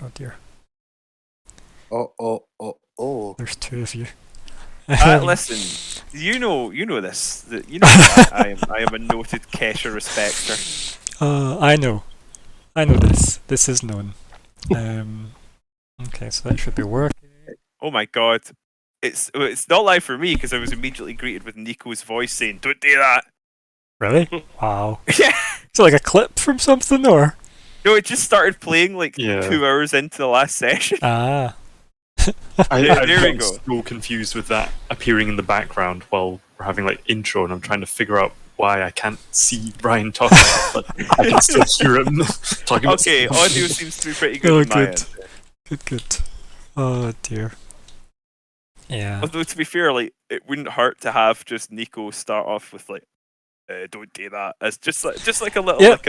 Oh dear. Oh. There's two of you. Listen, you know this. You know that I am a noted Kesha respecter. I know this. This is known. Okay, so that should be working. Oh my god, it's not live for me because I was immediately greeted with Nico's voice saying, "Don't do that." Really? Wow. Yeah. Is it like a clip from something or? No, it just started playing like Yeah. 2 hours into the last session. Ah. I've there we gotten go. so confused with that appearing in the background while we're having like intro, and I'm trying to figure out why I can't see Brian talking, but I can still hear him talking. Okay, about audio seems to be pretty good Oh, on my good. end. Good. Oh dear. Yeah. Although to be fair, like it wouldn't hurt to have just Nico start off with like, "Don't do that," as just like a little Yep.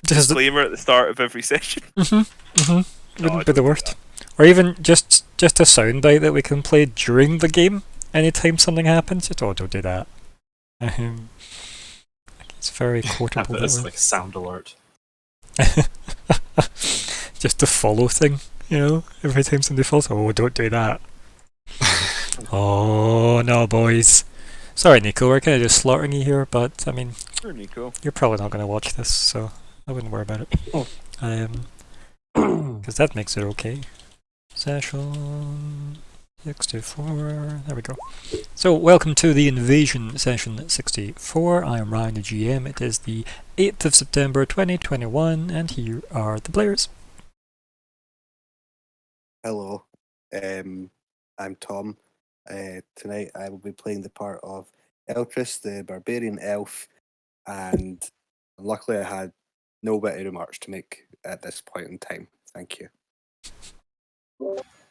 Just disclaimer at the start of every session. Wouldn't be the worst. Or even just a soundbite that we can play during the game. Anytime something happens, just don't do that. It's very quotable. It's like a sound alert. Just the follow thing, you know. Every time somebody falls, don't do that. Oh no, boys. Sorry, Nico. We're kind of just slaughtering you here, but I mean, Sure, Nico. you're probably not going to watch this, so I wouldn't worry about it. Because that makes it okay. Session 64. There we go. So, welcome to the Invasion Session 64. I am Ryan, the GM. It is the 8th of September 2021, and here are the players. Hello. I'm Tom. Tonight I will be playing the part of Eltris, the barbarian elf, and luckily I had no witty remarks to make at this point in time. Thank you.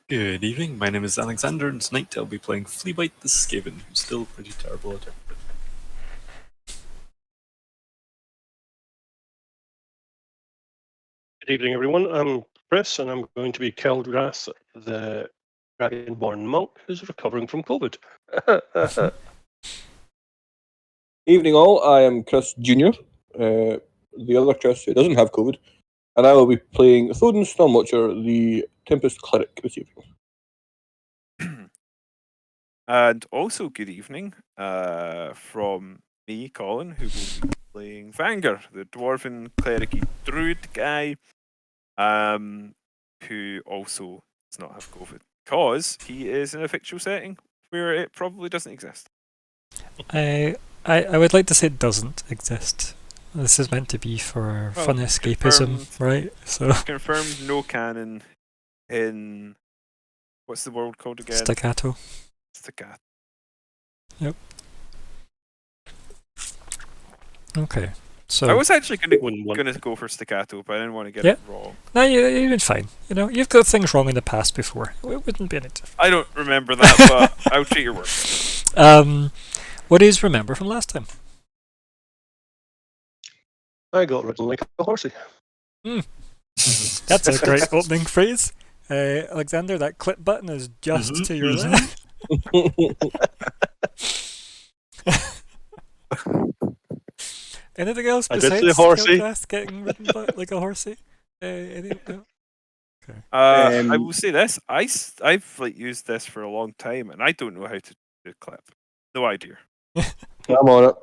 Good evening. My name is Alexander, and tonight I'll be playing Flea-Market the Skaven, who's still pretty terrible at everything. Good evening, everyone. I'm Chris, and I'm going to be Keldras, the Dragonborn monk who's recovering from COVID. Evening all, I am Chris Jr., the other Chris who doesn't have COVID, and I will be playing Thoden Stormwatcher, the Tempest Cleric this evening. And also, good evening from me, Colin, who will be playing Vanger, the dwarven cleric druid guy, who also does not have COVID because he is in a fictional setting where it probably doesn't exist. I would like to say it doesn't exist. This is meant to be for fun escapism, right? So confirmed no canon in what's the world called again? Staccato. Staccato. Yep. Okay. So I was actually gonna go for Staccato, but I didn't want to get it wrong. No, you've been fine. You know, you've got things wrong in the past before. It wouldn't be any different. I don't remember that, but I'll treat your word. What do you remember from last time? I got ridden like a horsey. That's a great opening phrase. Alexander, that clip button is just to your left. Anything else I did besides say horsey. Kilcast getting ridden like a horsey? Okay. I will say this: I've like used this for a long time, and I don't know how to do a clip. No idea. I'm on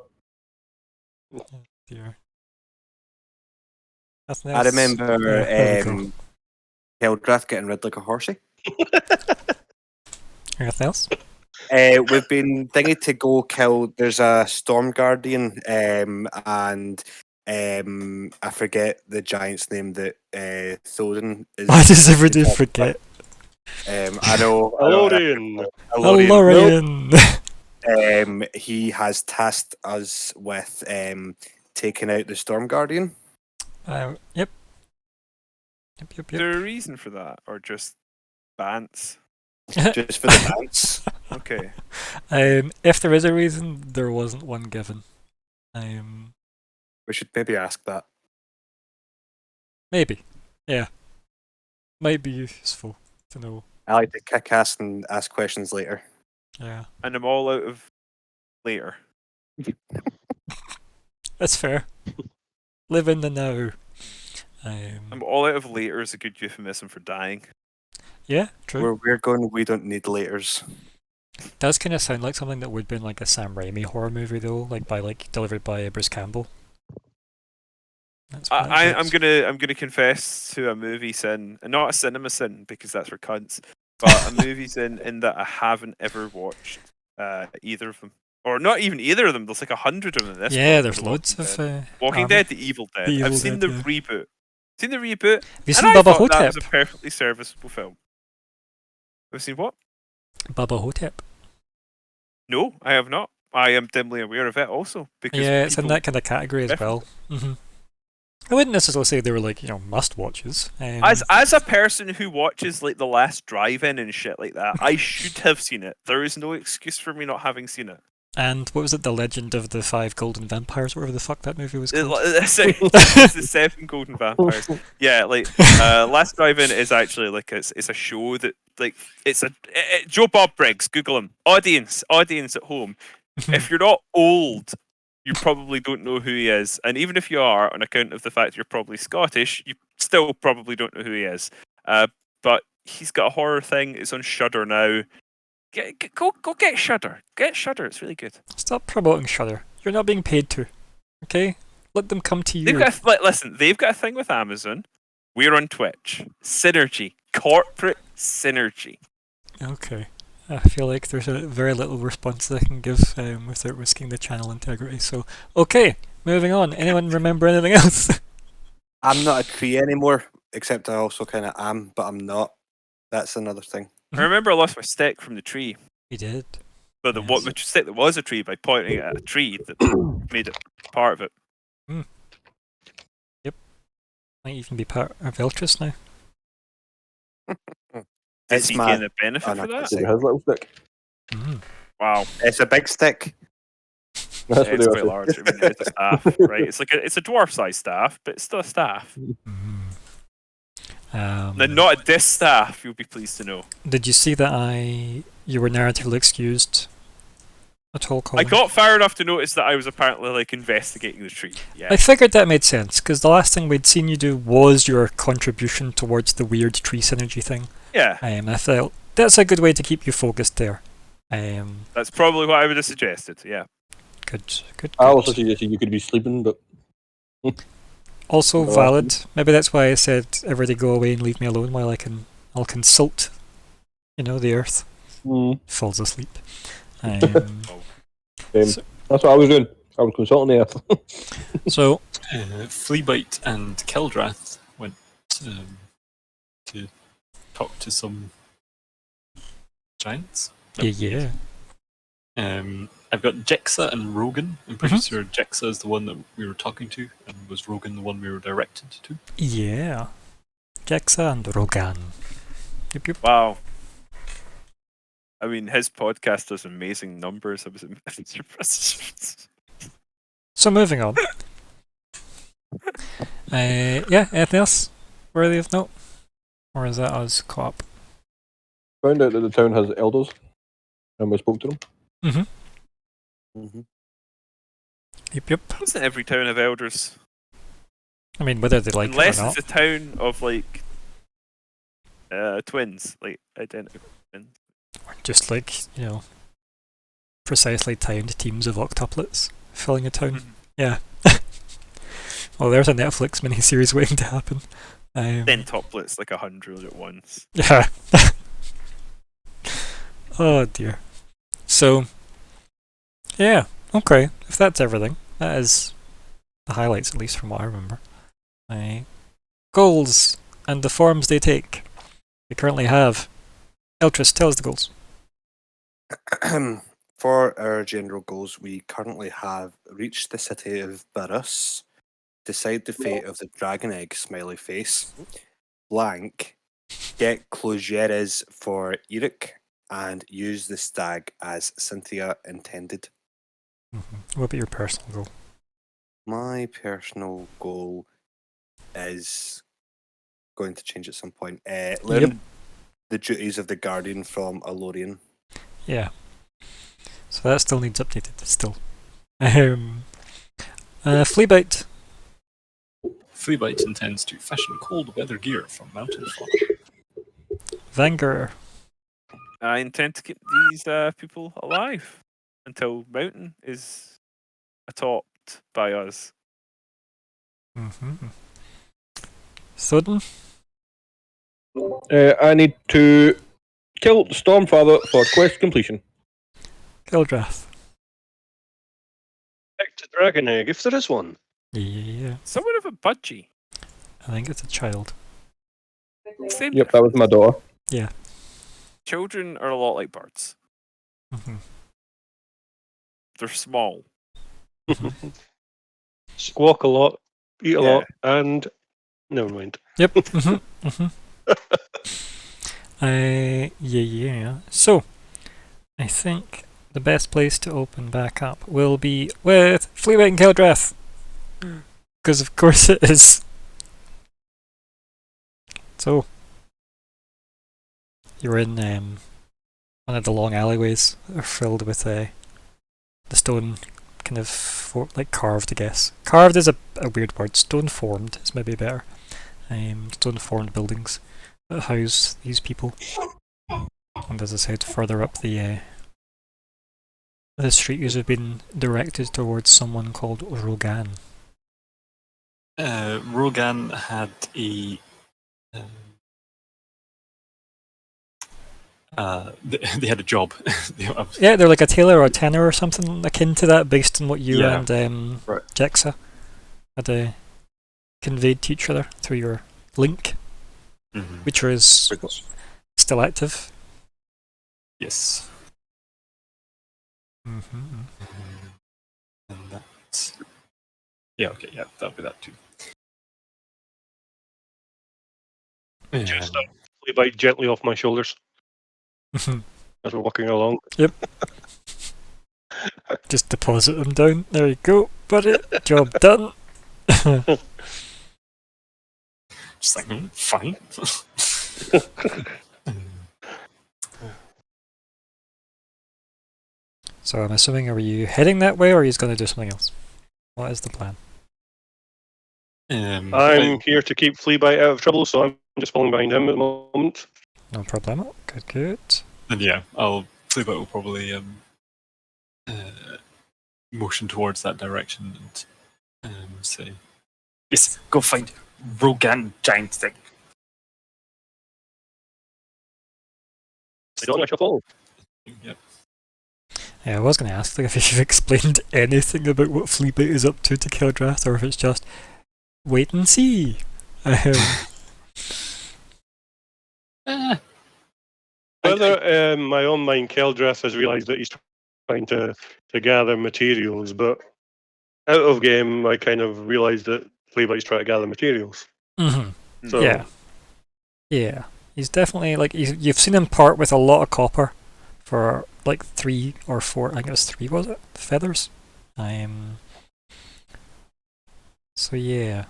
it. Dear. I remember Heldrath getting rid like a horsey. Anything else? We've been thinking to go kill. There's a Storm Guardian, and I forget the giant's name that Thoden is. Why does everybody forget? I know. Alorian. Alorian. He has tasked us with taking out the Storm Guardian. Yep. Is there a reason for that, or just bants? Just for the dance. Okay. If there is a reason, there wasn't one given. We should maybe ask that. Maybe. Yeah. Might be useful to know. I like to kick ass and ask questions later. Yeah. And I'm all out of later. That's fair. Live in the now. I'm all out of later is a good euphemism for dying. Yeah, true. Where we're going, we don't need laters. Does kind of sound like something that would be in like a Sam Raimi horror movie though, like delivered by Bruce Campbell. That's what I'm gonna confess to a movie sin, and not a cinema sin because that's for cunts, but a movie sin in that I haven't ever watched either of them, or not even either of them. There's like 100 of them. In this Yeah, book, there's The loads Walking of Dead. Walking Army. Dead, The Evil Dead. The Evil I've seen Dead, the yeah. reboot. Seen the reboot. Have you and seen I Bubba thought that was a Hotep? perfectly serviceable film. Have you seen what? Bubba Hotep. No, I have not. I am dimly aware of it also because Yeah, it's in people that kind of category as well. I wouldn't necessarily say they were like, must watches. As a person who watches like The Last Drive-In and shit like that, I should have seen it. There is no excuse for me not having seen it. And what was it, The Legend of the Five Golden Vampires, whatever the fuck that movie was called? It's the Seven Golden Vampires. Yeah, like Last Drive-In is actually like it's a show that like it's Joe Bob Briggs. Google him. Audience at home. If you're not old, you probably don't know who he is, and even if you are, on account of the fact you're probably Scottish, you still probably don't know who he is. But he's got a horror thing. It's on Shudder now. Go get Shudder. Get Shudder. It's really good. Stop promoting Shudder. You're not being paid to. Okay? Let them come to you. Listen, they've got a thing with Amazon. We're on Twitch. Synergy. Corporate synergy. Okay. I feel like there's a very little response I can give without risking the channel integrity. So, okay, moving on. Anyone remember anything else? I'm not a tree anymore, except I also kind of am, but I'm not. That's another thing. I remember I lost my stick from the tree. You did. But the Yes. which stick that was a tree by pointing at a tree that made it part of it. Yep. Might even be part of Eltris now. Did It's he my gain a benefit for that? Maybe his little stick. Wow. It's a big stick. That's Yeah, what it's they quite were large. I mean, it's a staff, right? It's a dwarf-sized staff, but it's still a staff. And not a distaff, you'll be pleased to know. Did you see that you were narratively excused at all, I Colin? got far enough to notice that I was apparently like investigating the tree. Yeah. I figured that made sense, because the last thing we'd seen you do was your contribution towards the weird tree synergy thing. Yeah. I felt that's a good way to keep you focused there. That's probably what I would have suggested, yeah. Good. I also suggested you could be sleeping, but Also No, valid. Maybe that's why I said everybody go away and leave me alone while I'll consult, the earth. Falls asleep. Same. So- That's what I was doing. I was consulting the earth. So Fleabite and Keldrath went to talk to some giants. yeah. I've got Jexa and Rogan. I'm pretty sure Jexa is the one that we were talking to, and was Rogan the one we were directed to? Yeah. Jexa and Rogan. Yep. Wow. I mean, his podcast does amazing numbers. I was impressed. So moving on. Anything else worthy of note? Or is that us caught up? Found out that the town has elders, and we spoke to them. Yep. Doesn't every town have elders? I mean, whether they like Unless it or not. it's a town of like twins, like identical twins. Just like, precisely timed teams of octuplets filling a town. Yeah. Well, there's a Netflix miniseries waiting to happen. Then toplets like 100 at once. Yeah. Oh dear. So, yeah, okay. If that's everything, that is the highlights, at least from what I remember. Goals and the forms they take. We currently have. Eltris, tell us the goals. For our general goals, we currently have reached the city of Barus, decide the fate of the dragon egg smiley face, blank, get closures for Eric, and use the stag as Cynthia intended. What about your personal goal? My personal goal is going to change at some point. Learn the duties of the guardian from Alorian. Yeah. So that still needs updated, still. Fleabite. Fleabite intends to fashion cold weather gear from mountain fauna. Vanger. I intend to keep these people alive until Mountain is attacked by us. Sudden. I need to kill the Stormfather for quest completion. Kildrath. Collect a dragon egg, if there is one. Yeah. Somewhat of a budgie. I think it's a child. Same Yep, that was my daughter. Yeah. Children are a lot like birds. They're small. Squawk a lot, eat a Yeah. lot, and never mind. Yep. Yeah. So, I think the best place to open back up will be with Fleabite and Kildrath. Because of course it is. So, you're in one of the long alleyways that are filled with the stone kind of like carved, I guess. Carved is a weird word. Stone formed is maybe better. Stone formed buildings that house these people. And as I said, further up the street, you have been directed towards someone called Rogan. Rogan had a. They had a job. Yeah, they're like a tailor or a tanner or something akin to that, based on what you Yeah. and Right. Jexa had conveyed to each other through your link, which is still active. Yes. Hmm. And that's. Yeah, okay, yeah, that'll be that too. Just Fleabite gently off my shoulders as we're walking along. Yep. Just deposit them down. There you go, buddy. Job done. Just like, fine. So I'm assuming, are you heading that way, or are you going to do something else? What is the plan? I'm here to keep Fleabite out of trouble, so I'm just following behind him at the moment. No problemo. Good. And yeah, Fleabite will probably motion towards that direction and say, "Yes, go find Rogan giant thing." I don't, I shall follow. Yep. Yeah, I was going to ask if you've explained anything about what Fleabite is up to Kildrath, or if it's just wait and see. Whether my own mind Keldreth has realised that he's trying to gather materials, but out of game I kind of realised that Fleabite's trying to gather materials. So Yeah. He's definitely, like, you've seen him part with a lot of copper for like 3 or 4, I think it was 3, was it? Feathers? So yeah.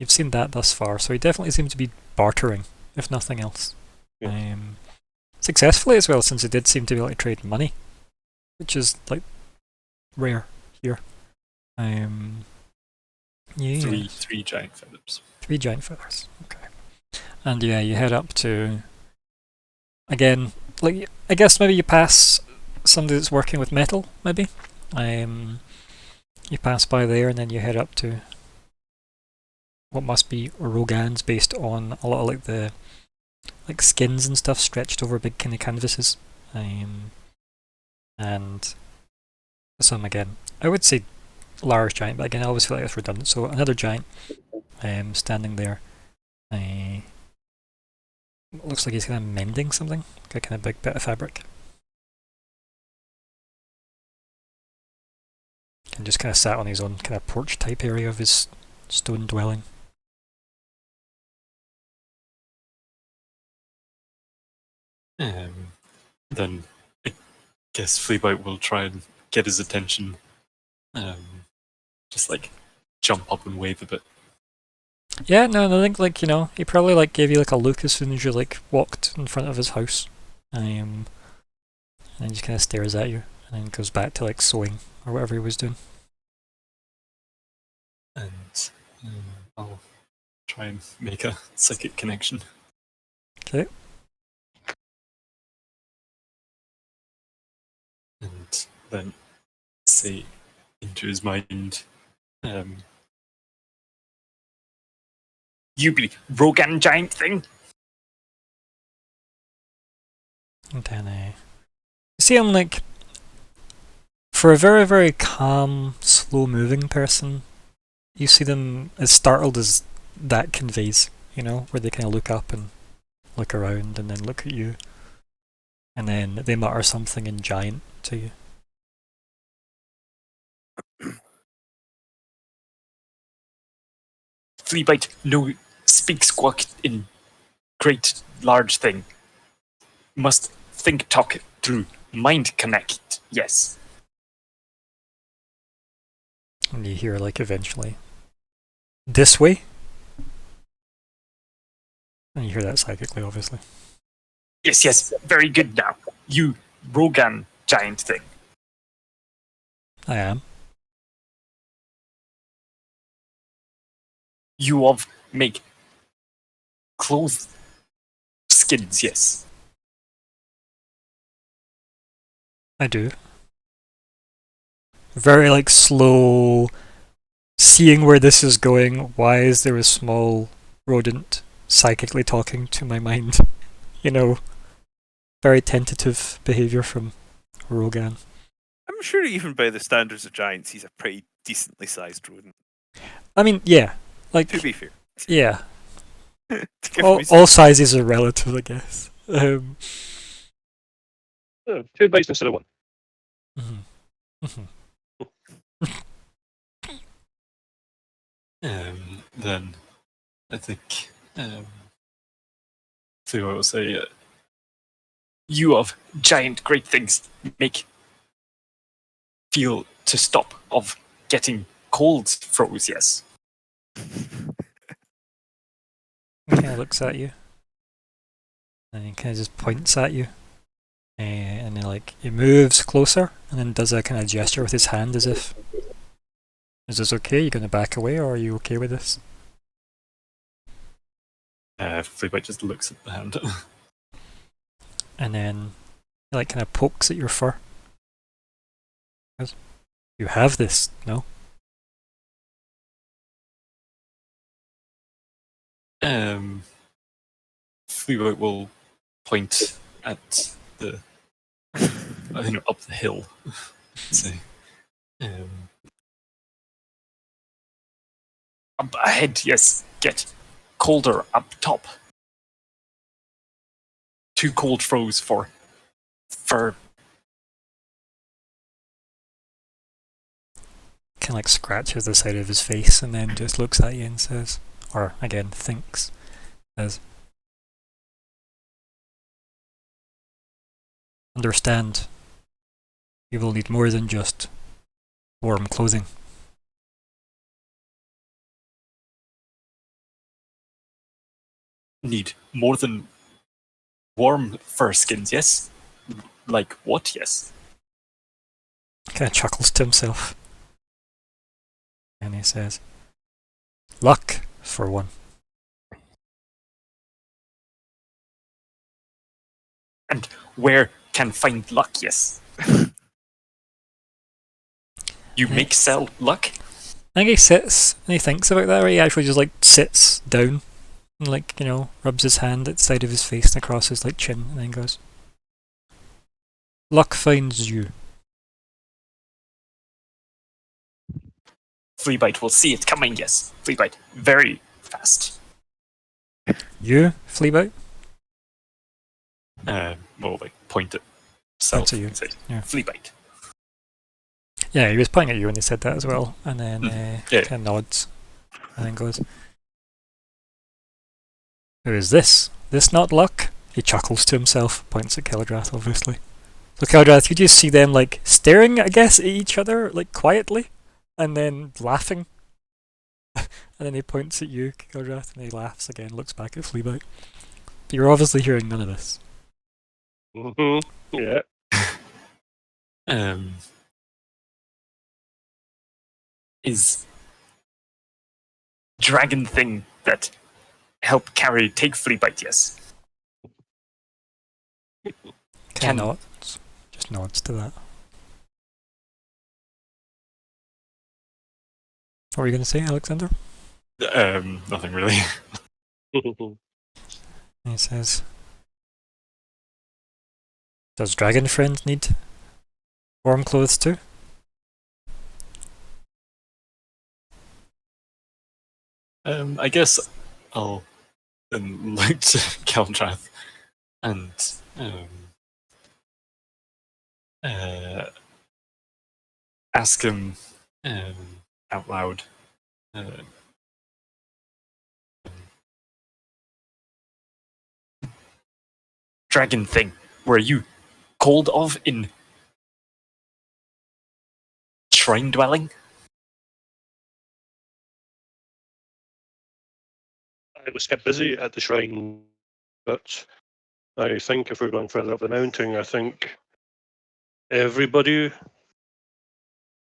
You've seen that thus far, so he definitely seems to be bartering, if nothing else. Yeah. Successfully as well, since he did seem to be able to trade money, which is like rare here. Yeah. Three giant feathers. 3 giant feathers. Okay. And yeah, you head up to, again, like, I guess maybe you pass somebody that's working with metal, maybe. You pass by there and then you head up to what must be Rogan's, based on a lot of like the skins and stuff stretched over big kind of canvases. And some, again, I would say large giant, but again I always feel like it's redundant. So another giant standing there. Looks like he's kind of mending something, like a kind of big bit of fabric. And just kind of sat on his own kind of porch type area of his stone dwelling. Then I guess Fleabite will try and get his attention. Just like jump up and wave a bit. Yeah, no, I think, like, you know, he probably like gave you like a look as soon as you like walked in front of his house, and then just kind of stares at you, and then goes back to like sewing or whatever he was doing. And I'll try and make a psychic connection. Okay. And then say into his mind, you be Rogan giant thing. And then see him like, for a very, very calm, slow-moving person, you see them as startled as that conveys, you know, where they kind of look up and look around and then look at you. And then they mutter something in giant to you. Fleabite, no, speak squawk in great large thing. Must think talk through mind connect. Yes. And you hear, like, eventually, this way? And you hear that psychically, obviously. Yes, yes. Very good now. You Rogan giant thing. I am. You of make clothes skins. Yes. I do. Very, like, slow, seeing where this is going. Why is there a small rodent psychically talking to my mind? You know, very tentative behaviour from Rogan. I'm sure even by the standards of giants, he's a pretty decently sized rodent. I mean, yeah. Like, To be fair. yeah. To give him his- All sizes are relative, I guess. 2 bites instead of 1. Mhm. Mhm. Then I think Theo will say, you of giant great things make feel to stop of getting colds froze. Yes. He kind of looks at you. And he kind of just points at you. And then, like, he moves closer and then does a kind of gesture with his hand as if, is this okay? You gonna back away or are you okay with this? Fleabite just looks at the hand. And then he, like, kind of pokes at your fur. Goes, you have this, no? Fleabite will point at the, up the hill. Say, up ahead, yes. Get colder up top. Too cold froze for fur. Kind of like scratches the side of his face and then just looks at you and says, or again, thinks, says, understand, you will need more than just warm clothing. Need more than warm fur skins, yes? Like what, yes? Kind of chuckles to himself. And he says, luck, for one. And where can find luck, yes? You make sell luck? I think he sits and he thinks about that, right? He actually just, like, sits down and, like, you know, rubs his hand at the side of his face and across his, like, chin and then goes, luck finds you. Fleabite will see it coming, yes. Fleabite, very fast. You, Fleabite? Well, like, point at self Points at you, and say, yeah. Fleabite. Yeah, he was pointing at you when he said that as well, and then Yeah. kind of nods, and then goes, who is this? This not luck? He chuckles to himself, points at Keldrath, obviously. So Keldrath, you just see them, like, staring, I guess, at each other, like, quietly, and then laughing. And then he points at you, Keldrath, and he laughs again, looks back at Fleabite. But you're obviously hearing none of this. Yeah. Is dragon thing that help take Flea-Bite, yes. Can- Nods. Just nods to that. What were you going to say, Alexander? Nothing really. He says, does Dragon Friend need warm clothes too? I guess I'll look to Keldrath and ask him out loud. Dragon thing, were you called of in shrine dwelling? I was kept busy at the shrine, but I think if we're going further up the mountain, I think everybody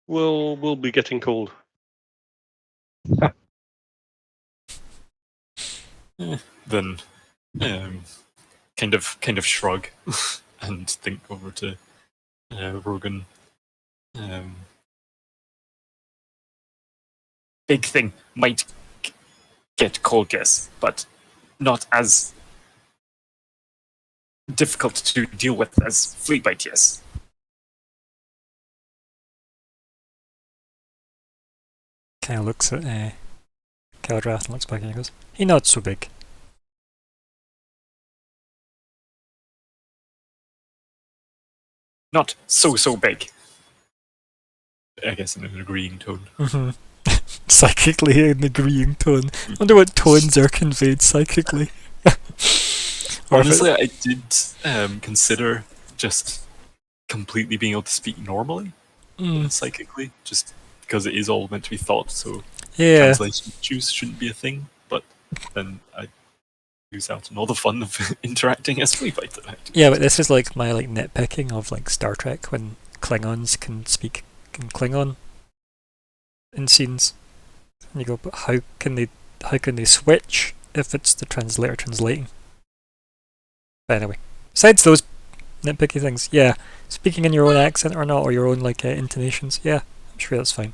will be getting cold. Then kind of shrug and think over to Rogan. Big thing might get cold, yes, but not as difficult to deal with as Flea-Bite, yes. Kind of looks at Keldrath and looks back and goes, he not so big. Not so big. I guess in an agreeing tone. Mm-hmm. Psychically in agreeing tone. I wonder what tones are conveyed psychically. Honestly, I did consider just completely being able to speak normally, psychically, just because it is all meant to be thought, so yeah. translation issues shouldn't be a thing, but then I lose out on all the fun of interacting as Flea-Bite. Yeah, but this is like my nitpicking of Star Trek when Klingons can speak in Klingon in scenes. And you go, but how can they switch if it's the translator translating? But anyway, besides those nitpicky things, yeah, speaking in your own accent or not, or your own intonations, yeah, I'm sure that's fine.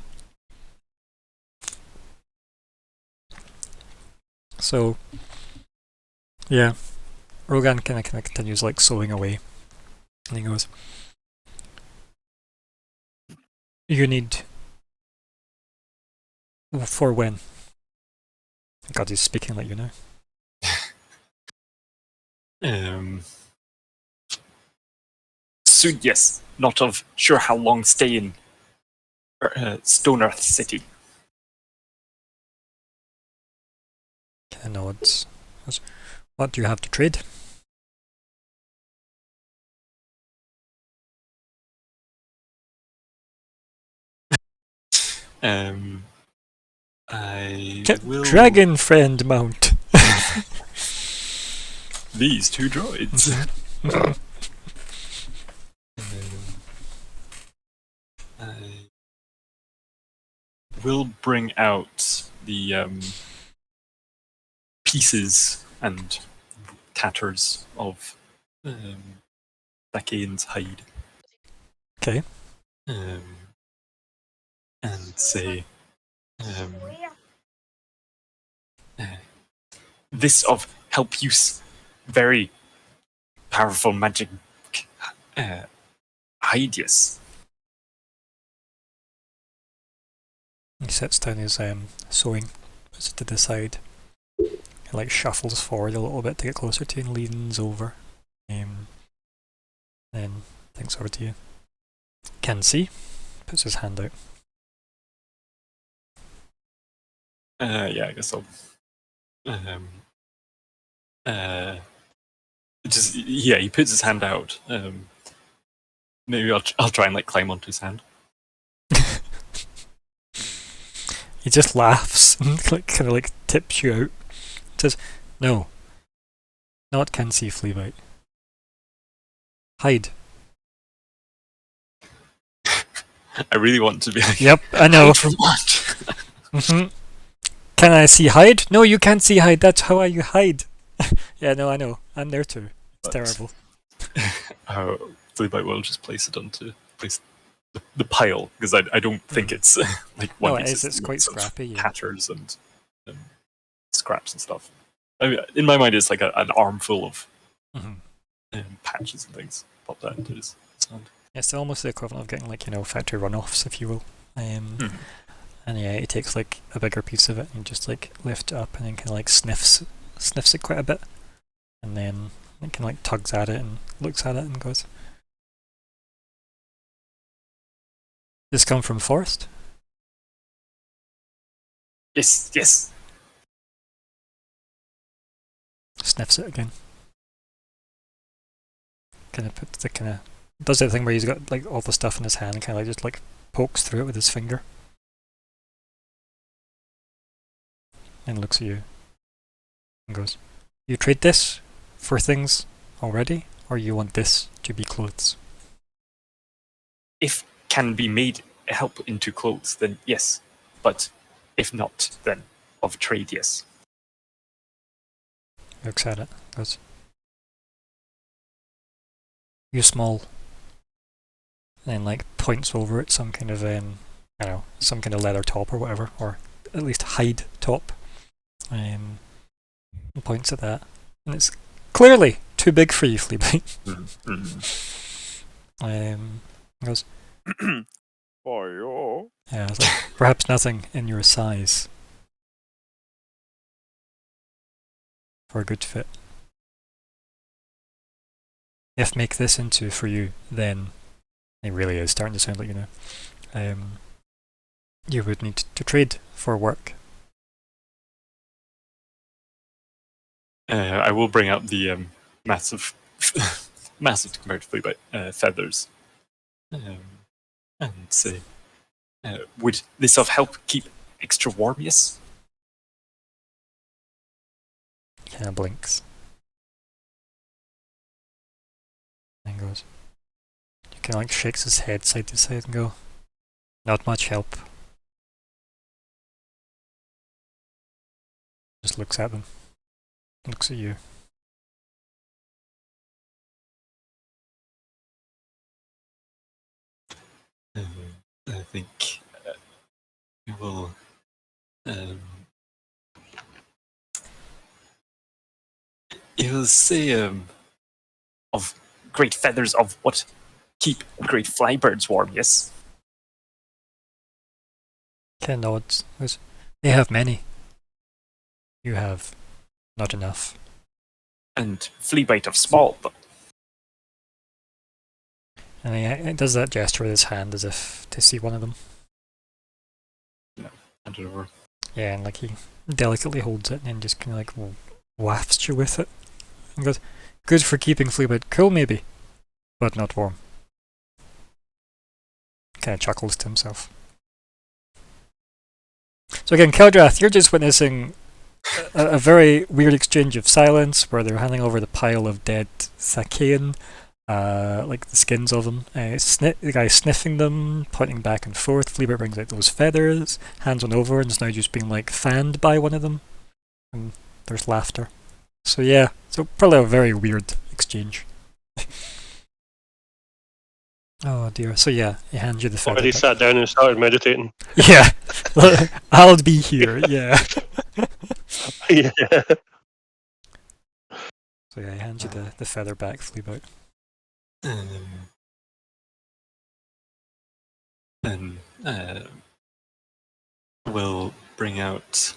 So, yeah, Rogan kind of continues sewing away, and he goes, "You need for when?" God, he's speaking like you now. Soon, yes. Not of sure how long stay in Stone Earth City. Kind of nods. What do you have to trade? I will... Dragon Friend mount. These two droids. I will bring out the pieces and tatters of Thackane's hide. Okay. And say, this of help use very powerful magic hide, yes. He sits down his sewing, puts it to the side. He shuffles forward a little bit to get closer to you and leans over. Then thinks over to you. Can see. Puts his hand out. Yeah, I guess I'll. He puts his hand out. Maybe I'll try and climb onto his hand. He just laughs and kind of tips you out. Says, "No, not can see Flea-Bite. Hide." I really want to be Yep, I know. From what? Mm-hmm. Can I see hide? No, you can't see hide. That's how you hide. Yeah, no, I know. I'm there too. It's But- terrible. Fleabite will just place the pile because I don't think it's like one No, it piece. is. It's quite sort of scrappy. Yeah. tatters and scraps and stuff. I mean, in my mind, it's like an armful of Mhm. patches and things popped out into his hand. It's almost the equivalent of getting, like, factory runoffs, if you will. And yeah, he takes like a bigger piece of it and just like lifts it up and then kind of like sniffs it quite a bit, and then it kind of like tugs at it and looks at it and goes, "This come from forest?" Yes. Sniffs it again. Kind of puts the does that thing where he's got like all the stuff in his hand and kind of like just like pokes through it with his finger. And looks at you and goes, "You trade this for things already, or you want this to be clothes?" If can be made help into clothes, then yes. But if not, then of trade, yes. Looks at it, goes, "You small." And then like points over at some kind of I don't know, some kind of leather top or whatever, or at least hide top. And points at that, and it's clearly too big for you, Fleabite. Goes, Oh, yeah, it's like, "Perhaps nothing in your size for a good fit. If make this into for you, then it really is starting to sound like you would need to trade for work." I will bring out the massive compared to Fleabite feathers, and say, would this of help keep extra warm? Yes. Kind of blinks and goes. He kind of like shakes his head side to side and go, "Not much help." Just looks at them. Looks at you. I think we will. You will say of great feathers of what keep great flybirds warm. Yes. Ken nods. Goes, "They have many. You have not enough." And Fleabite of small, but And he does that gesture with his hand as if to see one of them. I don't know. Yeah, and like he delicately holds it and then just kind of like wafts you with it. And goes, "Good for keeping Fleabite cool, maybe, but not warm." Kind of chuckles to himself. So again, Keldrath, you're just witnessing a very weird exchange of silence where they're handing over the pile of dead Sakean, like the skins of them. The guy sniffing them, pointing back and forth. Fleabite brings out those feathers, hands one over, and is now just being like fanned by one of them. And there's laughter. So yeah, so probably a very weird exchange. Oh dear. So yeah, he hands you the feather. Already back. sat down and started meditating. Yeah, I'll be here. Yeah. Yeah. So yeah, he hands you the feather back, Fleabite. And we'll bring out.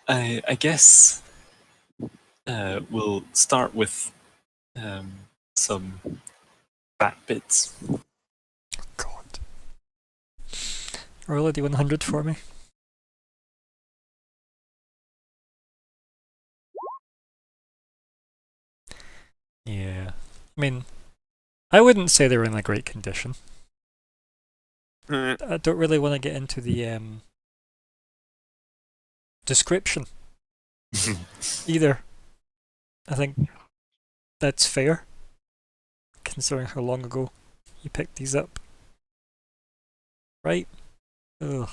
I guess we'll start with some bat bits. God. Roll a D100 for me. Yeah. I mean, I wouldn't say they were in a great condition. I don't really want to get into the description either. I think that's fair, considering how long ago You picked these up. Right? Ugh.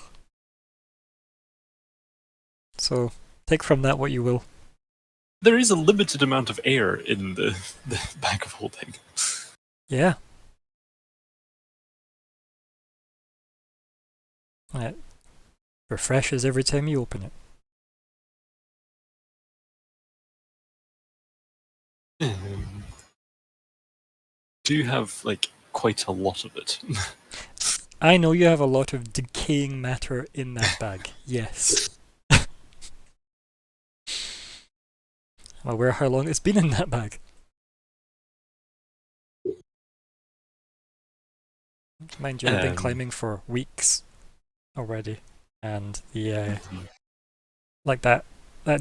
So, take from that what you will. There is a limited amount of air in the bag of holding. Yeah. It refreshes every time you open it. Do you have like quite a lot of it? I know you have a lot of decaying matter in that bag. Yes. I'm aware how long it's been in that bag. Mind you, I've been climbing for weeks already, and the like that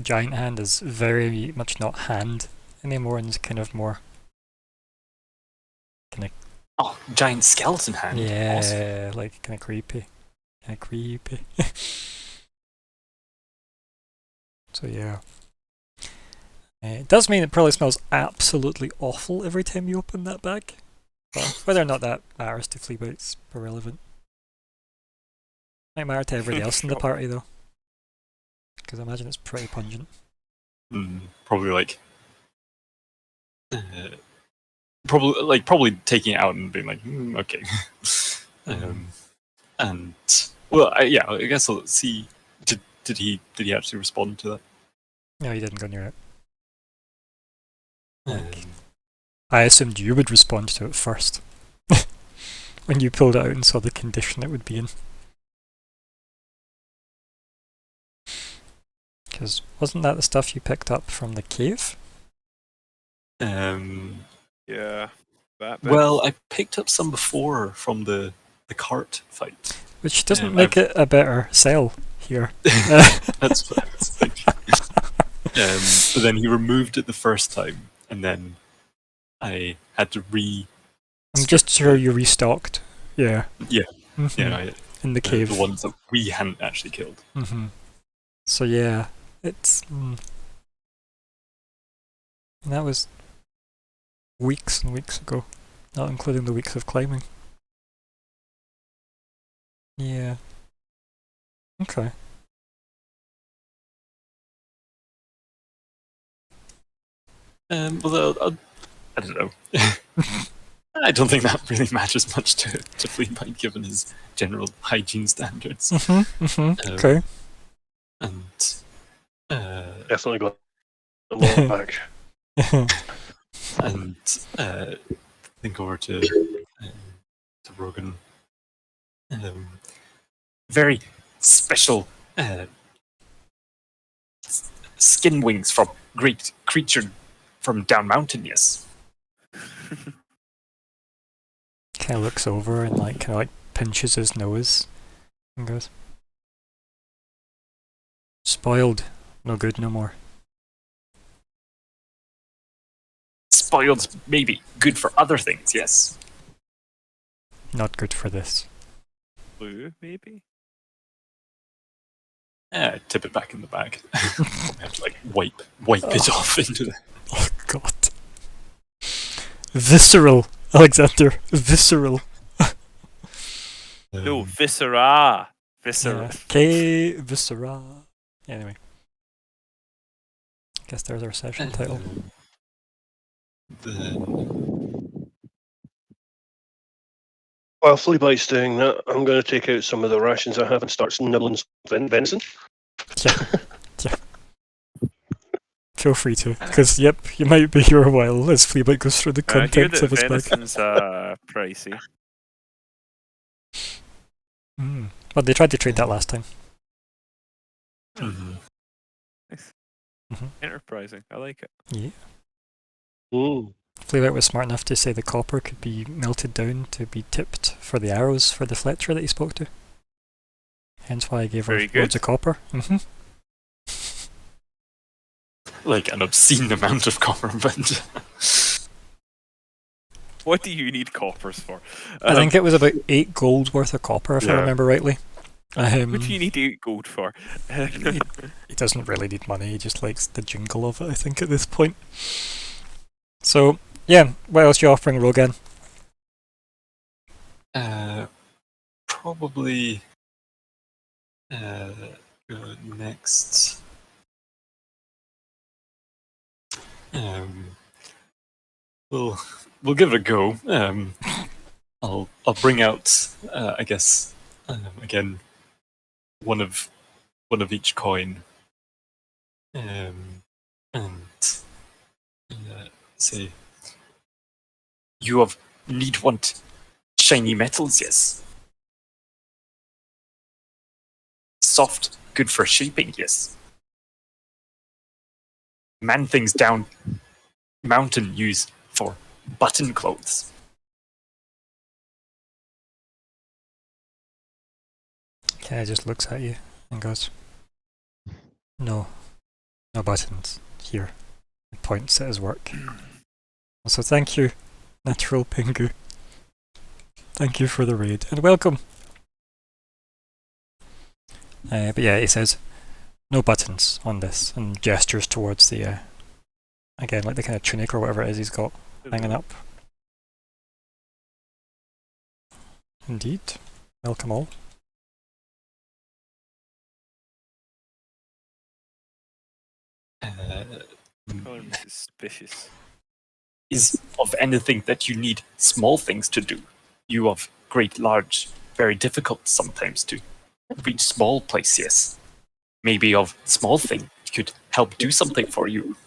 giant hand is very much not hand anymore, and it's kind of more kind of Giant skeleton hand. yeah, awesome. Like kind of creepy. So yeah. It does mean it probably smells absolutely awful every time you open that bag. Well, whether or not that matters to Flea Bite's irrelevant. Might matter to everybody else in the party though. Because I imagine it's pretty pungent. Probably like... probably taking it out and being like, okay. And... Well, I guess let's see. Did he actually respond to that? No, he didn't go near it. I assumed you would respond to it first. When you pulled it out and saw the condition it would be in. Because wasn't that the stuff you picked up from the cave? Yeah. Well, I picked up some before from the cart fight. Which doesn't make it a better sell here. That's what I was thinking. But then he removed it the first time, and then I had to I'm just sure you restocked. Yeah. Yeah. Mm-hmm. Yeah. In the cave. The ones that we hadn't actually killed. Mm-hmm. So yeah, it's... And that was weeks and weeks ago, not including the weeks of climbing. Yeah. Okay. Although, I don't know. I don't think that really matters much to Flea-Bite given his general hygiene standards. Okay. And Definitely got a lot back. And think over to Rogan. Very special skin wings from great creature from down mountain, yes. Kind of looks over and kind of pinches his nose and goes, "Spoiled, no good no more." Spoiled, maybe good for other things, yes. Not good for this. Blue, maybe. Tip it back in the bag. I have to wipe it off into the... Oh god. Visceral, Alexander. Visceral. No, viscera. Viscera. Yeah. Viscera. Anyway. Guess there's our session title. While Flea-Bite's doing that, I'm going to take out some of the rations I have and start nibbling some venison. Yeah. Feel free to, because you might be here a while as Flea-Bite goes through the contents of his bag. Venison's pricey. Well, they tried to trade that last time. Nice. Enterprising. I like it. Yeah. Mm. Flea-Bite was smart enough to say the copper could be melted down to be tipped for the arrows for the Fletcher that he spoke to. Hence why I gave her loads of copper. Like an obscene amount of copper, but... What do you need coppers for? I think it was about 8 gold worth of copper, if I remember rightly. What do you need 8 gold for? He doesn't really need money, he just likes the jingle of it, I think, at this point. So, yeah, what else are you offering, Rogan? Probably go next. We'll give it a go. I'll bring out I guess again one of each coin. And say you want shiny metals, yes. Soft, good for shaping, yes. Man things down mountain use for button clothes. Kenny just looks at you and goes, no buttons here. And points at his work. Also, thank you, Natural Pingu. Thank you for the raid, and welcome. But yeah, he says, no buttons on this, and gestures towards the, again, like the kind of tunic or whatever it is he's got hanging up. Indeed. Welcome all. Calling me suspicious. Is of anything that you need small things to do. You of great, large, very difficult sometimes to reach small place, yes. Maybe of small thing could help do something for you.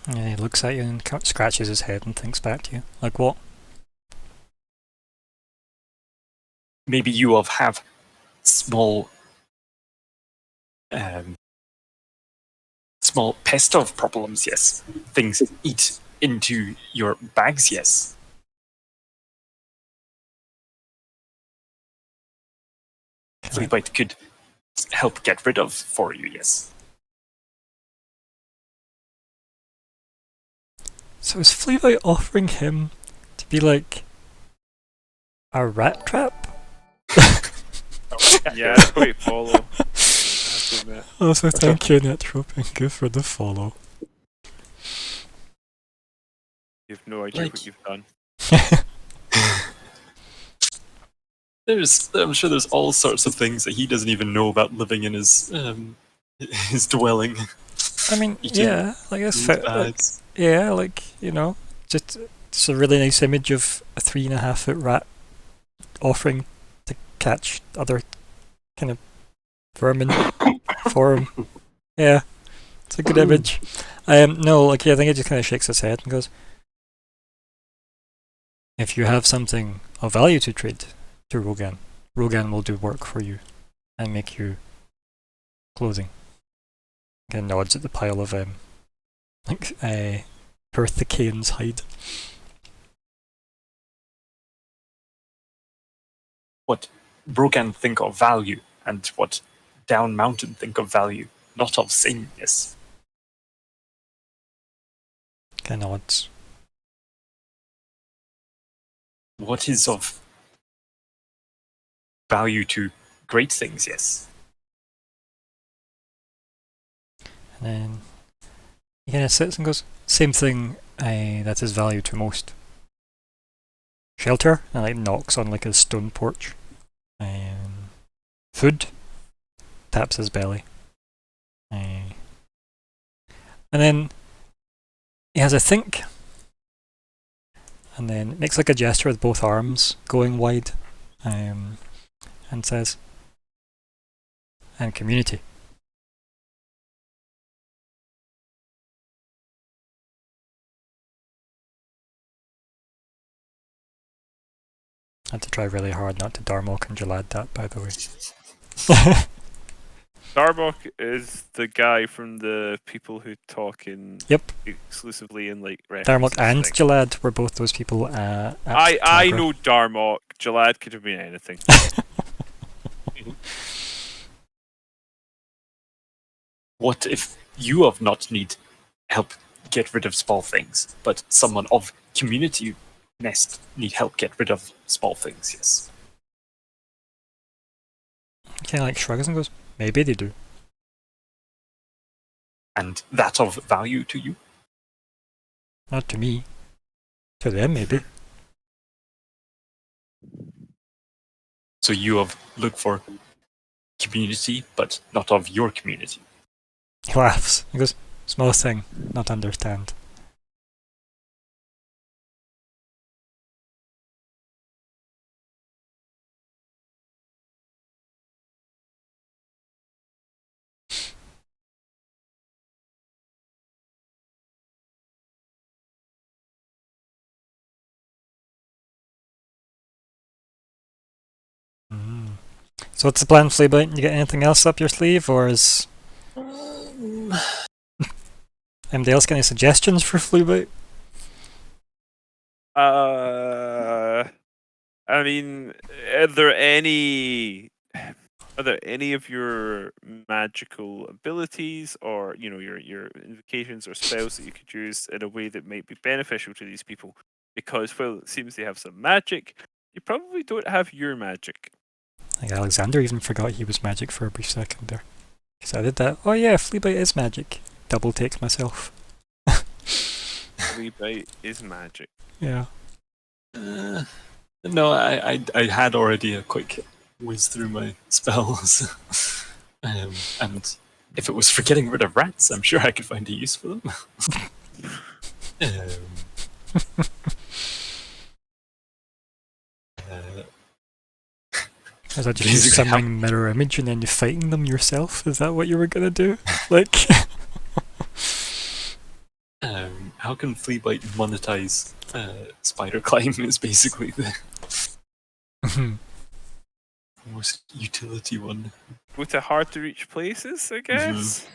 Yeah, he looks at you and scratches his head and thinks back to you. Like what? Maybe you of have small small pest of problems, yes. Things eat into your bags, yes. Flea-Bite could help get rid of for you, yes. So is Flea-Bite offering him to be like a rat trap? Yeah, that's quite follow. I have to admit. Also, thank you, Natural Pingu, for the follow. You have no idea what you've done. I'm sure there's all sorts of things that he doesn't even know about living in his dwelling. I mean, Eating yeah, like it's food fit. bags. Yeah, like, you know, just it's a really nice image of a 3.5-foot rat offering to catch other kind of vermin for him. Yeah, it's a good image. No, like, yeah, I think he just kind of shakes his head and goes, if you have something of value to trade to Rogan, Rogan will do work for you and make you clothing. Again, nods at the pile of like Perthicane's hide. What Brogan think of value and what Down Mountain think of value, not of sameness. Again, nods. What is of value to great things, yes. And then he kind of sits and goes, same thing that is value to most. Shelter, and like knocks on like a stone porch. Food, taps his belly. And then he has a think, and then makes like a gesture with both arms going wide, and says, and community. I had to try really hard not to Darmok and Jalad that, by the way. Darmok is the guy from the people who talk in exclusively in like Darmok and things. Jalad were both those people. At I Tagra. know Darmok. Jalad could have been anything. What if you of not need help get rid of small things, but someone of community nest need help get rid of small things, yes. Kind of like shrugs and goes, maybe they do. And that of value to you? Not to me. To them, maybe. So you have looked for community, but not of your community. He laughs. He goes, small thing, not understand. So what's the plan, Fleabite? You get anything else up your sleeve, or is anybody else got any suggestions for Fleabite? I mean, are there any of your magical abilities, or your invocations or spells that you could use in a way that might be beneficial to these people? Because while it seems they have some magic, you probably don't have your magic. I think Alexander even forgot he was magic for a brief second there. Because I did that. Oh yeah, Fleabite is magic. Double take myself. Fleabite is magic. Yeah. No, I had already a quick whiz through my spells. And if it was for getting rid of rats, I'm sure I could find a use for them. Is that just you Basically, summoning mirror image and then you fighting them yourself? Is that what you were gonna do? Like, how can Fleabite monetize spider climb is basically the most utility one. Go to hard to reach places, I guess.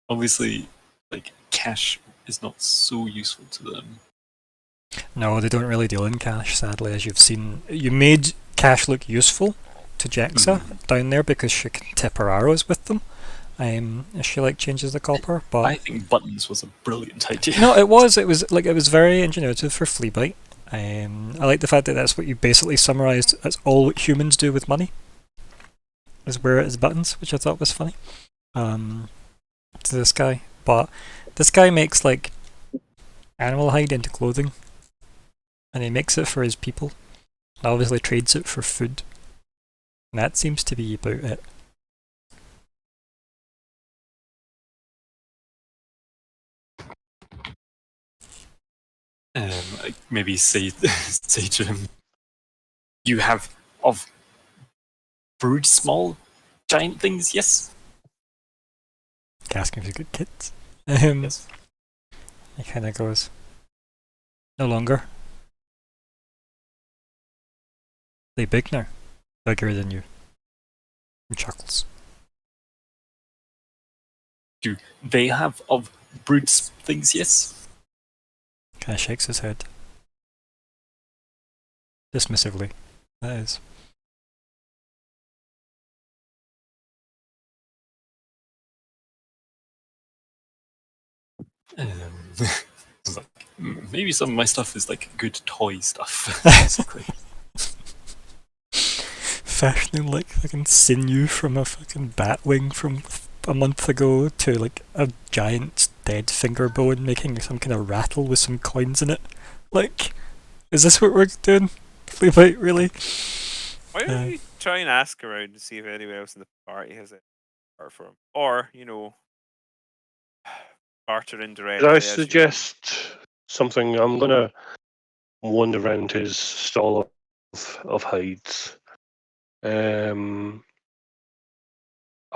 Obviously, like cash is not so useful to them. no, they don't really deal in cash, sadly, as you've seen. You made cash look useful to Jaxa down there because she can tip her arrows with them. She like changes the copper, but I think buttons was a brilliant idea. no, it was very ingenuitive for Fleabite. I like the fact that that's what you basically summarised as all what humans do with money. Is where it is buttons, which I thought was funny. To this guy, but this guy makes like animal hide into clothing, and he makes it for his people, and obviously trades it for food. And that seems to be about it. Maybe say to him, you have of brewed small giant things, yes? Asking if he's got kids. Yes. He kind of goes, no longer. They big now, bigger than you. He chuckles. Do they have of brewed things, yes? Kind of shakes his head. Dismissively, that is. It's like, maybe some of my stuff is like good toy stuff, basically. Fashioning like fucking sinew from a fucking bat wing from a month ago to like a giant dead finger bone making some kind of rattle with some coins in it. Like, is this what we're doing? Fleabite, really? Why don't you try and ask around to see if anyone else in the party has it for him, or barter indirectly. Did I as you- suggest something? I'm gonna wander around his stall of hides. Are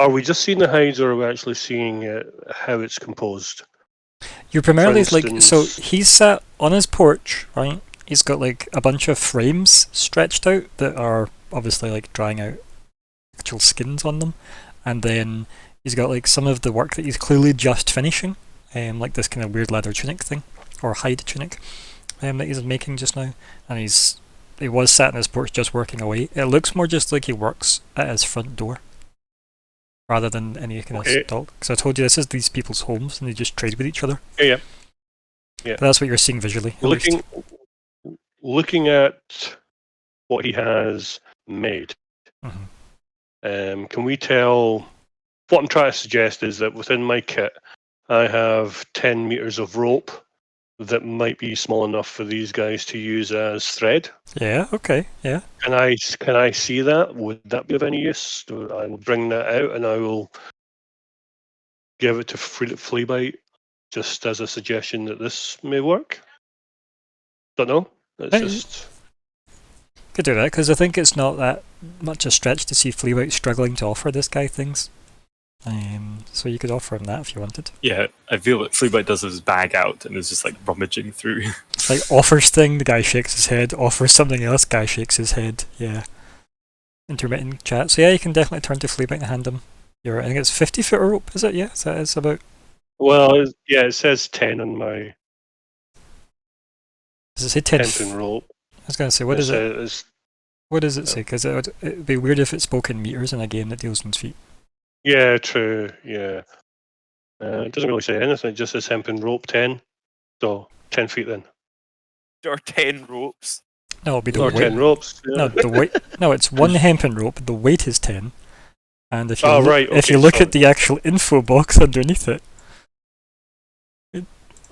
we just seeing the hides, or are we actually seeing how it's composed? You're primarily For like, so instance- he's sat on his porch, right? He's got like a bunch of frames stretched out that are obviously like drying out actual skins on them, and then he's got like some of the work that he's clearly just finishing, like this kind of weird leather tunic thing, or hide tunic, that he's making just now, and he was sat on his porch just working away. It looks more just like he works at his front door, rather than any kind Okay. of stall. Because I told you this is these people's homes, and they just trade with each other. Yeah. But that's what you're seeing visually. at least. Looking at what he has made, Mhm. can we tell? What I'm trying to suggest is that within my kit, I have 10 meters of rope that might be small enough for these guys to use as thread. Yeah, okay, yeah. Can I see that? Would that be of any use? I will bring that out and I will give it to Fleabite just as a suggestion that this may work. Don't know. It's Hey. just Could do that, because I think it's not that much a stretch to see Fleabite struggling to offer this guy things. So you could offer him that if you wanted. Yeah, I feel that Fleabite does his bag out and is just like rummaging through. It's like offers thing, the guy shakes his head, offers something else, guy shakes his head, yeah. Intermittent chat. So yeah, you can definitely turn to Fleabite and hand him your, I think it's 50 foot of rope, is it? Yeah, so that is about... it says 10 on my Does it say 10? hempen rope. I was going to say, what is it? Says, What does it say? Because it'd be weird if it spoke in meters in a game that deals in feet. yeah, true. Yeah. It doesn't really say anything. It just says hempen rope 10. So 10 feet then. Or 10 ropes. No, it'll be the Or weight. 10 ropes. Yeah. No, the weight. No, it's one hempen rope. The weight is 10. And if you Oh, look, right, if okay, you look sorry. at the actual info box underneath it,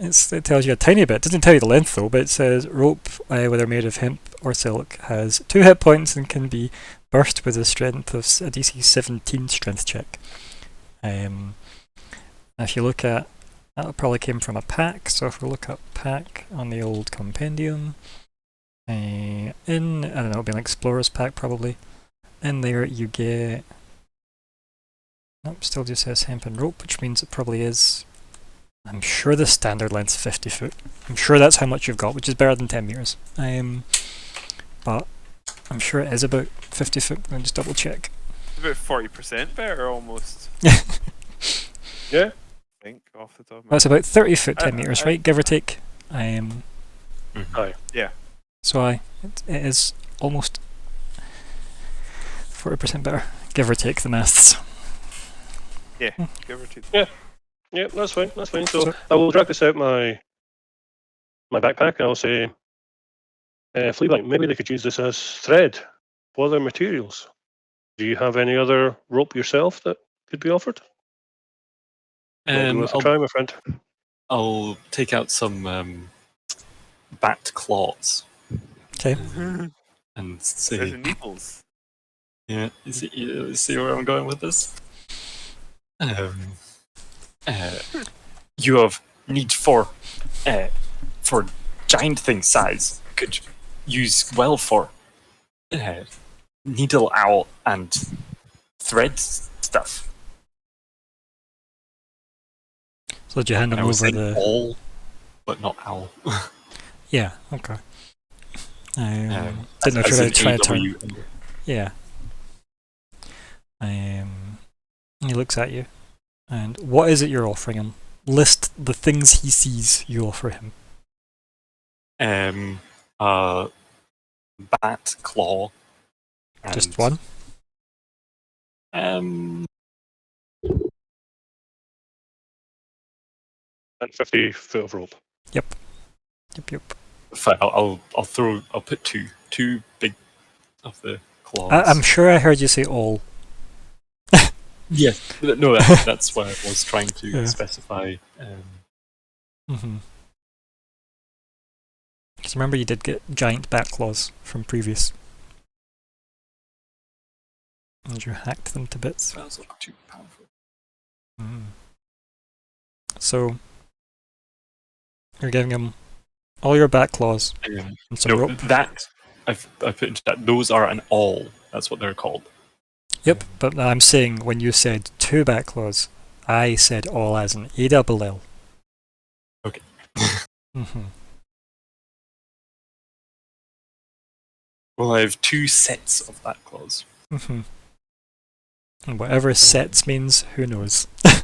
it tells you a tiny bit. It doesn't tell you the length though, but it says rope, whether made of hemp or silk, has 2 hit points and can be burst with a strength of a DC 17 strength check. If you look at that, probably came from a pack. So if we look up pack on the old compendium, in I don't know, it'll be an explorer's pack probably. In there you get. Nope, still just says hempen rope, which means it probably is. I'm sure the standard length's 50 foot. I'm sure that's how much you've got, which is better than 10 meters. But I'm sure it is about 50 foot. I'll just double check. About 40% better almost. Yeah. I think off the top of my That's about 30 foot, 10 I- meters, I- right? Give or take. Aye. So it is almost 40% better. Give or take the maths. Yeah, give or take. Yeah, that's fine. That's fine. So I will drag this out my backpack and I'll say, Fleabite, maybe they could use this as thread. What other materials? Do you have any other rope yourself that could be offered? Might be worth a try, my friend. I'll take out some bat claws Okay. and There's say, needles. yeah, you see where I'm going with this? You have need for giant thing size. Could use well for needle owl and thread stuff. So did you hand And them I was over saying the... owl, but not owl. Yeah, okay. Didn't know As if you in try to turn... AW. Yeah. He looks at you. And what is it you're offering him? List the things he sees you offer him. Bat claw. Just and, one? And 50 foot of rope. Yep. Fine, I'll put two big of the claws. I'm sure I heard you say all. Yeah, no, that's what I was trying to Yeah. specify. Because remember you did get giant bat claws from previous. And you hacked them to bits. That was not too powerful. So you're giving him all your bat claws and some No, rope. that I put into that. Those are an awl. That's what they're called. Yep, but I'm saying when you said 2 bat claws, I said all as an ALL. Okay. Well, I have 2 sets of bat claws. And whatever sets means, who knows? But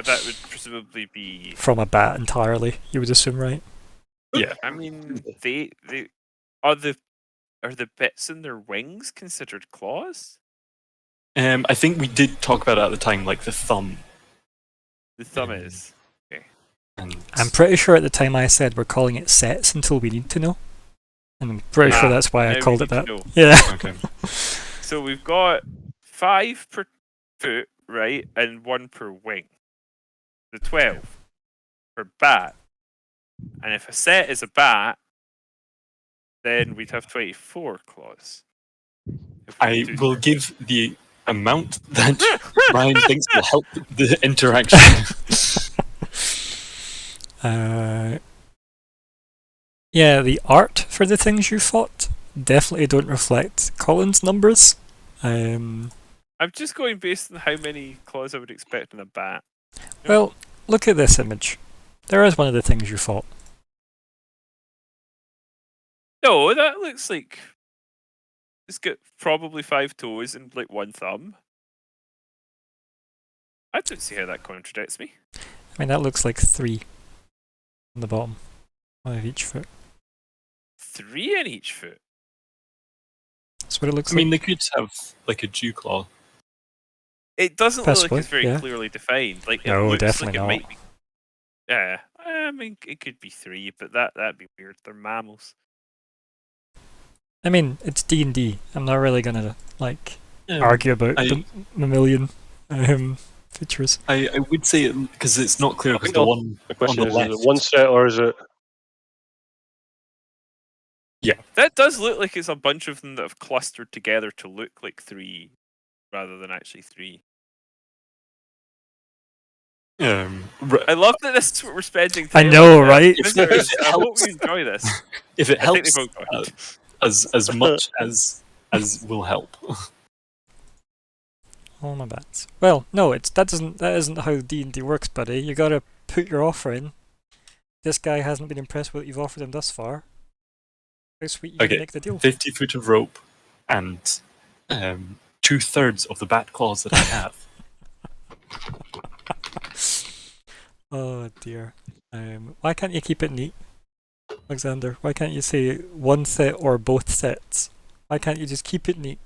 that would presumably be. From a bat entirely, you would assume, right? Yeah. I mean, they are the bits in their wings considered claws? I think we did talk about it at the time, like the thumb. The thumb is. And I'm pretty sure at the time I said we're calling it sets until we need to know. And I'm pretty sure that's why I now called we it need that. to know. Yeah. okay. So we've got 5 per foot, right, and 1 per wing. the 12 for bat. And if a set is a bat, then we'd have 24 claws. If we I do will so. give the amount that Ryan thinks will help the interaction. Yeah, the art for the things you fought definitely don't reflect Colin's numbers. I'm just going based on how many claws I would expect in a bat. Well, look at this image. There is one of the things you fought. No, that looks like it's got probably 5 toes and like 1 thumb. I don't see how that contradicts me. I mean, that looks like 3 on the bottom, one of each foot. 3 in each foot. That's what it looks I mean, they could have like a dew claw. It doesn't look like Possibly, it's very yeah. clearly defined. Like it No, looks definitely like it not. might be. Yeah, I mean it could be 3, but that'd be weird. They're mammals. I mean, it's D&D. I'm not really gonna like Um, argue about I- the mammalian features. I would say because it's not clear because the one The question on the is left. it one set or is it? That does look like it's a bunch of them that have clustered together to look like 3, rather than actually 3. I love that this is what we're spending I time know, on. right? Listeners, If it I hope helps. we enjoy this. If it I think helps they both got it. as much as will help. All my bats. Well, no, that isn't how D&D works, buddy. You gotta put your offer in. This guy hasn't been impressed with what you've offered him thus far. How sweet you Okay. make the deal. 50 foot of rope and 2/3 of the bat claws that I have. Oh dear. Why can't you keep it neat, Alexander? Why can't you say one set or both sets? Why can't you just keep it neat?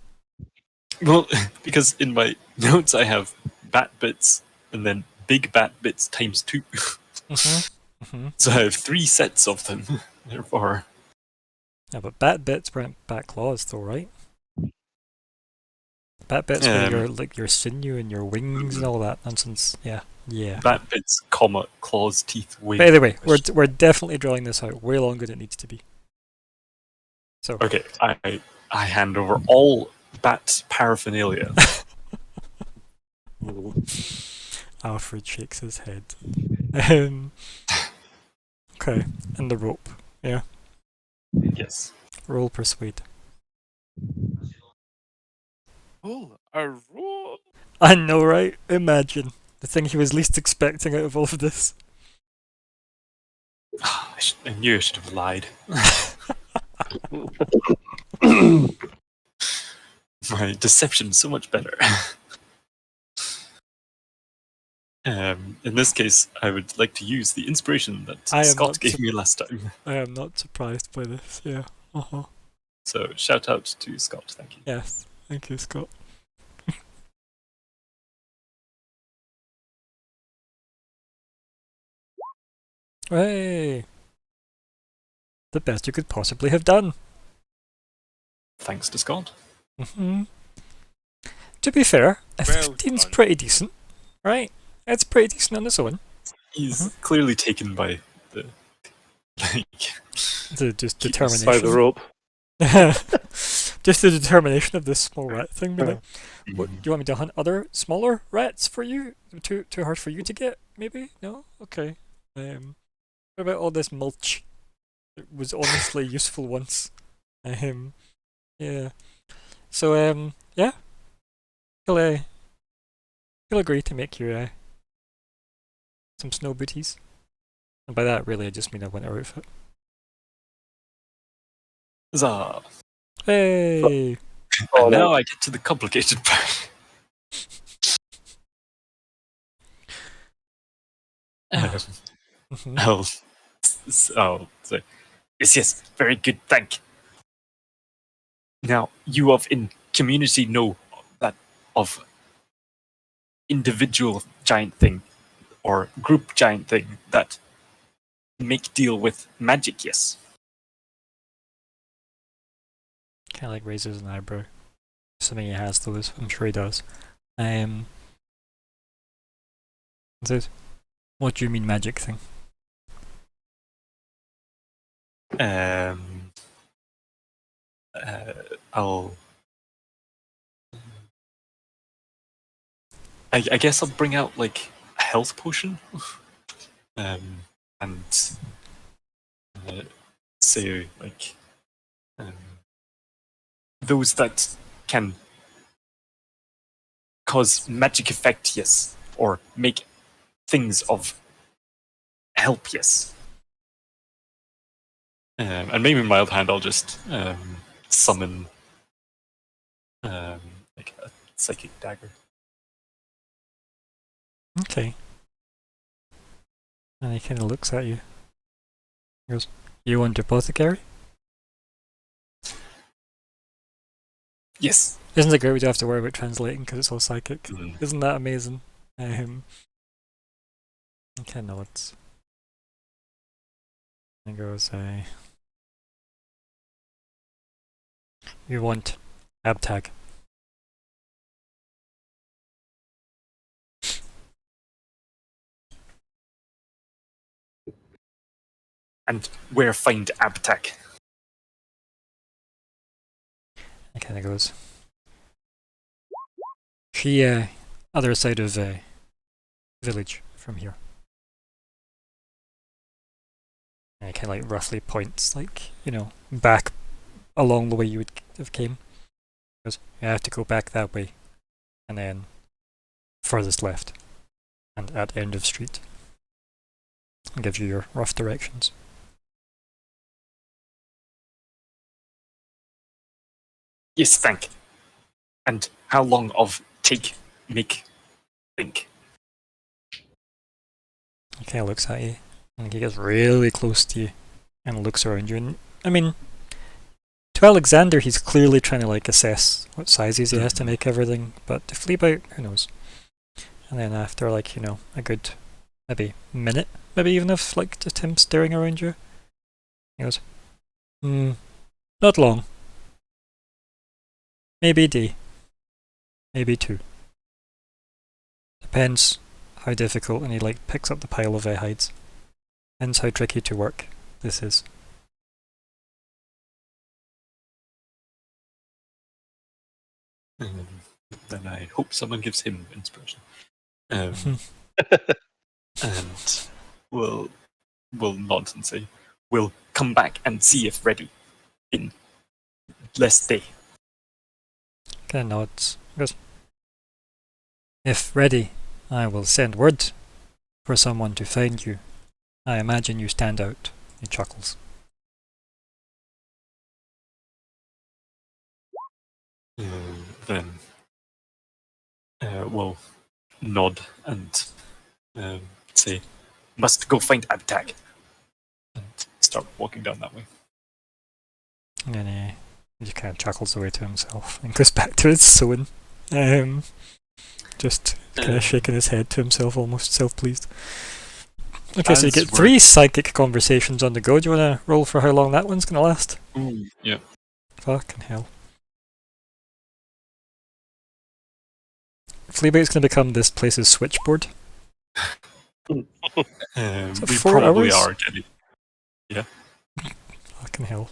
Well, because in my notes I have bat bits and then big bat bits times 2. So I have 3 sets of them. Therefore, Yeah, but bat bits weren't bat claws, though, right? Bat bits were your sinew and your wings and all that nonsense. Yeah. bat bits, comma, claws, teeth, wings. But anyway, we're definitely drawing this out way longer than it needs to be. So Okay, I hand over all bat paraphernalia. Alfred shakes his head. Okay, and the rope. Yeah. Yes. Roll persuade. Oh, a roll. I know, right? Imagine the thing he was least expecting out of all of this. I knew I should have lied. My deception's so much better. In this case, I would like to use the inspiration that I am Scott not gave me last time. I am not surprised by this. Yeah. So shout out to Scott, thank you. Yes. Thank you, Scott. Hey! The best you could possibly have done. Thanks to Scott. To be fair, a Well 15's done. pretty decent, right? It's pretty decent on its own. He's clearly taken by the The just Keep determination. By the rope. Just the determination of this small rat thing. Be like, Mhm. what, do you want me to hunt other smaller rats for you? Too hard for you to get? Maybe? No? Okay. What about all this mulch? It was honestly useful once. Yeah. So yeah. He'll agree to make you some snow booties. And by that, really, I just mean a winter outfit. Huzzah. Hey! Oh, And no. now I get to the complicated part. Mhm. I'll say, yes, very good, thank. Now, you of in community know that of individual giant thing or group giant thing that make deal with magic, yes. Kind of like raises an eyebrow. Assuming he has those, I'm sure he does. Says, What do you mean magic thing? I'll. I guess I'll bring out like a health potion, and say like those that can cause magic effect, yes, or make things of help, yes. And maybe in my other hand, I'll just summon like a psychic dagger. Okay. And he kind of looks at you. He goes, "You want apothecary?" Yes. Isn't it great we don't have to worry about translating because it's all psychic? Mm. Isn't that amazing? He kind of nods. And goes, "You want Abtag?" And where find Abtag? He kind of goes, "She, other side of village from here." And he kind of like roughly points, like, back along the way you would have came. He goes, "You have to go back that way, and then furthest left, and at end of street." And gives you your rough directions. Yes, thank. And how long of take, make, think? He kind of looks at you, and he gets really close to you, and looks around you. And I mean, to Alexander, he's clearly trying to like assess what sizes he has to make everything. But to Fleabite, who knows? And then after like a good maybe minute, maybe even of like just him staring around you, he goes, "Not long. Maybe a day. Maybe 2. Depends how difficult," and he like picks up the pile of hides. "Depends how tricky to work this is." Then I hope someone gives him inspiration. And we'll nod and say, "We'll come back and see if ready in less day." Kind of nods. He goes, "If ready, I will send word for someone to find you. I imagine you stand out." He chuckles. Then we'll nod and say, "Must go find Abtag," and start walking down that way. And then he just kind of chuckles away to himself and goes back to his sewing. Just kind of shaking his head to himself, almost self-pleased. Okay, so you get 3 psychic conversations on the go. Do you want to roll for how long that one's going to last? Yeah. Fucking hell. Fleabite's going to become this place's switchboard. We 4 probably hours? are getting. Yeah. Fucking hell.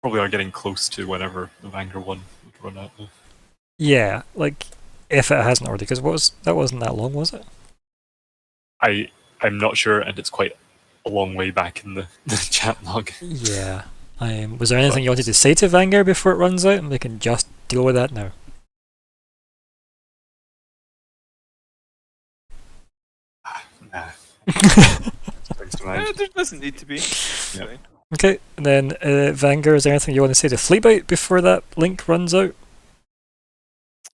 Probably are getting close to whenever the Vanger one would run out. Yeah, like, if it hasn't already, because that wasn't that long, was it? I'm not sure, and it's quite a long way back in the chat log. Yeah. Was there anything you wanted to say to Vanger before it runs out, and we can just deal with that now? Nah. There doesn't need to be. Yep. Okay, and then Vanger, is there anything you want to say to Fleabite before that link runs out?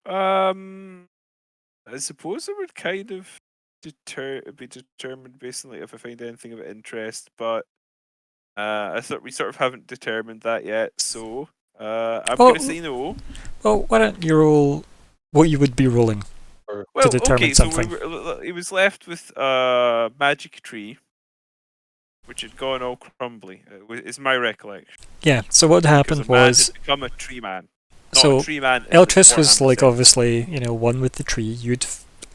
I suppose it would kind of be determined based on like, if I find anything of interest, but I thought we sort of haven't determined that yet, so I'm going to say no. Well, why don't you roll what you would be rolling to determine something? So he was left with a magic tree, which had gone all crumbly, is my recollection. Yeah, so what happened was... had become a tree man. So a tree man Eltris was like obviously, one with the tree. You'd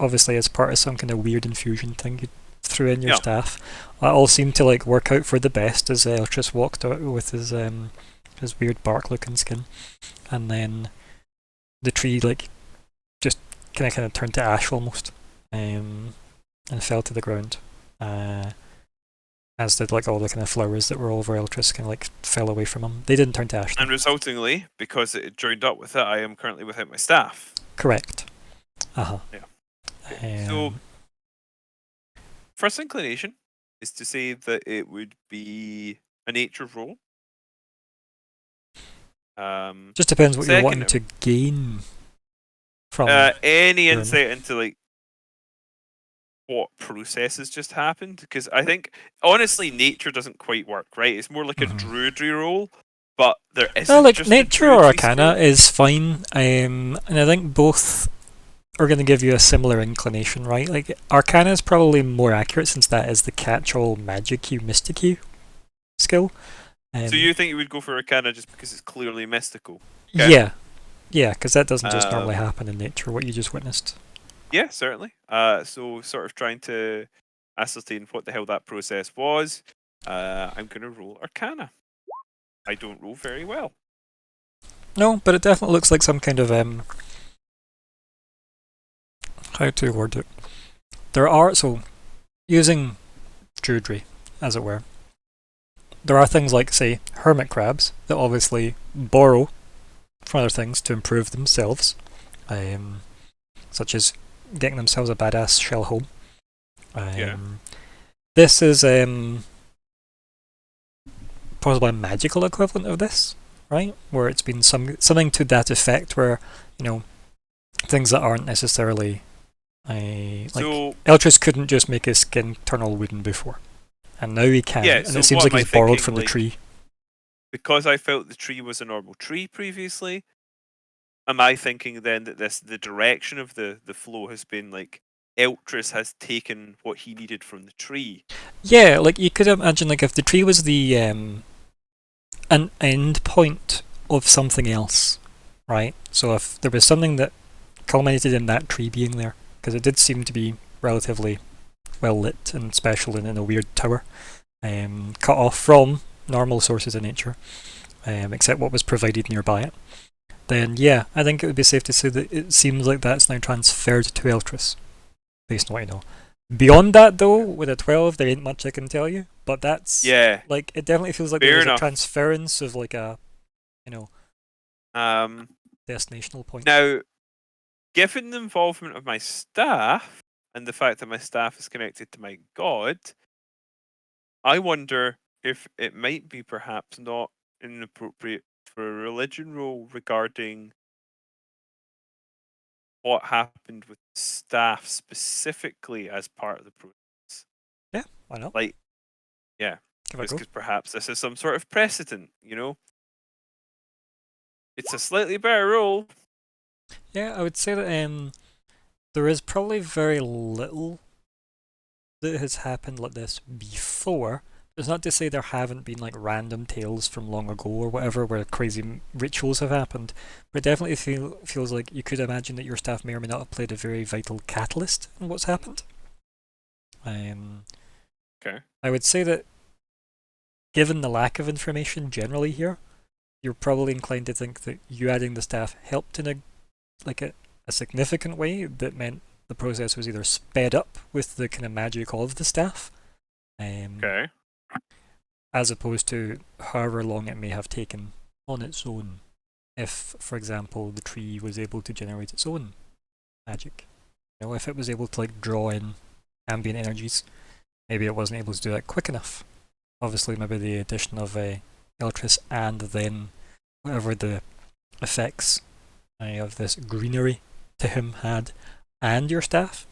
obviously as part of some kind of weird infusion thing you threw in your Yeah. staff. That all seemed to like work out for the best as Eltrus walked out with his weird bark looking skin, and then the tree like just kind of turned to ash almost, and fell to the ground. As did like all the kind of flowers that were all over Eltrus kind of like fell away from him. They didn't turn to ash. And resultingly, because it joined up with it, I am currently without my staff. Correct. Yeah. Okay. So, first inclination is to say that it would be a nature roll. Just depends what you're second, wanting to gain from any room. insight into like what processes just happened, because I think honestly nature doesn't quite work, right? It's more like a druidry roll, but there isn't. Well, like just nature a or druidry arcana skill. is fine, and I think both are going to give you a similar inclination, right? Like arcana is probably more accurate since that is the catch-all magic-y, mystic-y skill. So you think you would go for arcana just because it's clearly mystical? Okay. Yeah, because that doesn't just normally happen in nature. What you just witnessed. Yeah, certainly. So sort of trying to ascertain what the hell that process was. I'm going to roll arcana. I don't roll very well. No, but it definitely looks like some kind of how to word it. There are, so using druidry, as it were, there are things like, say, hermit crabs that obviously borrow from other things to improve themselves, such as getting themselves a badass shell home. This is possibly a magical equivalent of this, right? Where it's been something to that effect, where things that aren't necessarily like Eltrus couldn't just make his skin turn all wooden before, and now he can. And it seems like he's borrowed from the tree. Because I felt the tree was a normal tree previously, am I thinking then that the direction of the flow has been like Eltrus has taken what he needed from the tree? Yeah, like you could imagine, like if the tree was the an end point of something else, right? So if there was something that culminated in that tree being there, because it did seem to be relatively well lit and special and in a weird tower, cut off from normal sources of nature, except what was provided nearby it, then yeah, I think it would be safe to say that it seems like that's now transferred to Eltrus, based on what you know. Beyond that, though, with a 12, there ain't much I can tell you, but that's, like, it definitely feels like there's a transference of, like, a, destinational point. Now, given the involvement of my staff, and the fact that my staff is connected to my god, I wonder if it might be perhaps not inappropriate for a religion roll regarding what happened with staff specifically as part of the process. Yeah, why not? Like, yeah, because perhaps this is some sort of precedent, It's a slightly better roll. Yeah, I would say that there is probably very little that has happened like this before. It's not to say there haven't been like random tales from long ago or whatever where crazy rituals have happened, but it definitely feels like you could imagine that your staff may or may not have played a very vital catalyst in what's happened. Okay. I would say that given the lack of information generally here, you're probably inclined to think that you adding the staff helped in a significant way that meant the process was either sped up with the kind of magic of the staff, okay, as opposed to however long it may have taken on its own. If, for example, the tree was able to generate its own magic, if it was able to like draw in ambient energies, maybe it wasn't able to do that quick enough. Obviously, maybe the addition of Eltrus and then whatever the effects of this greenery to him had, and your staff,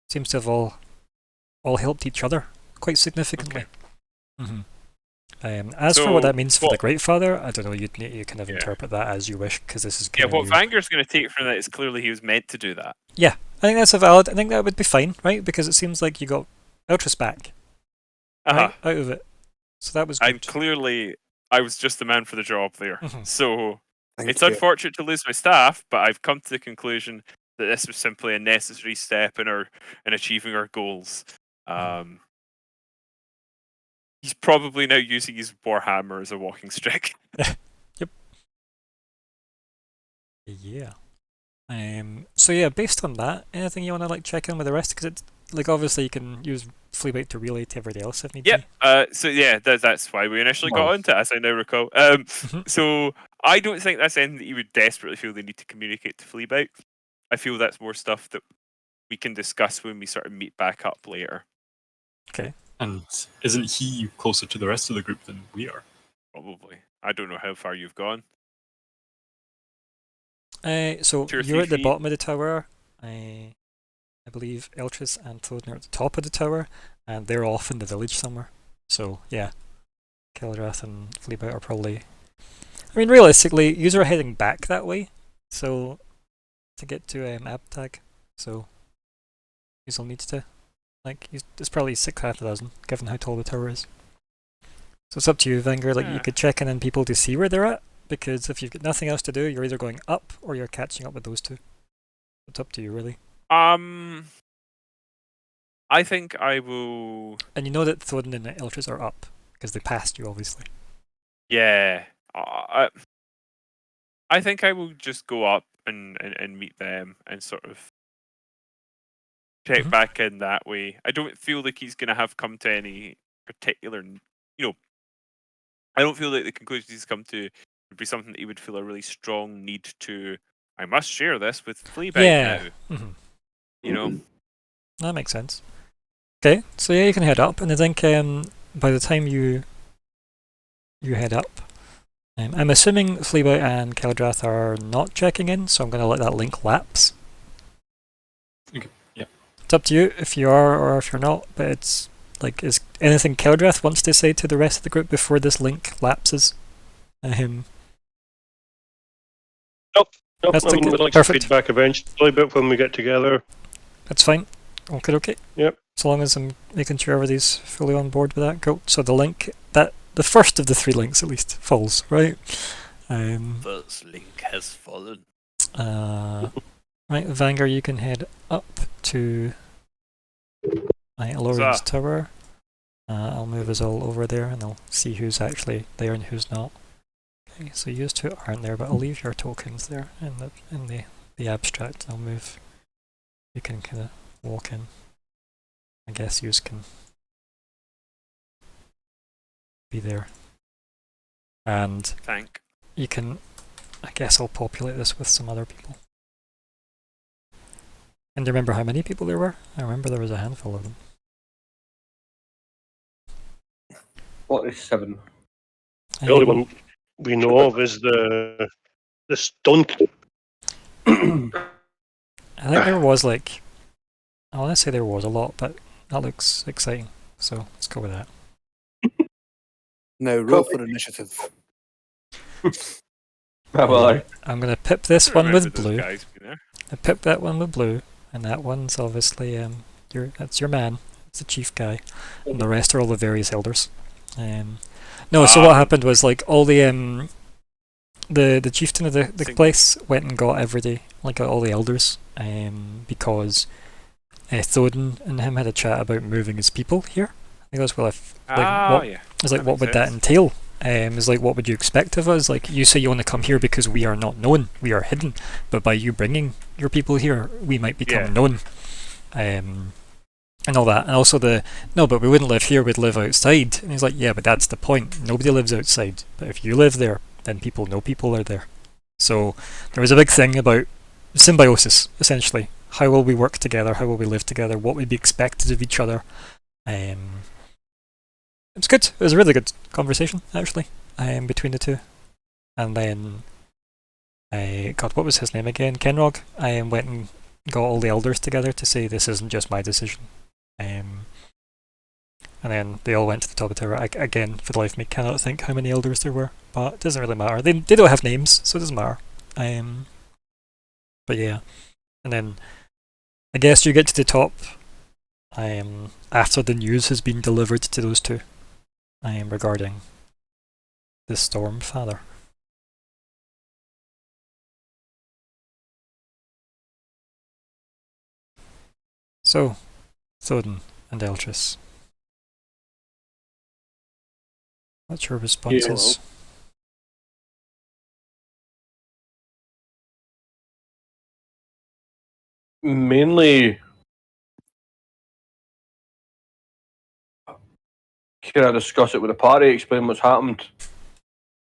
seems to have all helped each other quite significantly. Okay. As for what that means for the Great Father, I don't know. You kind of interpret that as you wish, because this is kind of what Vanger's going to take from that is clearly he was meant to do that. Yeah, I think that's a valid. I think that would be fine, right? Because it seems like you got Eltrus back right, out of it, so that was good. I was just the man for the job there. So it's unfortunate to lose my staff, but I've come to the conclusion that this was simply a necessary step in achieving our goals. He's probably now using his warhammer as a walking stick. Yep. Yeah. So yeah, based on that, anything you want to like check in with the rest? Because it's like obviously you can use Flea-Bite to relay to everybody else if need Yep. be. So yeah, that's why we initially got onto it, as I now recall. Mhm. So I don't think that's anything that you would desperately feel they need to communicate to Flea-Bite. I feel that's more stuff that we can discuss when we sort of meet back up later. Okay. And isn't he closer to the rest of the group than we are? Probably. I don't know how far you've gone. So 2 or you're 3 at the feet. bottom of the tower. I believe Eltris and Thoden are at the top of the tower, and they're off in the village somewhere. So yeah, Keldrath and Flea-Bite are probably. I mean, realistically, you are heading back that way, so to get to Abtag, so you'll need to like. It's probably 6,500, given how tall the tower is. So it's up to you, Vanguard. Like you could check in on people to see where they're at, because if you've got nothing else to do, you're either going up or you're catching up with those two. It's up to you, really. I think I will. And you know that Thoden and Eltris are up because they passed you, obviously. Yeah. I think I will just go up and meet them and sort of check Mhm. back in that way. I don't feel like he's going to have come to any particular, I don't feel like the conclusions he's come to would be something that he would feel a really strong need to. I must share this with Flea-Bite Yeah. now. Mhm. You know. That makes sense. Okay, so yeah, you can head up, and I think by the time you head up, I'm assuming Flea-Bite and Keldrath are not checking in, so I'm going to let that link lapse. Okay, yeah. It's up to you if you are or if you're not, but it's like, is anything Keldrath wants to say to the rest of the group before this link lapses? Nope, That's I the- would like perfect. some feedback eventually, but when we get together. That's fine. Okay. Yep. As long as I'm making sure everybody's fully on board with that, go. So the link, the first of the 3 links at least, falls, right? First link has fallen. Right, Vanguard, you can head up to Alorian's tower. I'll move us all over there and I'll see who's actually there and who's not. Okay, so you two aren't there, but I'll leave your tokens there in the abstract. I'll move. You can kind of walk in. I guess you can be there. And you can, I guess I'll populate this with some other people. And do you remember how many people there were? I remember there was a handful of them. 47. The only one we know of is the stunt. I think there was like, I want to say there was a lot, but that looks exciting. So let's go with that. Now roll for initiative. I'm going to pip this one with blue. Guys being there. I pip that one with blue, and that one's obviously that's your man. It's the chief guy, and the rest are all the various elders. No, so what happened was like all the chieftain of the place went and got everybody, like got all the elders, because Thoden and him had a chat about moving his people here. I think that's well, Yeah. It's like, what would that entail? Is like, what would you expect of us? Like, you say you want to come here because we are not known, we are hidden, but by you bringing your people here, we might become known, and all that. And also no, but we wouldn't live here, we'd live outside. And he's like, yeah, but that's the point. Nobody lives outside. But if you live there, then people know people are there. So there was a big thing about symbiosis, essentially. How will we work together? How will we live together? What would be expected of each other? It was good. It was a really good conversation, actually, between the two. And then, God, what was his name again? Kenrog. I went and got all the elders together to say this isn't just my decision. And then they all went to the top of the tower. Again, for the life of me, cannot think how many elders there were, but it doesn't really matter. They don't have names, so it doesn't matter. But yeah, and then I guess you get to the top after the news has been delivered to those two regarding the Storm Father. So, Thoden and Eltris. What's your responses? Mainly, can I discuss it with the party? Explain what's happened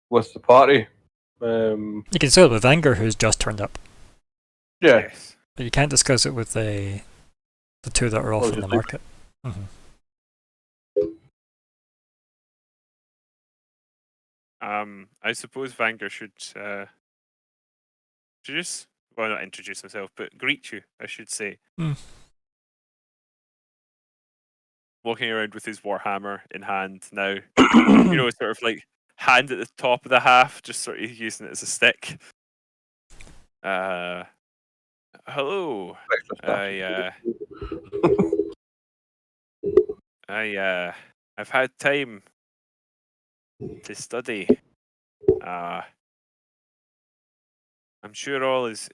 with the party. You can say it with Anger, who's just turned up. Yeah. Yes. But you can't discuss it with the two that are off in the Obviously. market. I suppose Vanger should introduce, well, not introduce himself, but greet you, I should say. Walking around with his warhammer in hand now. You know, sort of like hand at the top of the half, just sort of using it as a stick. Hello. I've had time to study. I'm sure all is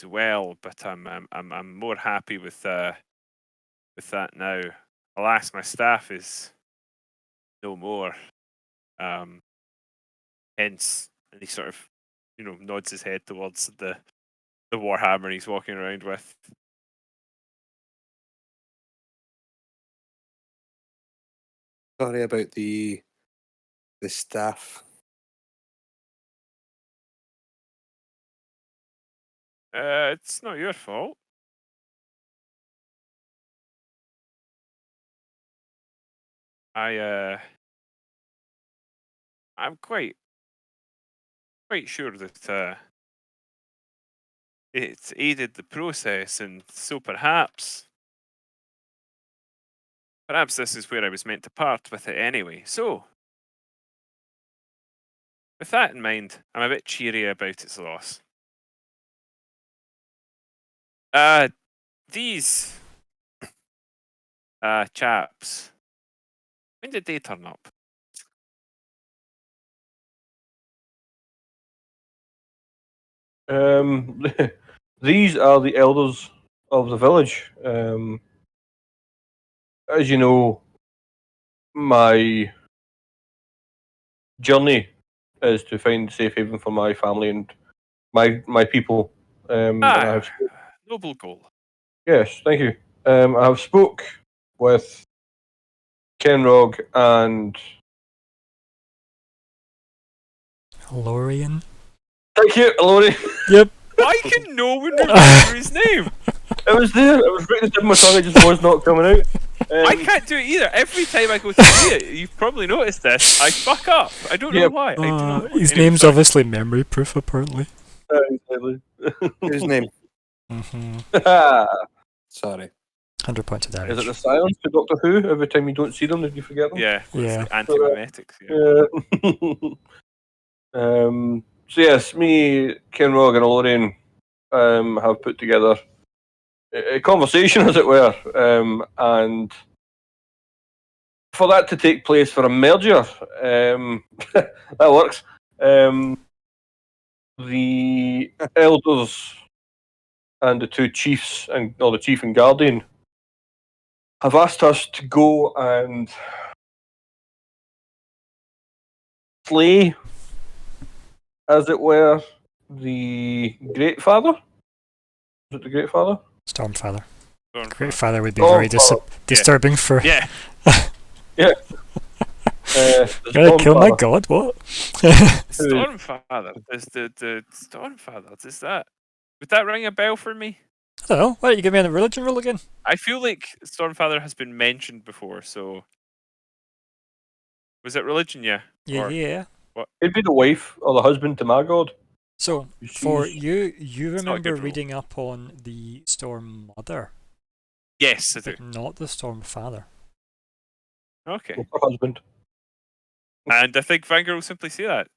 well, but I'm more happy with that now. Alas, my staff is no more. Hence, and he sort of, nods his head towards the warhammer he's walking around with. Sorry about the staff. It's not your fault. I'm quite sure that it's aided the process, and so perhaps this is where I was meant to part with it anyway. So, with that in mind, I'm a bit cheery about its loss. These chaps, when did they turn up? These are the elders of the village. As you know, my journey is to find safe haven for my family and my people. And I have Noble goal. yes, thank you. I have spoke with Kenrog and Lorian. thank you, Lori. Yep. Why can no one remember his name? It was there. It was written in my tongue. It just was not coming out. I can't do it either. Every time I go to see it, you've probably noticed this, I fuck up. I don't know why. I do not. His Anyway, name's sorry. obviously memory proof, apparently. His name. Sorry. 100 points of Is it damage. the silence to Doctor Who? Every time you don't see them, did you forget them? Yeah, Yeah. anti-memetics. Yeah. So yes, me, Kenrog, and Lorraine have put together a conversation, as it were, and for that to take place for a merger, that works. The elders and the two chiefs, or the chief and guardian, have asked us to go and slay, as it were, the Great Father. Is it the Great Father? Stormfather. Stormfather. Great Father would be very disturbing for. Yeah. Yeah. Gonna kill my god, what? Stormfather. Is the Stormfather? Does that? Would that ring a bell for me? I don't know. Why don't you give me a religion roll again? I feel like Stormfather has been mentioned before, so was it religion? Yeah. Yeah, Or- yeah. It'd be the wife or the husband to my god. So, for you It's not a remember good rule. reading up on the Storm Mother, Yes, I do. but not the Storm Father. Okay. Her husband. And I think Vanger will simply say that.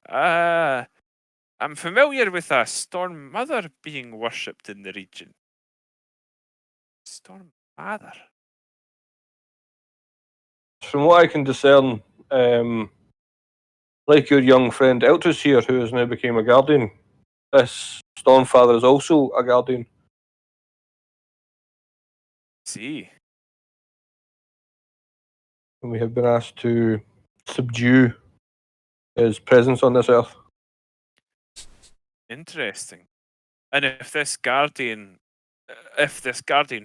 I'm familiar with a Storm Mother being worshipped in the region. Storm Father? From what I can discern, like your young friend Eltris here, who has now become a guardian, this Stormfather is also a guardian. See. And we have been asked to subdue his presence on this earth. Interesting. And if this guardian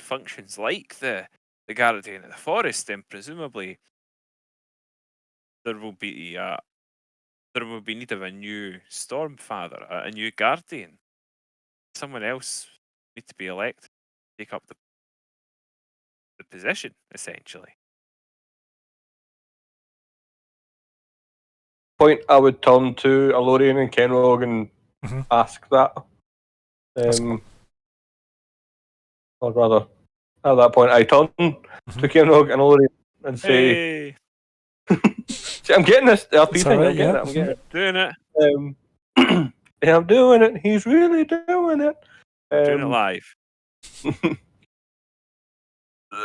functions like the guardian of the forest, then presumably there will be need of a new Stormfather, a new guardian. Someone else need to be elected, take up the position, essentially. Point I would turn to Alorian and Kenrog and Mhm. ask that. That's cool. Or rather, at that point, I turn to Kenrog and Alorian and say, Hey, see, I'm getting this RP It's thing, alright, I'm getting yeah. it, I'm getting it. doing it. Yeah, I'm doing it, he's really doing it. Doing it live.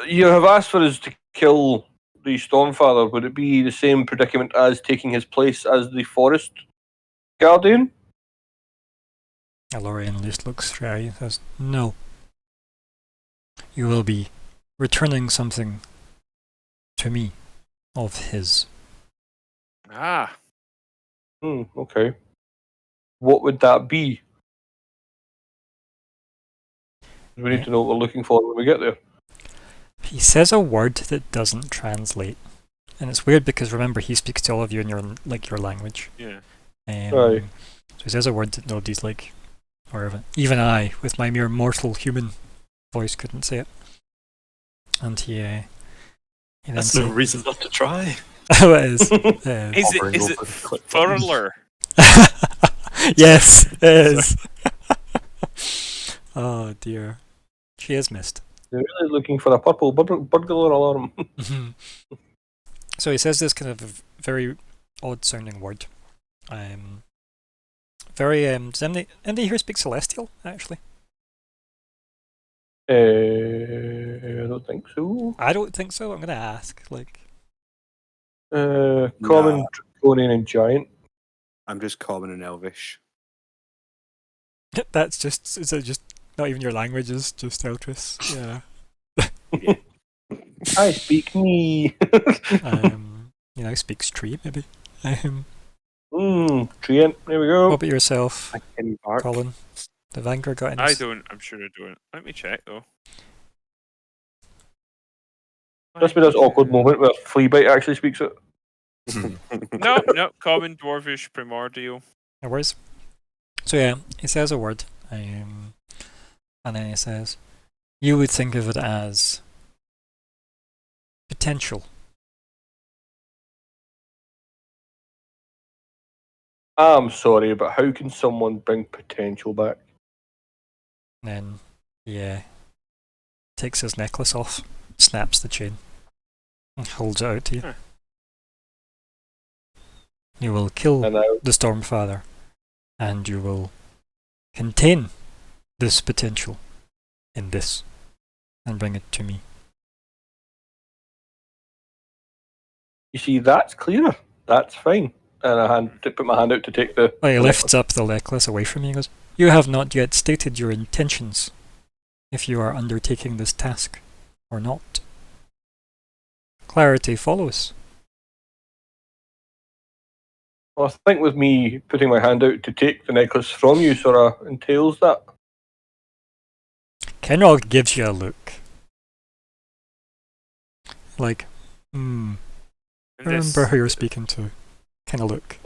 You have asked for us to kill the Stormfather. Would it be the same predicament as taking his place as the Forest Guardian? Alorian just looks shy and says, "No. You will be returning something to me of his." Ah, Okay. What would that be? We need to know what we're looking for when we get there. He says a word that doesn't translate. And it's weird because remember he speaks to all of you in your language. yeah. Right. So he says a word that nobody's or even I, with my mere mortal human voice, couldn't say it. And he then That's no reason not to try. Oh, it is. It is. Is it furler? Yes, it is. Oh dear. She is missed. They're really looking for a purple burglar alarm. So he says this kind of very odd sounding word. Does anybody here speak Celestial, actually? I don't think so. I don't think so. I'm gonna ask. Common, Draconian, and Giant. I'm just common and Elvish. That's just, is it just not even your language, is just Eltris? Yeah. I speak me. Speaks tree, maybe. Treant, there we go. What about yourself, I can bark. Colin? The Vanguard got any? I don't. I'm sure I don't. Let me check though. Just be this awkward moment where Fleabite actually speaks it. No. Common, Dwarvish, Primordial. No worries. So yeah, he says a word, and then he says, you would think of it as potential. I'm sorry, but how can someone bring potential back? And then, takes his necklace off, snaps the chain, and holds it out to you. Huh. You will kill And the Stormfather, and you will contain this potential in this, and bring it to me. you see, that's clearer. That's fine. And I put my hand out to take the. Well, he lifts up the necklace away from you and goes, you have not yet stated your intentions, if you are undertaking this task, or not. Clarity follows. Well, I think with me putting my hand out to take the necklace from you sort of entails that. Kenrog gives you a look. And Remember who you're speaking to. Kind of look.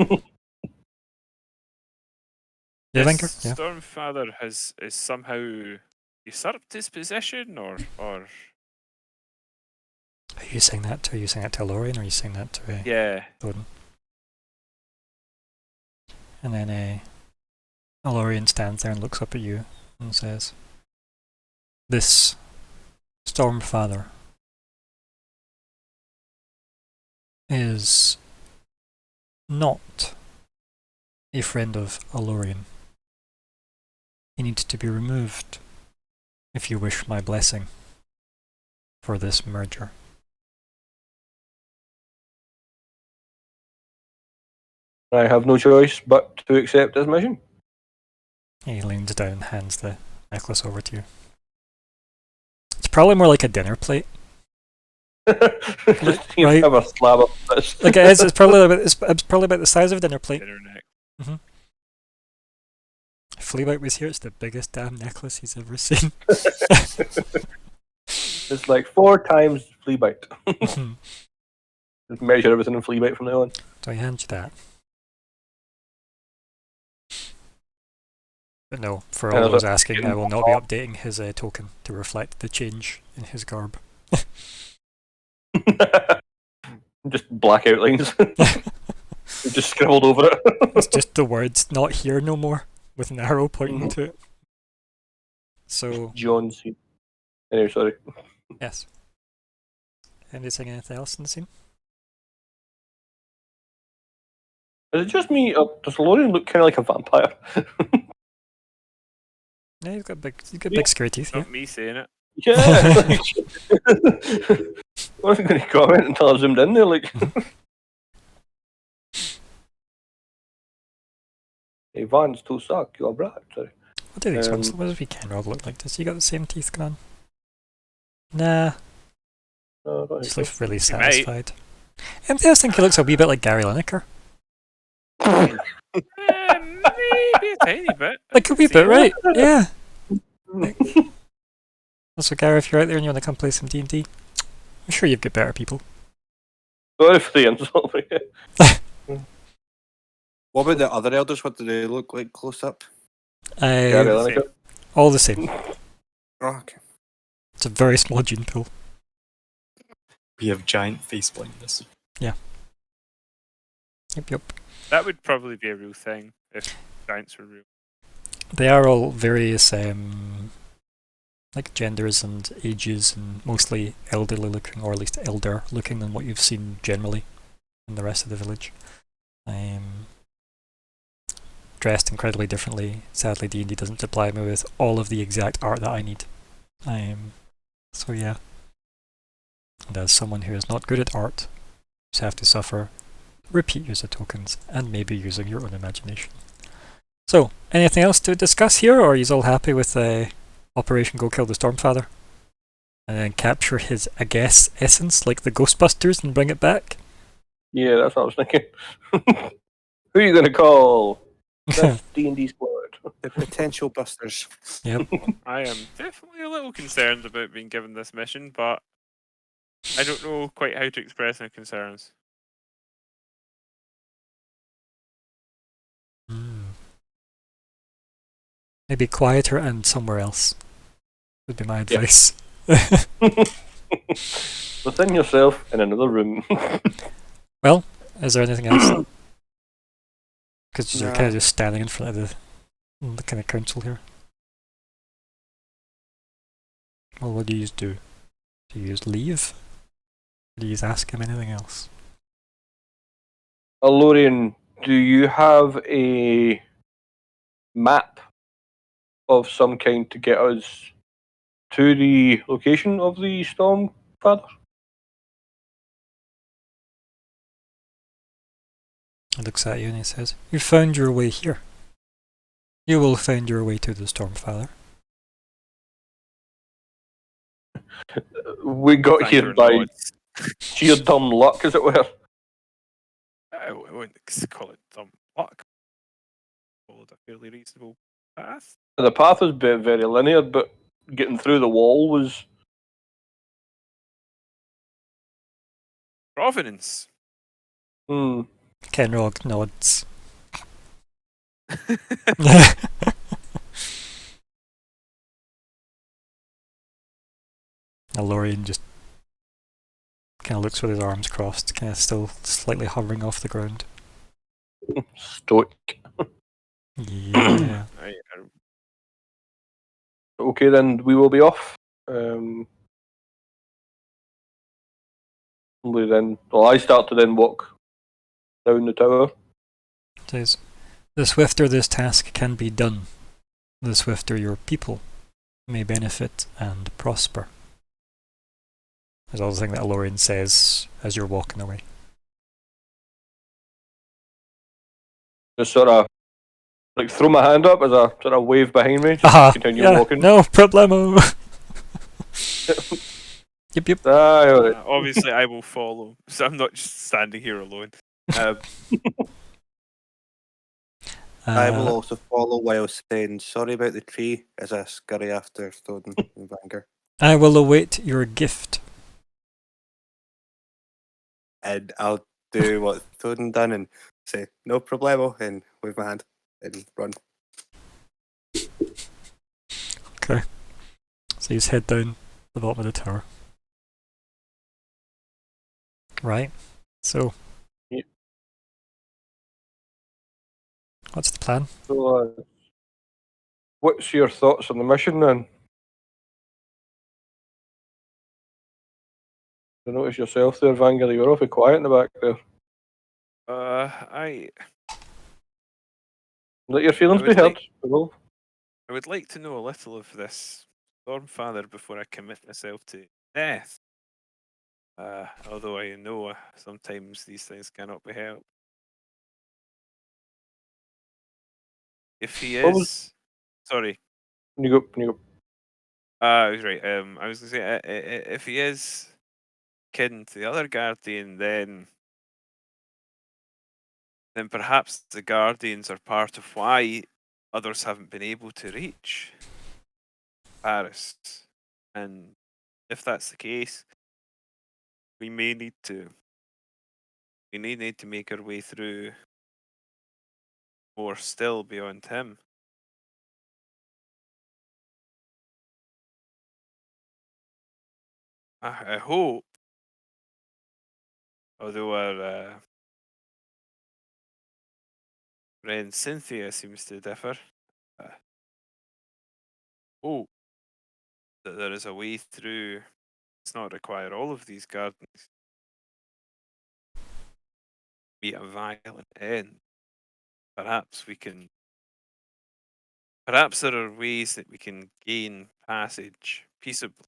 Yeah, Vanker? Yeah. Stormfather is somehow usurped his position, or Are you saying that to? Are you saying that to Lorien, or are you saying that to yeah. Odin? And then Lorien stands there and looks up at you and says, this Stormfather is not a friend of Alorian. He needs to be removed if you wish my blessing for this merger. I have no choice but to accept this mission. He leans down and hands the necklace over to you. It's probably more like a dinner plate. Just Right. have a slab of this. Like it is. It's probably about the size of a dinner plate. Dinner neck. If Fleabite was here, it's the biggest damn necklace he's ever seen. It's like 4 times Flea-Bite. Just measure everything in Flea-Bite from now on. So I hand you that. But no, for all those asking, I will not be updating his token to reflect the change in his garb. Just black outlines. Just scribbled over it. It's just the words "not here no more" with an arrow pointing to it. So John C. Anyway, sorry. yes. Anything else in the scene? Is it just me? Does Lorian look kind of like a vampire? Yeah, he's got big square teeth. Yeah. Not me saying it. Yeah. I wasn't going to comment until I zoomed in there. Like, hey, Vans to suck. You're brat. Sorry. What do these ones? What does Kenrog look like? Does he got the same teeth going on? Nah, No, I don't just think looks really He might. satisfied. I just think he looks a wee bit like Gary Lineker. Maybe a tiny bit. Like a wee See bit, it. right? Yeah. Also, Gary, if you're out there and you want to come play some D&D, I'm sure you've got better people. Sorry for the insult. What about the other elders? What do they look like close up? Gary Uh, Lineker. all the same. Oh, okay. It's a very small gene pool. We have giant face blindness. Yep. That would probably be a real thing if giants were real. They are all various like genders and ages, and mostly elderly looking, or at least elder looking than what you've seen generally in the rest of the village. Dressed incredibly differently. Sadly, D&D doesn't supply me with all of the exact art that I need. So yeah. And as someone who is not good at art, you just have to suffer repeat use of tokens and maybe using your own imagination. So, anything else to discuss here, or are you all happy with Operation Go Kill the Stormfather? And then capture his, I guess, essence, like the Ghostbusters, and bring it back? Yeah, that's what I was thinking. Who are you going to call? That's D&D squad. The potential busters. I am definitely a little concerned about being given this mission, but I don't know quite how to express my concerns. Maybe quieter and somewhere else would be my advice. Within yourself in another room. Well, is there anything else? Because you're No. kind of just standing in front of the kind of council here. Well, what do you do? Do you leave? Or do you ask him anything else? Lorian, do you have a map of some kind to get us to the location of the Stormfather? He looks at you and he says, "You found your way here. You will find your way to the Stormfather." We got Thank here your by nods. sheer dumb luck, as it were. I wouldn't call it dumb luck. Followed a fairly reasonable path. The path was very linear, but getting through the wall was... Provenance. Kenrog nods. Lorian just kind of looks with his arms crossed, kind of still slightly hovering off the ground. stoic. Yeah. Okay, then we will be off. I start to then walk down the tower. It says, "The swifter this task can be done, the swifter your people may benefit and prosper." There's all the thing that Lorian says as you're walking away. Just sort of like throw my hand up as a sort of wave behind me. Just continue walking. No problemo. Yep. Aye, all right. Obviously, I will follow, so I'm not just standing here alone. I will also follow while saying sorry about the tree as I scurry after Thoden and Vanger. I will await your gift. And I'll do what Thoden done and say, no problemo, and wave my hand and run. Okay. So you just head down the bottom of the tower. Right. So. Yep. What's the plan? So, what's your thoughts on the mission then? You notice yourself there, Vanguard. You're awfully quiet in the back there. Let your feelings be heard. I would like to know a little of this Stormfather before I commit myself to death. Although I know sometimes these things cannot be helped. If he is, sorry. You go. I was right. I was going to say, if he is kin to the other Guardian, then perhaps the Guardians are part of why others haven't been able to reach Paris. And if that's the case, we may need to make our way through more still beyond him. I hope, although our friend Cynthia seems to differ, hope that there is a way through. It's not require all of these gardens meet a violent end. Perhaps there are ways that we can gain passage peaceably.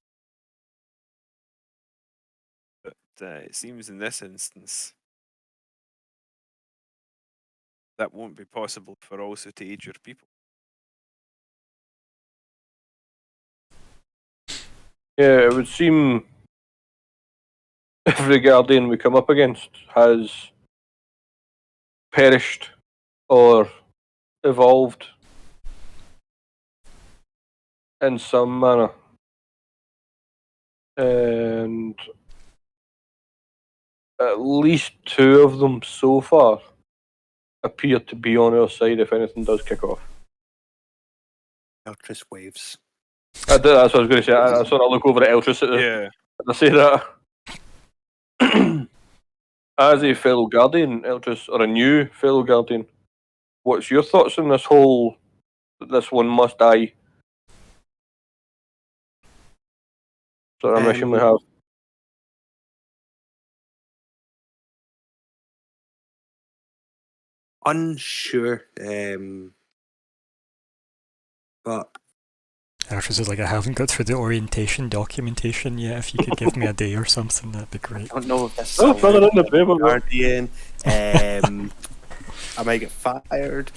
But it seems in this instance that won't be possible for also to aid your people. Yeah, it would seem every Guardian we come up against has perished or evolved in some manner. And at least 2 of them so far appear to be on our side if anything does kick off. Eltress waves. That's what I was going to say. I sort of look over at Eltress as I say that. As a fellow Guardian, Eltress, or a new fellow Guardian, what's your thoughts on this whole "this one must die" sort of mission we have? Unsure, but Arthur says, like, I haven't got through the orientation documentation yet. If you could give me a day or something, that'd be great. I don't know if this Oh, throw it in the paper. Guardian. I might get fired.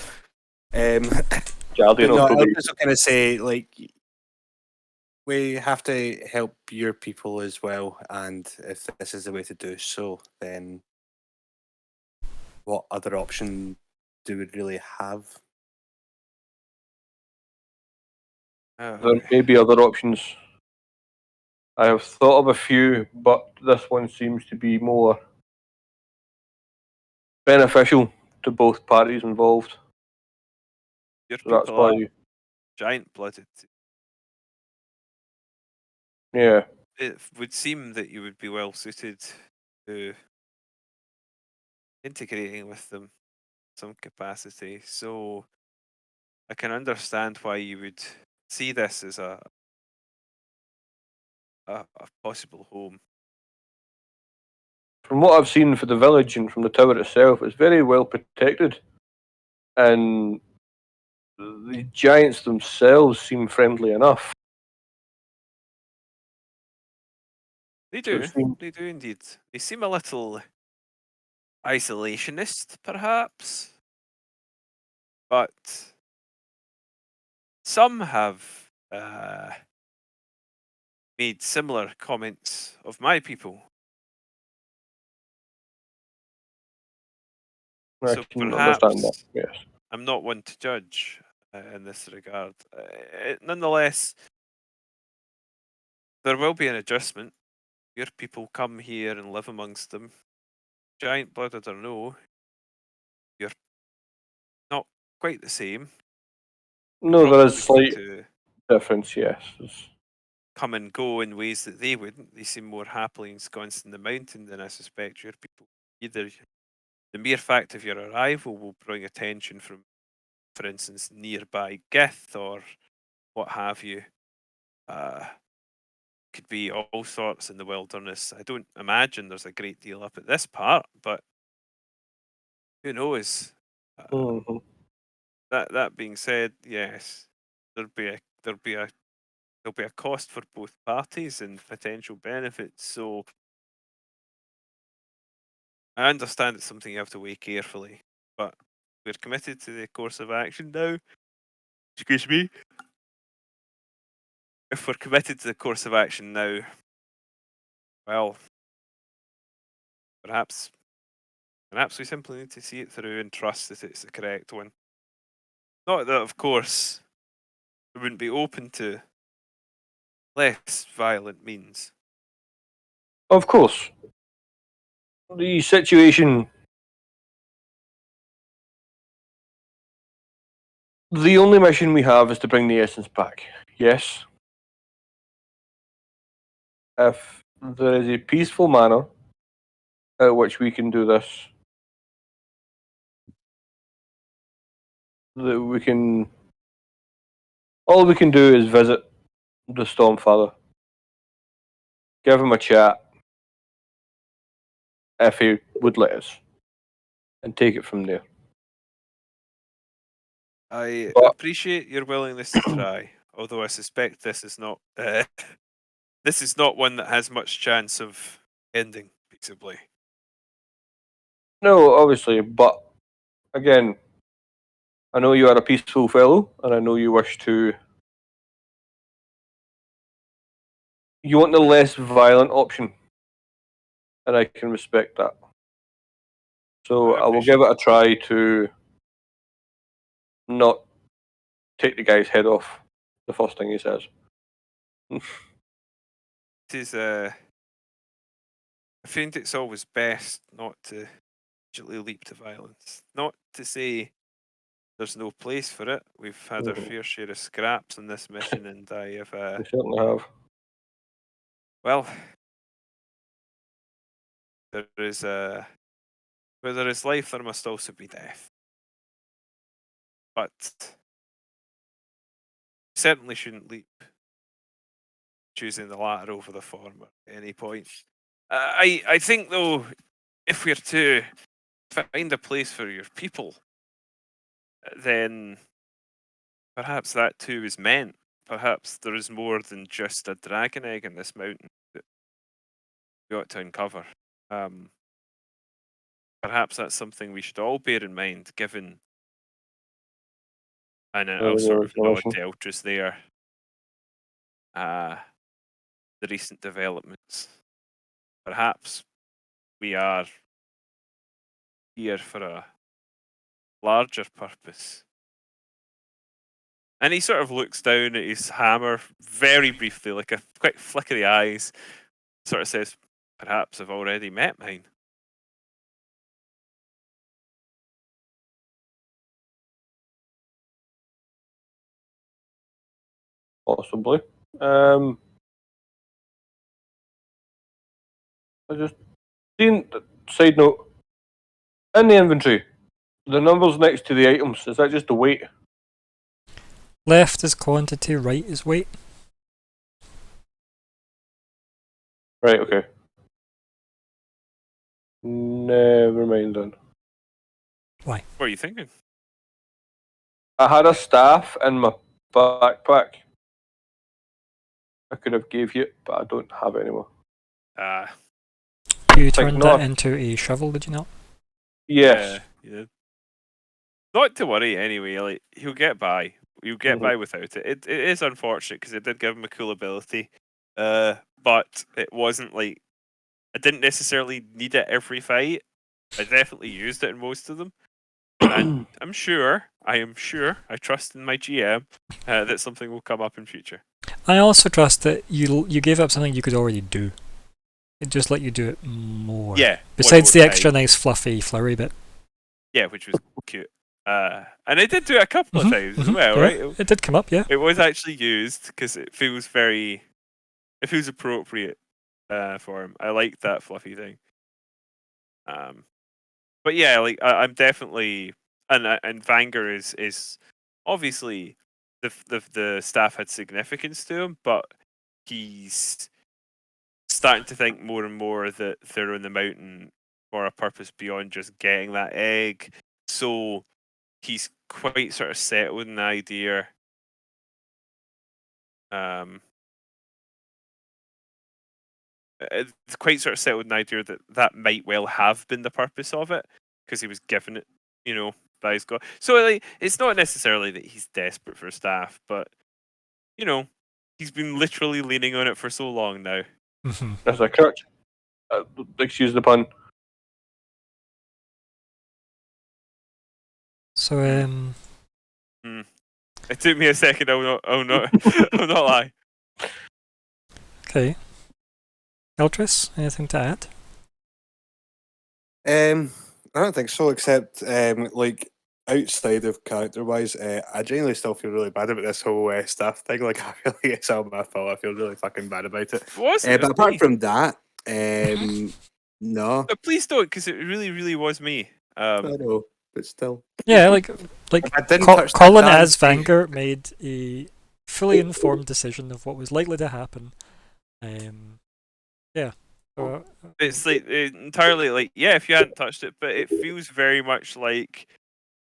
Guardian no, I probably. was just going to say, like, we have to help your people as well, and if this is the way to do so, then what other option do we really have? There may be other options. I have thought of a few, but this one seems to be more beneficial to both parties involved. Your So that's people why. are giant-blooded. Yeah. It would seem that you would be well suited to integrating with them in some capacity. So I can understand why you would see this as a possible home. From what I've seen for the village and from the tower itself, it's very well protected, and the giants themselves seem friendly enough. They do. They do indeed. They seem a little isolationist, perhaps, but some have made similar comments of my people. I So can understand that. perhaps Yes. I'm not one to judge in this regard. Nonetheless, there will be an adjustment. Your people come here and live amongst them. Giant blooded or no, you're not quite the same. No, Probably there is looking slight to difference. Yes. come and go in ways that they wouldn't. They seem more happily ensconced in the mountain than I suspect your people. Either the mere fact of your arrival will bring attention from, for instance, nearby Gith or what have you. Could be all sorts in the wilderness. I don't imagine there's a great deal up at this part, but who knows? Mhm. That being said, yes, there'll be a there'll be a cost for both parties and potential benefits. So I understand it's something you have to weigh carefully, but we're committed to the course of action now. Excuse me. If we're committed to the course of action now, well, perhaps we simply need to see it through and trust that it's the correct one. Not that, of course, we wouldn't be open to less violent means. Of course. The situation. The only mission we have is to bring the essence back. Yes. If there is a peaceful manner at which we can do this, that we can. All we can do is visit the Stormfather, give him a chat, if he would let us, and take it from there. I But- appreciate your willingness to try, although I suspect this is not this is not one that has much chance of ending peaceably. No, obviously, but again, I know you are a peaceful fellow, and I know you wish to. You want the less violent option, and I can respect that. So I will give it a try to not take the guy's head off the first thing he says. It is I find it's always best not to immediately leap to violence. Not to say there's no place for it. We've had our Mhm. fair share of scraps on this mission, and I have We certainly have. well, there is where there is life, there must also be death. But certainly shouldn't leap choosing the latter over the former at any point. I think though, if we're to find a place for your people, then perhaps that too is meant. Perhaps there is more than just a dragon egg in this mountain that we ought to uncover. Perhaps that's something we should all bear in mind, given, and I'll sort of nod to Eltrus there, the recent developments. Perhaps we are here for a larger purpose. And he sort of looks down at his hammer very briefly, like a quick flick of the eyes, sort of says, perhaps I've already met mine. Possibly. I just seen side note in the inventory. The numbers next to the items, is that just the weight? Left is quantity, right is weight. Right, okay. Never mind then. What are you thinking? I had a staff in my backpack. I could have gave you, but I don't have it anymore. You Like turned not- that into a shovel, did you not? Yes. Yeah. Not to worry anyway, like he'll get by. You'll get by without it. It is unfortunate because it did give him a cool ability. but it wasn't like I didn't necessarily need it every fight. I definitely used it in most of them, and I am sure, I trust in my GM that something will come up in future. I also trust that you gave up something you could already do. It just let you do it more. Yeah. Besides the one more extra time. nice fluffy flurry bit. Yeah, which was cute. And I did do it a couple of times as well, yeah, right? It did come up, yeah. It was actually used because it feels appropriate for him. I like that fluffy thing. But yeah, like I'm definitely, and Vanger is obviously the staff had significance to him, but he's starting to think more and more that they're on the mountain for a purpose beyond just getting that egg. So he's quite sort of settled in the idea. It's quite sort of settled in the idea that that might well have been the purpose of it because he was given it, by his god. So like, it's not necessarily that he's desperate for staff, but he's been literally leaning on it for so long now. That's a crutch. Excuse the pun. So It took me a second. I'll not lie. okay. Eltris, anything to add? I don't think so, except like outside of character-wise, I genuinely still feel really bad about this whole staff thing. Like, I feel like it's all my fault. I feel really fucking bad about it. Was it? But Was apart me. from that, no. But please don't, because it really, really was me. I know, but still. Yeah, like I didn't touch the Colin can, as Vanger made a fully informed decision of what was likely to happen. Yeah. So, It's like entirely like, yeah, if you hadn't touched it, but it feels very much like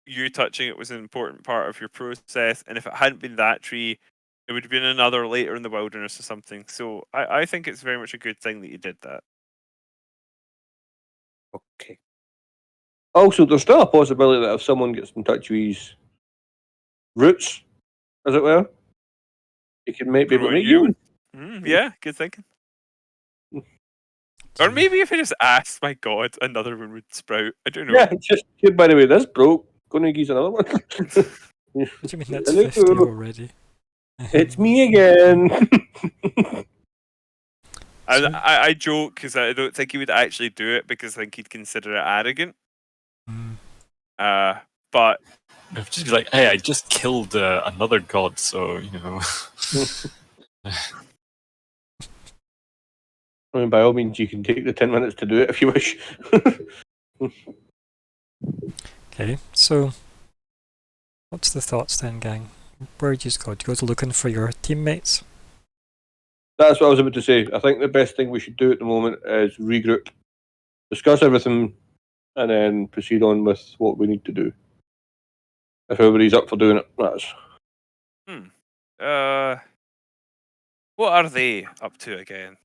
you touching it was an important part of your process, and if it hadn't been that tree, it would have been another later in the wilderness or something. So I think it's very much a good thing that you did that. Okay. Also, there's still a possibility that if someone gets in touch with his roots, as it were, he can maybe Grow a make new you. Yeah, good thinking. Or maybe if I just asked my god, another one would sprout. I don't know. Yeah, just by the way, this broke. Gonna use another one. what do you mean that's Hello. 50 already? It's me again. I joke because I don't think he would actually do it because I think he'd consider it arrogant. But I'd just be like, hey, I just killed another god, so I mean, by all means, you can take the 10 minutes to do it if you wish. Okay, so what's the thoughts then, gang? Where do you go? Do you go to looking for your teammates? That's what I was about to say. I think the best thing we should do at the moment is regroup, discuss everything, and then proceed on with what we need to do. If everybody's up for doing it, that's. what are they up to again?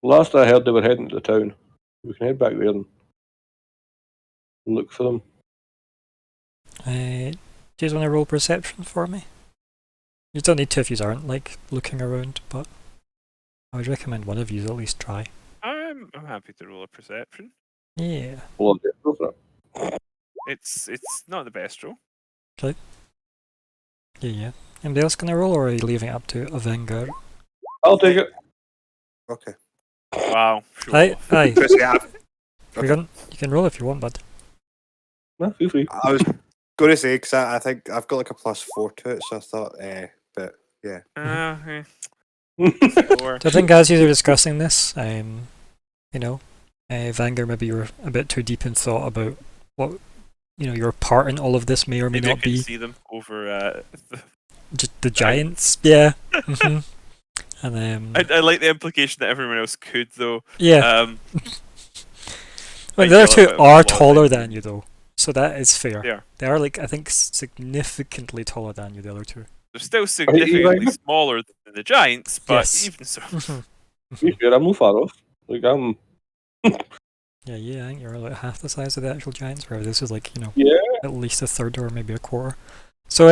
Last I heard, they were heading to the town. We can head back there and look for them. Do you guys want to roll perception for me? You don't need to if you aren't like looking around, but I would recommend one of you at least try. I'm happy to roll a perception. Yeah. Hold on, go for it. It's not the best roll. Yeah. Anybody else gonna roll, or are you leaving it up to a Vanguard? I'll take it. Okay. Wow. Aye. Chris, yeah, You can roll if you want, bud. No, feel free. I was going to say, because I think I've got like a +4 to it, so I thought, but yeah. So I think as you were discussing this, Vanguard, maybe you were a bit too deep in thought about what your part in all of this may or may Maybe not I can be. see them over. Just the giants, yeah. And I like the implication that everyone else could, though. yeah. Like the other two yellow are about taller thing. than you, though, so that is fair. Yeah. They are like I think significantly taller than you. The other two. They're still significantly right? smaller than the giants, but Yes. even so. To be fair, I'm no far off. Like I'm. Yeah, I think you're like half the size of the actual giants, whereas this is like, Yeah. at least a third or maybe a quarter. So,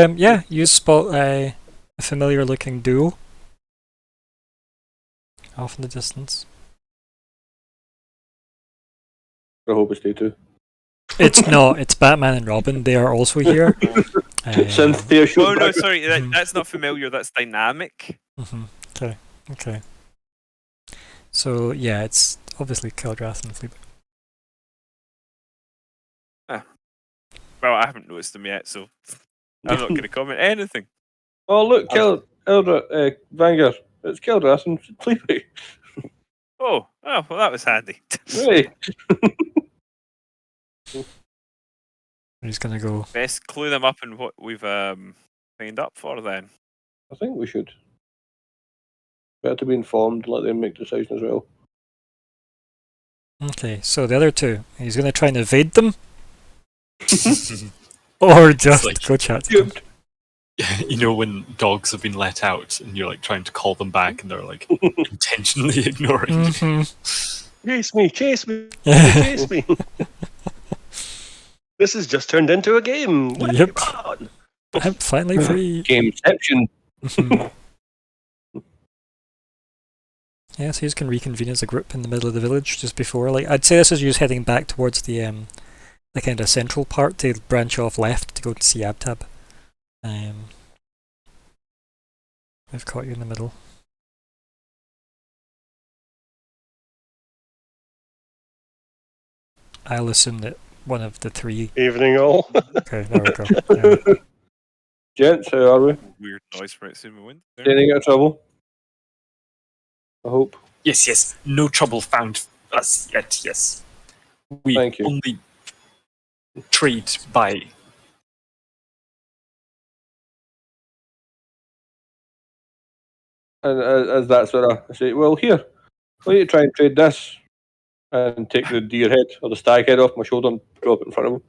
you spot A familiar looking duo. Off in the distance. I hope it's day 2. It's not, it's Batman and Robin. They are also here. Cynthia shoot Oh no, back. sorry, that's not familiar. That's dynamic. Okay, okay. So yeah, it's obviously Kildrath and Fleabag. Well, I haven't noticed them yet, so I'm not going to comment anything. Oh look, Vanguard. It's Keldras and Fleabag. Oh, well, that was handy. Hey, He's gonna go. Best clue them up in what we've signed up for then. I think we should. Better to be informed, let them make decisions as well. Okay, so the other two, he's gonna try and evade them, or just like- go chat to them. You know when dogs have been let out and you're like trying to call them back and they're like intentionally ignoring you. Mhm. Chase me, chase me. This has just turned into a game. What Yep. on? I'm finally free. Gameception. Mhm. Yeah, so you can reconvene as a group in the middle of the village just before. Like, I'd say this is you heading back towards the kind of central part to branch off left to go to see Abtab. I've caught you in the middle. I'll assume that one of the three. Evening all. Okay, there we go. Yeah. Gents, how are we? Weird noise right soon we win. Staying out of trouble? I hope. Yes, no trouble found us yet, yes. We Thank you. only trade by. And as that sort of, I say, well, here, why don't you try and trade this and take the deer head or the stag head off my shoulder and drop it in front of him.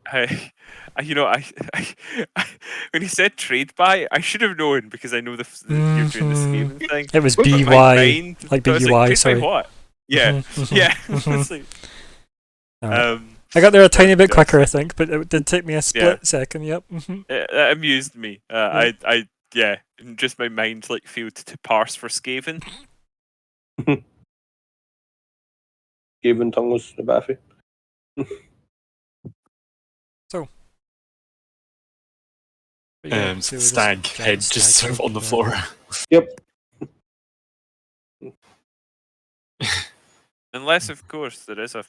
When he said trade by, I should have known because I know you're doing the scaling thing. It was But my BY, mind- like I was BUI, trade by sorry. what? Yeah, Mhm, yeah. mhm. It's like, Alright. I got there a tiny bit that's- quicker, I think, but it did take me a split second. Yep. that amused me. Just my mind like failed to parse for Skaven. Gaven tongue was the baffy. But yeah, so So we're stag just head giant just stag sort of on the head, floor. Yep. Unless, of course, there is a.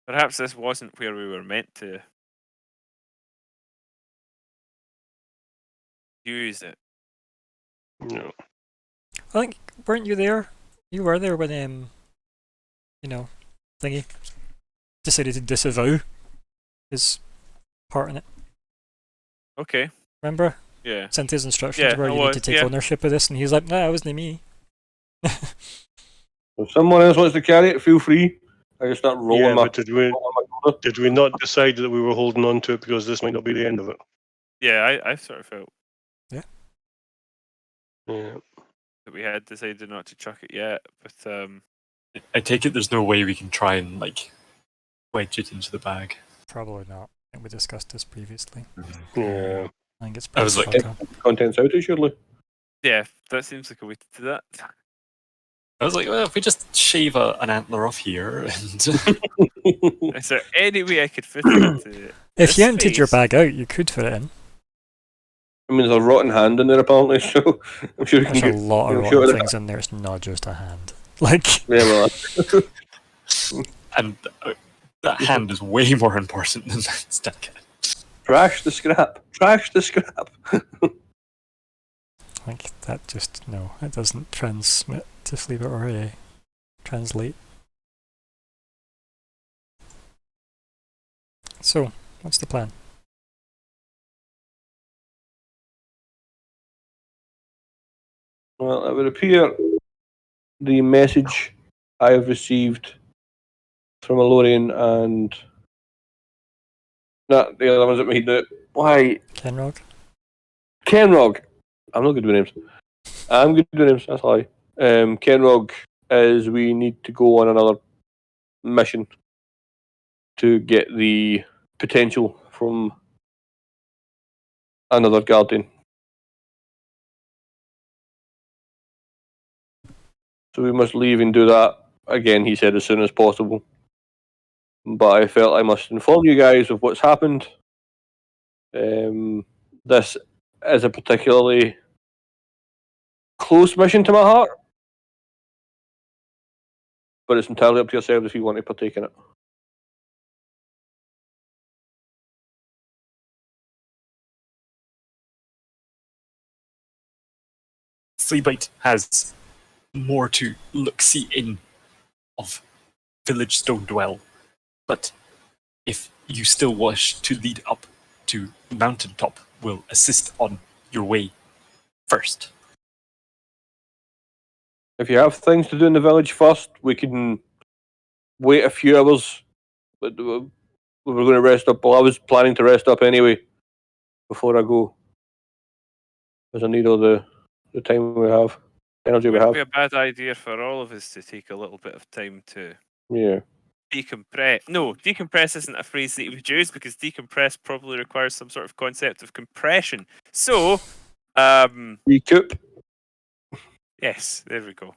Perhaps this wasn't where we were meant to use it. No. I think, weren't you there? You were there when thingy decided to disavow his part in it. Okay. Remember? Yeah. Cynthia's instructions Yeah, were I you need was, to take yeah. ownership of this, and he's like, "No, it wasn't me." If someone else wants to carry it, feel free. I just start rolling Yeah, my. but did we not decide that we were holding on to it because this might not be the end of it? Yeah, I sort of felt Yeah. that we had decided not to chuck it yet, but I take it there's no way we can try and like wedge it into the bag. Probably not. I think we discussed this previously. Yeah. I think it's I was pretty like- fuck up. Contents out, surely. yeah, that seems like a way to do that. I was like, well, if we just shave an antler off here and Is there any way I could fit it into If this you emptied your space? bag out, you could fit it in. I mean, there's a rotten hand in there apparently, so I'm sure you can There's a get. lot of I'm rotten sure that- things in there. It's not just a hand. Like, Yeah, well, and that hand is way more important than that stack. trash the scrap. Trash the scrap. that just no. It doesn't transmit to Fleabag or translate. So, what's the plan? Well, it would appear the message I have received from Alorian and not the other ones that made it. Why? Kenrog? Kenrog. I'm not good with names. I'm good with names, that's why. Kenrog is we need to go on another mission to get the potential from another guardian. So we must leave and do that again, he said, as soon as possible. But I felt I must inform you guys of what's happened. This is a particularly close mission to my heart, but it's entirely up to yourselves if you want to partake in it. Fleabite has more to look-see in of Village Stone Dwell, but if you still wish to lead up to Mountaintop, we'll assist on your way first. If you have things to do in the village first, we can wait a few hours. But we were going to rest up. Well, I was planning to rest up anyway before I go, because I need all the time we have, energy It we would have. be a bad idea for all of us to take a little bit of time to Yeah. decompress. No, decompress isn't a phrase that you would use because decompress probably requires some sort of concept of compression. So, Recoup. yes, there we go.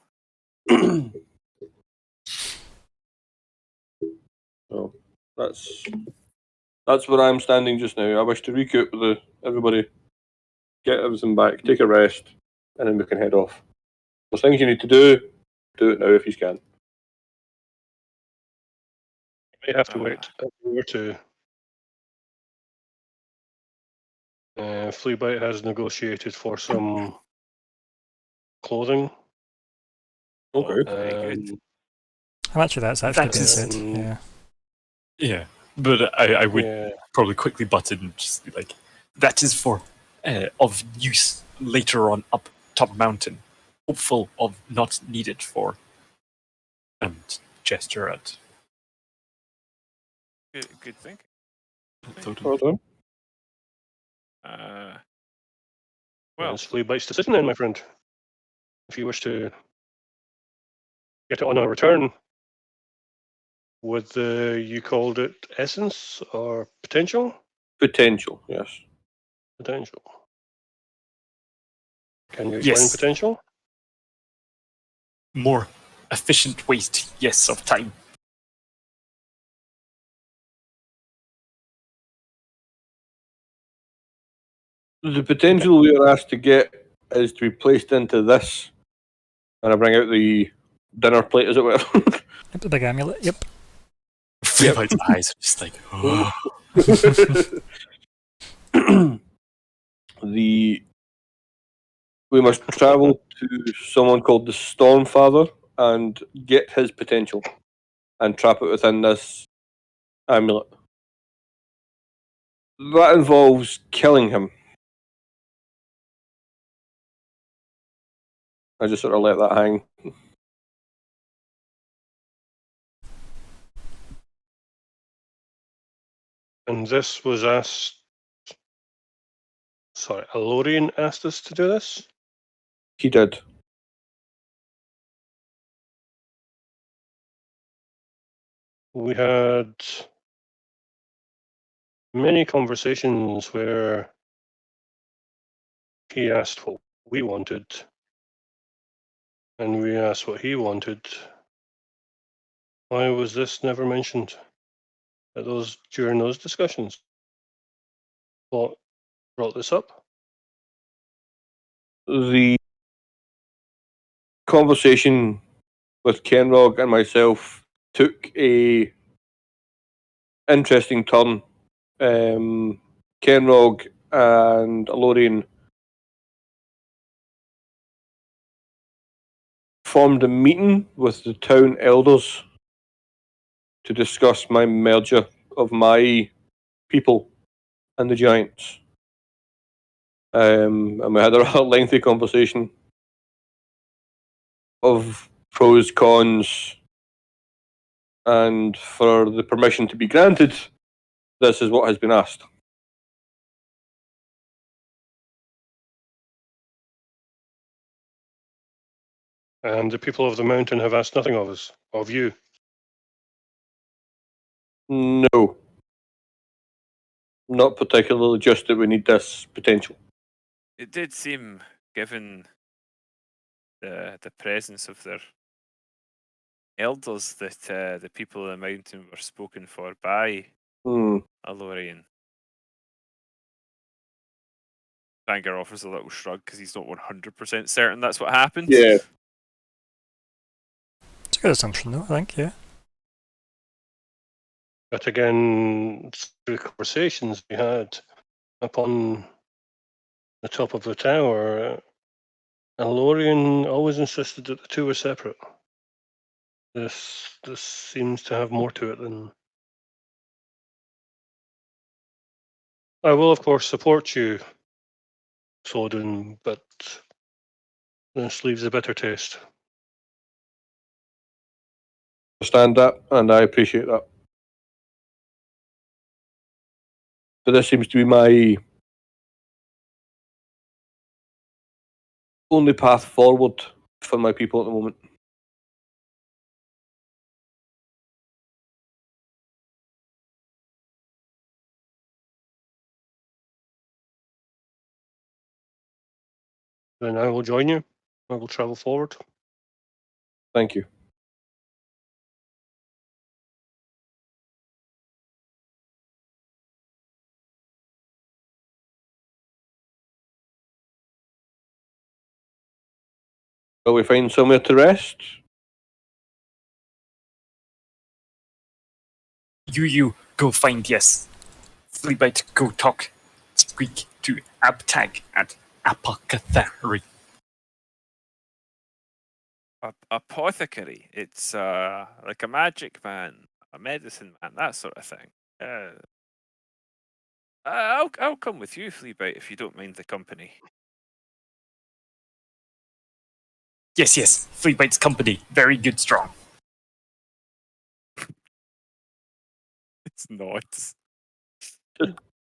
So that's where I'm standing just now. I wish to recoup with everybody, get everything back, take a rest, and then we can head off. There's things you need to do it now if you can. You may have to wait a year or two. Fleabite has negotiated for some clothing. Okay. Very good. How much of that's actually That been is- said? Yeah. Yeah, but I would Yeah. probably quickly butt in and just be like, that is for of use later on up top mountain. Hopeful of not needed for, and gesture at Good thinking. Well done. Well, It's Fleabite's decision then, my friend. If you wish to get it on a return with you called it essence or potential? Potential, yes. Potential. Can you explain Yes. potential? more efficient waste, yes, of time. The potential we are asked to get is to be placed into this, and I bring out the dinner plate, as it were. Yep, the big amulet. Yep. Fleabite's eyes are just like, oh. We must travel to someone called the Stormfather and get his potential and trap it within this amulet. That involves killing him. I just sort of let that hang. And this was asked. Sorry, Alorian asked us to do this? He did. We had many conversations where he asked what we wanted, and we asked what he wanted. Why was this never mentioned during those discussions? What brought this up? The conversation with Kenrog and myself took a interesting turn. Kenrog and Alorian formed a meeting with the town elders to discuss my merger of my people and the giants. And we had a rather lengthy conversation of pros, cons, and for the permission to be granted, this is what has been asked. And the people of the mountain have asked nothing of us, of you. No. Not particularly, just that we need this potential. it did seem, given the presence of their elders that the people of the mountain were spoken for by Alorian. Vanger offers a little shrug because he's not 100% certain that's what happened. Yeah. It's a good assumption, though, I think, yeah. But again, through conversations we had upon the top of the tower, Alorian always insisted that the two were separate. This seems to have more to it than. I will, of course, support you, Soden, but this leaves a bitter taste. Understand that, and I appreciate that. But this seems to be my only path forward for my people at the moment. Then I will join you. I will travel forward. Thank you. Will we find somewhere to rest? You go find, yes. Fleabite, go speak to Abtag at Apothecary. Apothecary. It's like a magic man, a medicine man, that sort of thing. I'll come with you, Fleabite, if you don't mind the company. Yes, Fleabite's company. Very good, strong. It's not.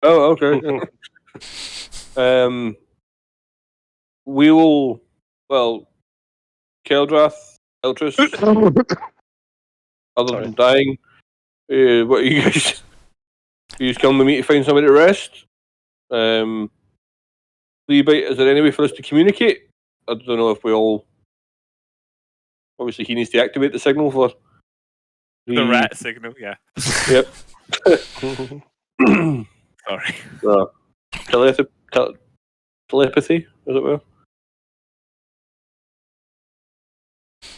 Oh, okay. We will. Well, Keldrath, Eltris, other Sorry. than dying, what are you guys? You just come with me to find somewhere to rest. Fleabite, is there any way for us to communicate? I don't know if we all. Obviously, he needs to activate the signal for The rat signal, yeah. Yep. Sorry. Telepathy, as it were.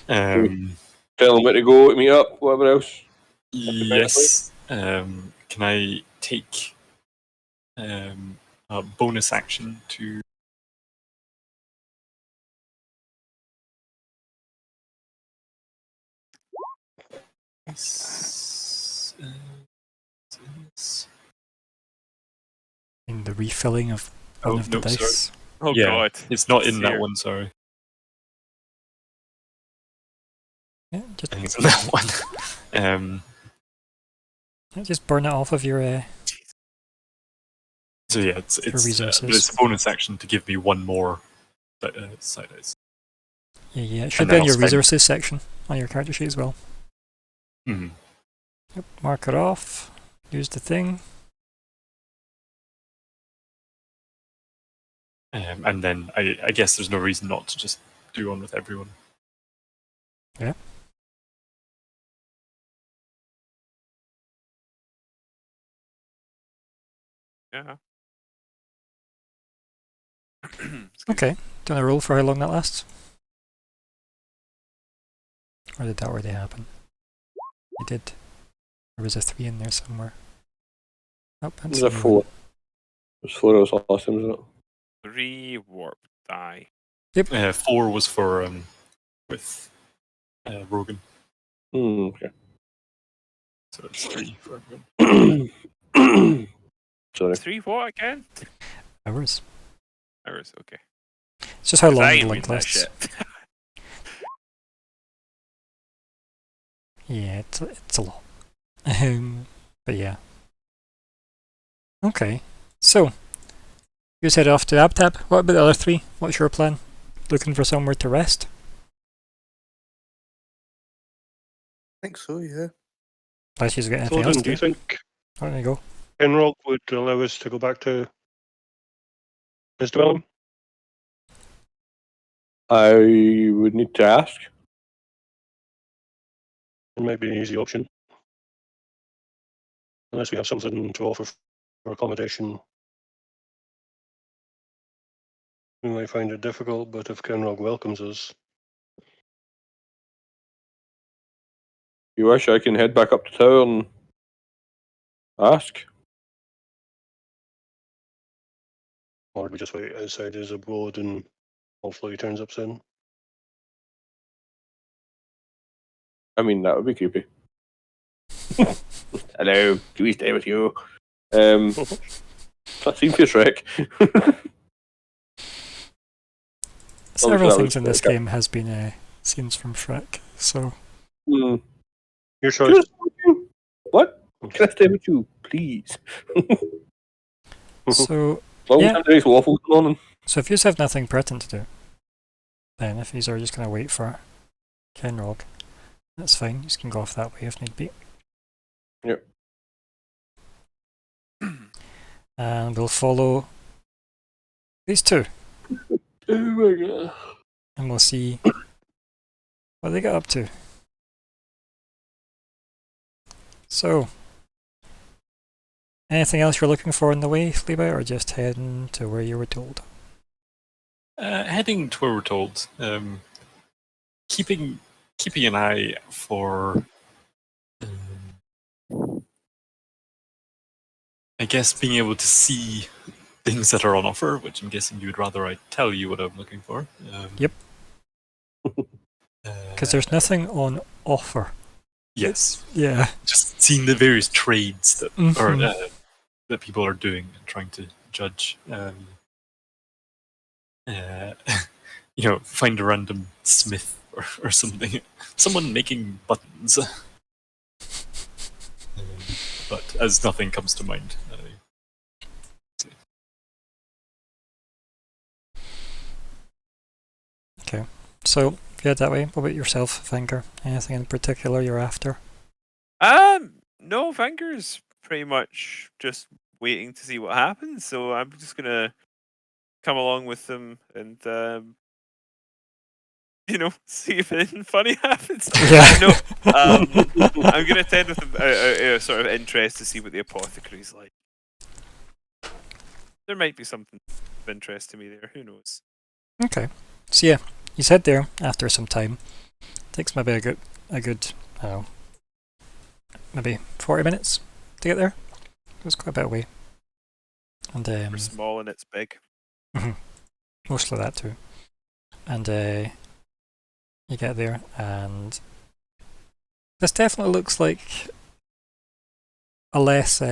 Tell him where to go, to meet up, whatever else. Yes. Can I take a bonus action to In the refilling of one of the no, sorry. dice. Oh Yeah, god. It's not in that Seer. one, sorry. Yeah, just, I think it's in that one. just burn it off of your So yeah, it's resources. but it's a bonus action to give me one more side dice. Yeah, it should And be then on your I'll spend- resources section on your character sheet as well. Mhm. Yep, mark it off. Use the thing. And then I guess there's no reason not to just do one with everyone. Yeah. Yeah. Okay. Do you want to roll for how long that lasts? Or did that already happen? It did. There was a 3 in there somewhere. Oh, There's a 4. There's 4 of us last time, isn't it? 3 warp die. 4 was for with Rogan, Okay. so it's 3 for everyone. Sorry. 3 what again? hours. Hours, okay. It's just how 'Cause I long ain't the reading link that lasts. shit. Yeah, it's a lot. But yeah. Okay. So, you head off to Abtab. What about the other 3? What's your plan? Looking for somewhere to rest? I think so, yeah. Unless you've got anything else Soden, to do you do. think Oh, there you go. Penrog would allow us to go back to his dwelling? I would need to ask. It might be an easy option. Unless we have something to offer for accommodation. We might find it difficult, but if Kenrog welcomes us, You wish I can head back up to town and ask. or we just wait outside his abode and hopefully he turns up soon. I mean, that would be creepy. Hello, do we stay with you? That seems to Shrek. Several that things was in this Shrek. game has been scenes from Shrek, so Hmm. Your Can I choice. stay with you? What? Can I stay with you, please? so Long Yeah. time there is waffles this morning. so if you have nothing pertinent to do, then if you are just gonna wait for Kenrog, that's fine. You can go off that way if need be. Yep. And we'll follow these two, Oh my god. and we'll see what they get up to. So, anything else you're looking for in the way, Flea-Bite, or just heading to where you were told? Heading to where we're told. Keeping an eye for. I guess being able to see things that are on offer, which I'm guessing you would rather I tell you what I'm looking for. Yep. Because there's nothing on offer. Yes, Yeah. just seeing the various trades that are Mhm. that people are doing and trying to judge. Find a random smith or something, someone making buttons. But as nothing comes to mind. Okay. So, if you head that way, what about yourself, Finger? Anything in particular you're after? No, Finger's pretty much just waiting to see what happens. So I'm just gonna come along with them and see if anything funny happens. Yeah. No, I'm gonna attend with a sort of interest to see what the apothecary's like. There might be something of interest to me there. Who knows? Okay. So yeah, you head there after some time. Takes maybe a good, I don't know, maybe 40 minutes to get there. It was quite a bit away. And We're small and it's big. mostly that too. And you get there, and this definitely looks like a less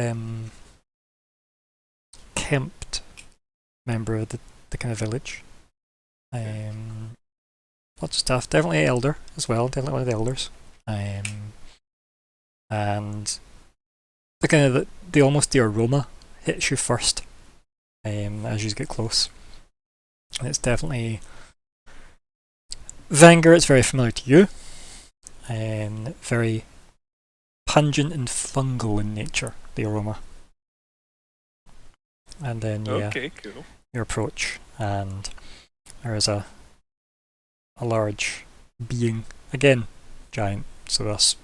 kempt member of the kind of village. Lots of stuff. Definitely elder as well. Definitely one of the elders. And the kind of the aroma hits you first as you get close. And it's definitely Vanger. It's very familiar to you. Very pungent and fungal in nature, the aroma. And then Okay, cool. you approach, and there is a large being, again giant, so thus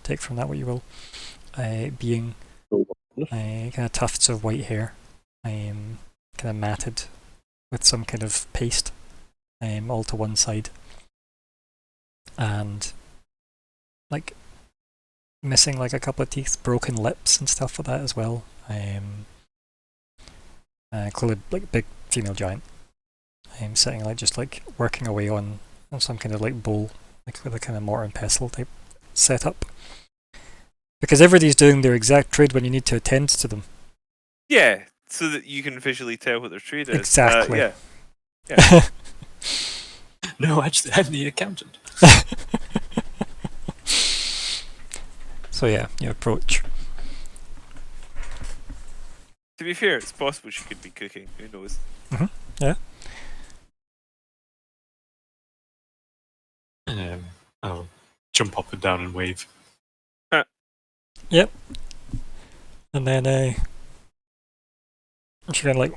take from that what you will. Being kind of tufts of white hair, kind of matted with some kind of paste all to one side, and like missing like a couple of teeth, broken lips and stuff like that as well. Clearly like big female giant. Sitting like just like working away on some kind of like bowl, like with a kind of mortar and pestle type setup. Because everybody's doing their exact trade when you need to attend to them. Yeah, so that you can visually tell what their trade is. Exactly. Yeah. No, actually, I'm the accountant. So yeah, you approach. To be fair, it's possible she could be cooking. Who knows? Yeah. I'll jump up and down and wave. Yep. And then she kind of like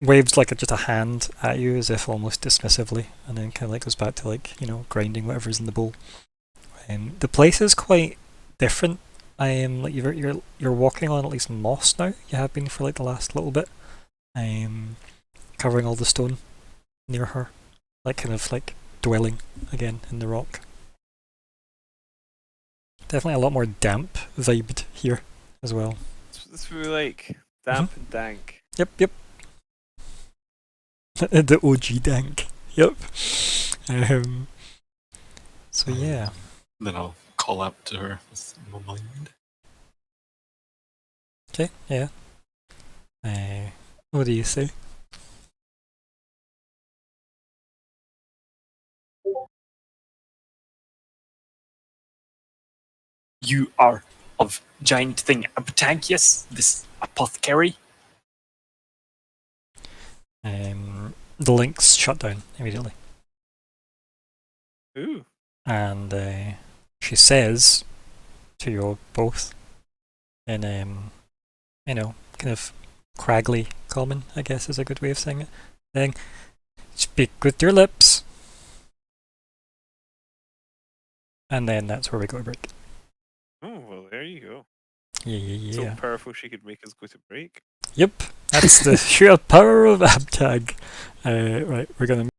waves like just a hand at you as if almost dismissively, and then kind of like goes back to like grinding whatever's in the bowl. The place is quite different. Like you're walking on at least moss now. You have been for like the last little bit. Covering all the stone near her, like kind of like dwelling again in the rock. Definitely a lot more damp vibed here as well. That's what we like. Damp and dank. Yep. The OG dank. Yep. So yeah. Then I'll call out to her with my mind. Okay. Yeah. What do you say? You are of giant thing Abtankius, this apothecary. The links shut down immediately. Ooh. And she says to you both in kind of craggly common, I guess is a good way of saying it. Saying, speak with your lips. And then that's where we go to break. Oh, well, there you go. Yeah. So powerful she could make us go to break. Yep, that's the sheer power of Abtag. Right, we're gonna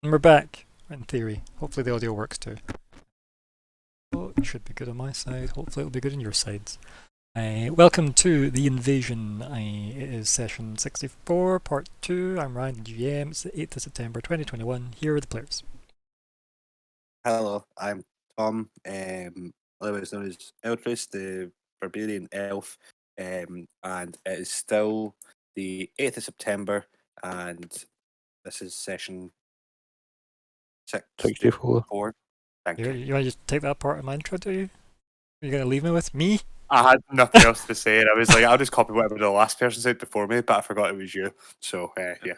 And we're back, in theory. Hopefully the audio works too. Oh, it should be good on my side. Hopefully it'll be good on your sides. Welcome to The Invasion. It is session 64, part 2. I'm Ryan, the GM. It's the 8th of September 2021. Here are the players. Hello, I'm Tom, otherwise known as Eltrist, the Barbarian Elf, and it is still the 8th of September, and this is session 64. 64. Thank you. You want to just take that part of my intro, do you? Are you going to leave me with me? I had nothing else to say, and I was like, I'll just copy whatever the last person said before me, but I forgot it was you. So, yeah. Yep.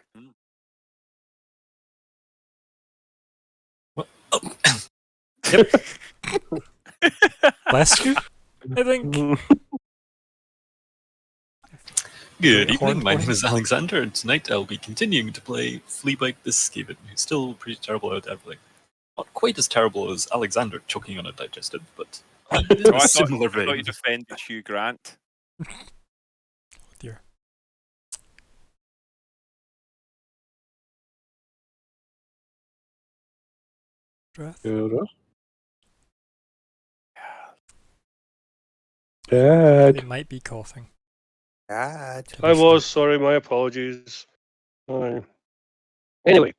Bless you, I think. Good Horn evening, my point. name is Alexander, and tonight I'll be continuing to play Flea-Bite the Skaven, who's still pretty terrible at everything. Not quite as terrible as Alexander choking on a digestive, but in Oh, a similar I thought vein. you defended Hugh Grant. Oh dear. Drath. Dad. They might be coughing. God. I was sorry. My apologies. Anyway,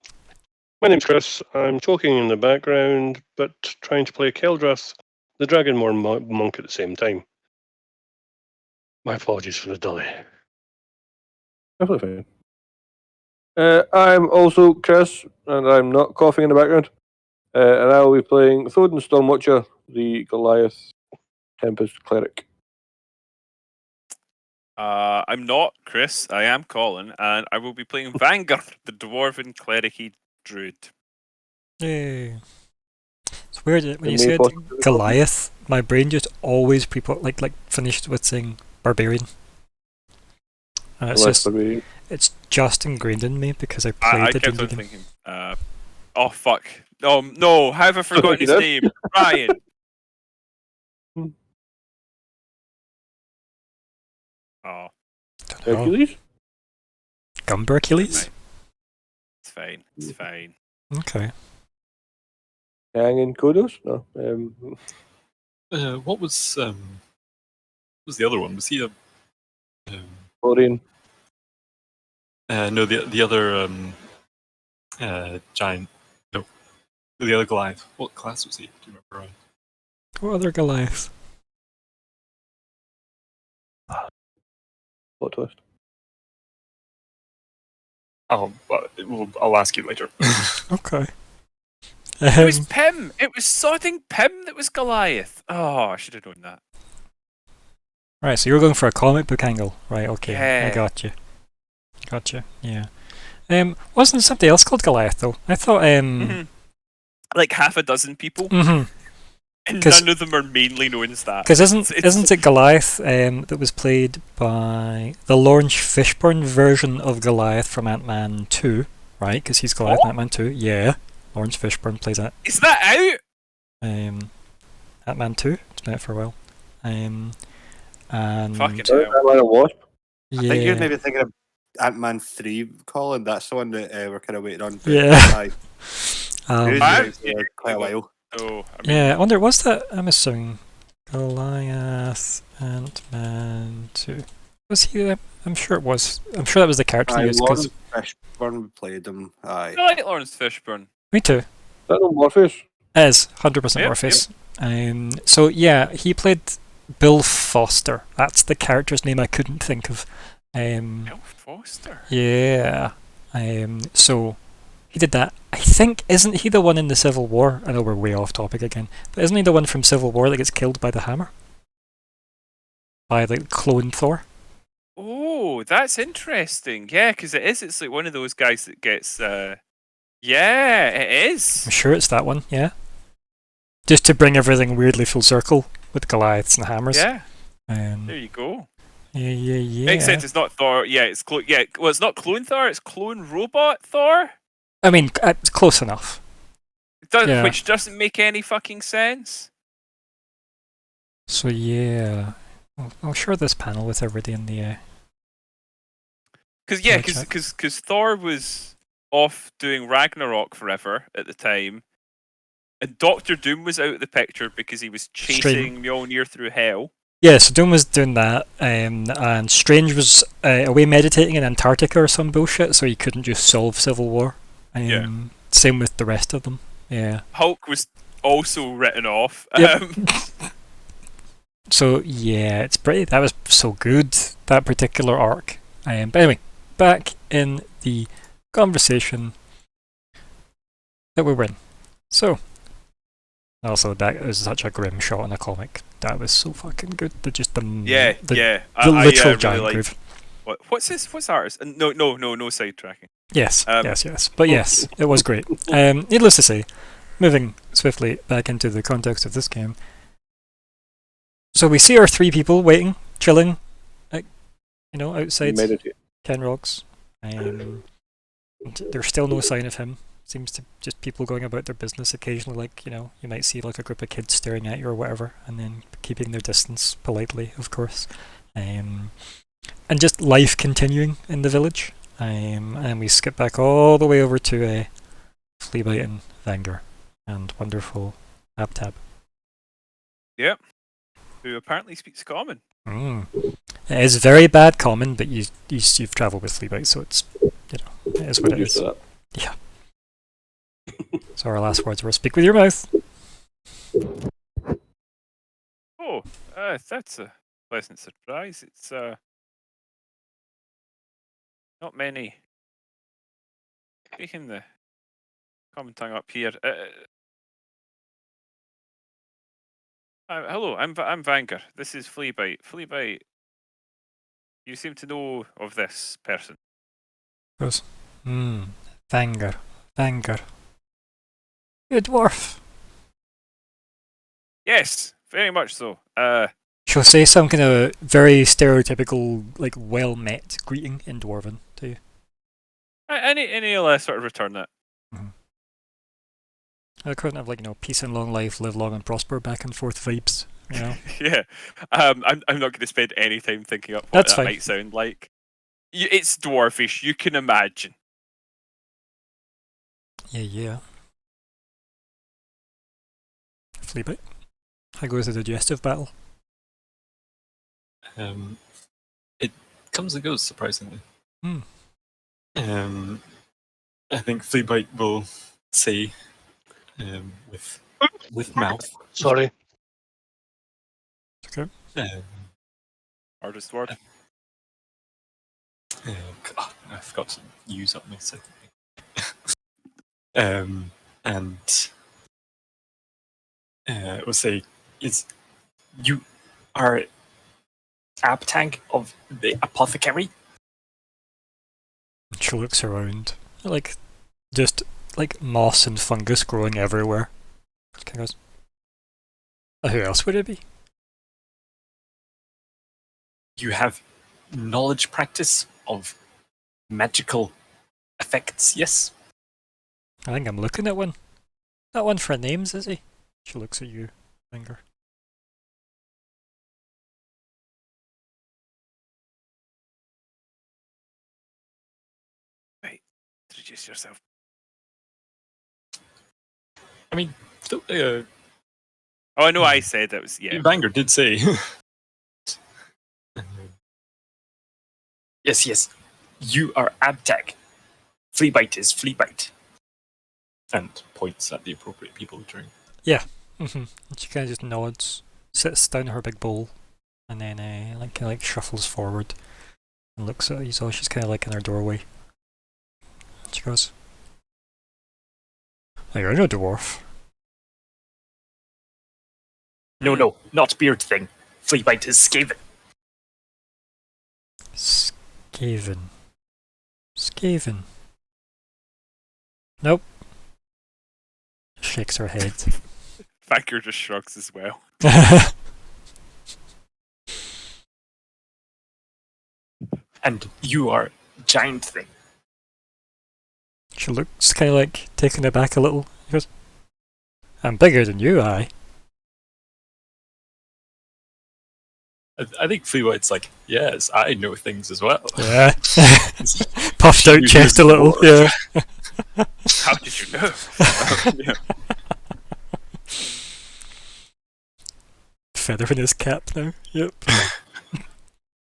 my name's Chris. I'm talking in the background, but trying to play Keldras, the Dragonborn monk at the same time. My apologies for the delay. Definitely fine. I'm also Chris, and I'm not coughing in the background. And I will be playing Thoden Stormwatcher, the Goliath Tempest Cleric. I'm not Chris. I am Colin, and I will be playing Vanguard, the dwarven clericy druid. Yay. It's weird when you May said possibly be Goliath, my brain just always finished with saying barbarian. And it's just ingrained in me because I I played the kept D&D on game. thinking, oh fuck. Oh no, how have I forgotten his you name? Ryan. Oh, Don't know. Hercules? Gumber Achilles? it's fine. It's fine. Okay. Hanging Kodos? No. What was the other one? Was he a Orion. no, the other giant? No, the other Goliath. What class was he? Do you remember? What other Goliath? Plot twist. Oh, I'll ask you later. Okay. It was Pym. It was sodding Pym that was Goliath. Oh, I should have known that. Right, so you're going for a comic book angle. Right, okay. I Yeah. got you. Gotcha, yeah. Wasn't somebody else called Goliath, though? I thought, Like half a dozen people, mhm. and 'Cause- none of them are mainly known as that. Because isn't It's- it Goliath that was played by the Lawrence Fishburne version of Goliath from Ant-Man 2, right? Because he's Goliath in Ant-Man 2. Yeah, Lawrence Fishburne plays that. Is that out? Ant-Man 2. It's been out for a while. And Fucking Sorry, hell. I'm a wasp. yeah, I think you're maybe thinking of Ant-Man 3, Colin. That's the one that we're kind of waiting on. Yeah. Aye. um, It's I- been for quite a while. Oh, I mean, yeah. I wonder, was that? I'm assuming Goliath Ant-Man 2. Was he? I'm sure it was. I'm sure that was the character he Aye, used. Because Lawrence Fishburne played him. Aye. I like Lawrence Fishburne. me too. Is that no Morpheus? It is 100% Yep, Morpheus. So yeah, he played Bill Foster. That's the character's name I couldn't think of. Bill Foster. Yeah. So he did that. I think, isn't he the one in the Civil War? I know we're way off topic again, but isn't he the one from Civil War that gets killed by the hammer? By the clone Thor? Oh, that's interesting. Yeah, because it is. It's like one of those guys that gets. Yeah, it is. I'm sure it's that one, yeah. Just to bring everything weirdly full circle with Goliaths and hammers. Yeah, Yeah. there you go. Yeah. Makes sense. It's not Thor. Yeah, it's yeah. Well, it's not clone Thor. It's clone robot Thor. I mean, it's close enough. Yeah. Which doesn't make any fucking sense. So yeah, I'll share this panel with everybody in the. Because yeah, Check. because Thor was off doing Ragnarok forever at the time, and Doctor Doom was out of the picture because he was chasing Mjolnir through hell. Yeah, so Doom was doing that, and Strange was away meditating in Antarctica or some bullshit, so he couldn't just solve Civil War. Yeah. Same with the rest of them. Yeah. Hulk was also written off. Yep. So yeah, it's pretty. That was so good, that particular arc. But anyway, back in the conversation that we were in. So, also that was such a grim shot in a comic. That was so fucking good. The literal giant really groove. What's artist? No sidetracking. Yes, yes. But yes, it was great. Needless to say, moving swiftly back into the context of this game. So we see our three people waiting, chilling, outside Meditate. Kenrock's. There's still no sign of him. Seems to just people going about their business occasionally, like, you might see like a group of kids staring at you or whatever, and then keeping their distance politely, of course. And just life continuing in the village. And we skip back all the way over to Fleabite and Vanger and wonderful Abtab. Yep. Who apparently speaks common. It is very bad common, but you've travelled with Fleabite, so it's it is what it is. Yeah. So our last words were speak with your mouth. Oh, that's a pleasant surprise. It's not many speaking the common tongue up here. Hello, I'm Vanger. This is Fleabite. Fleabite, you seem to know of this person. Goes, Vanger. You dwarf. Yes, very much so. She'll say some kind of very stereotypical, like, well-met greeting in Dwarven to you. Any sort of return that. The equivalent of, like, peace and long life, live long and prosper, back and forth vibes, Yeah. I'm not going to spend any time thinking up what that might sound like. It's dwarfish, you can imagine. Yeah. Fleabite. How goes the digestive battle? It comes and goes, surprisingly. I think Fleabite will say, with mouth. Sorry. Okay. Hardest word. God, I forgot to use up my second thing. We'll say, you are Abtag of the apothecary? She looks around, like, just like moss and fungus growing everywhere. She kind of goes, who else would it be? You have knowledge practice of magical effects, yes? I think I'm looking at one. That one for names, is he? She looks at you, Finger. Right, introduce yourself. I mean, oh, I know I said that was, yeah. Vanger did say. Yes. You are Abtag. Fleabite is Fleabite. And points at the appropriate people during. Yeah. She kind of just nods, sits down in her big bowl, and then like shuffles forward and looks at you. So she's kind of like in her doorway. She goes, "Oh, you're no dwarf." No, not beard thing. Fleabite is Skaven. Skaven. Nope. Shakes her head. Vanger just shrugs as well. And you are giant thing. She looks kind of like taken aback a little. She goes, "I'm bigger than you, I." I think Fleabite's like, yes, I know things as well. Yeah. Puffed out chest a little. Yeah. How did you know? Yeah. Feather in his cap now. Yep.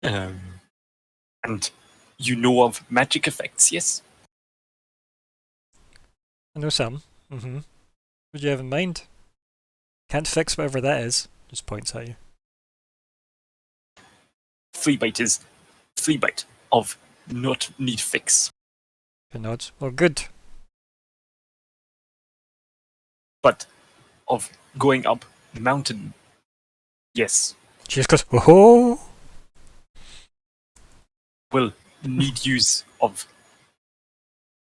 And you know of magic effects, yes? I know some. Mm-hmm. What do you have in mind? Can't fix whatever that is. Just points at you. Flea-Bite is Flea-Bite of not need fix, Good nods. Well, good. but of going up mountain, yes, She just goes, oh. will need use of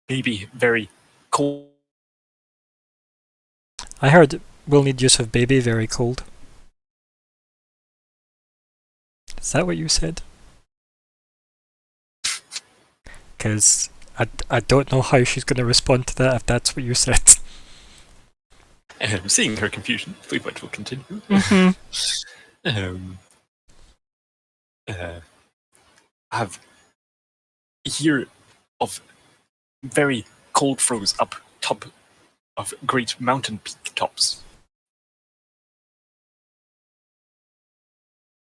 maybe very cold. I heard we'll need use of baby very cold. Is that what you said? Because I don't know how she's going to respond to that if that's what you said. Seeing her confusion, Flea-Bite will continue. Have here of very cold froze up top of great mountain peak tops.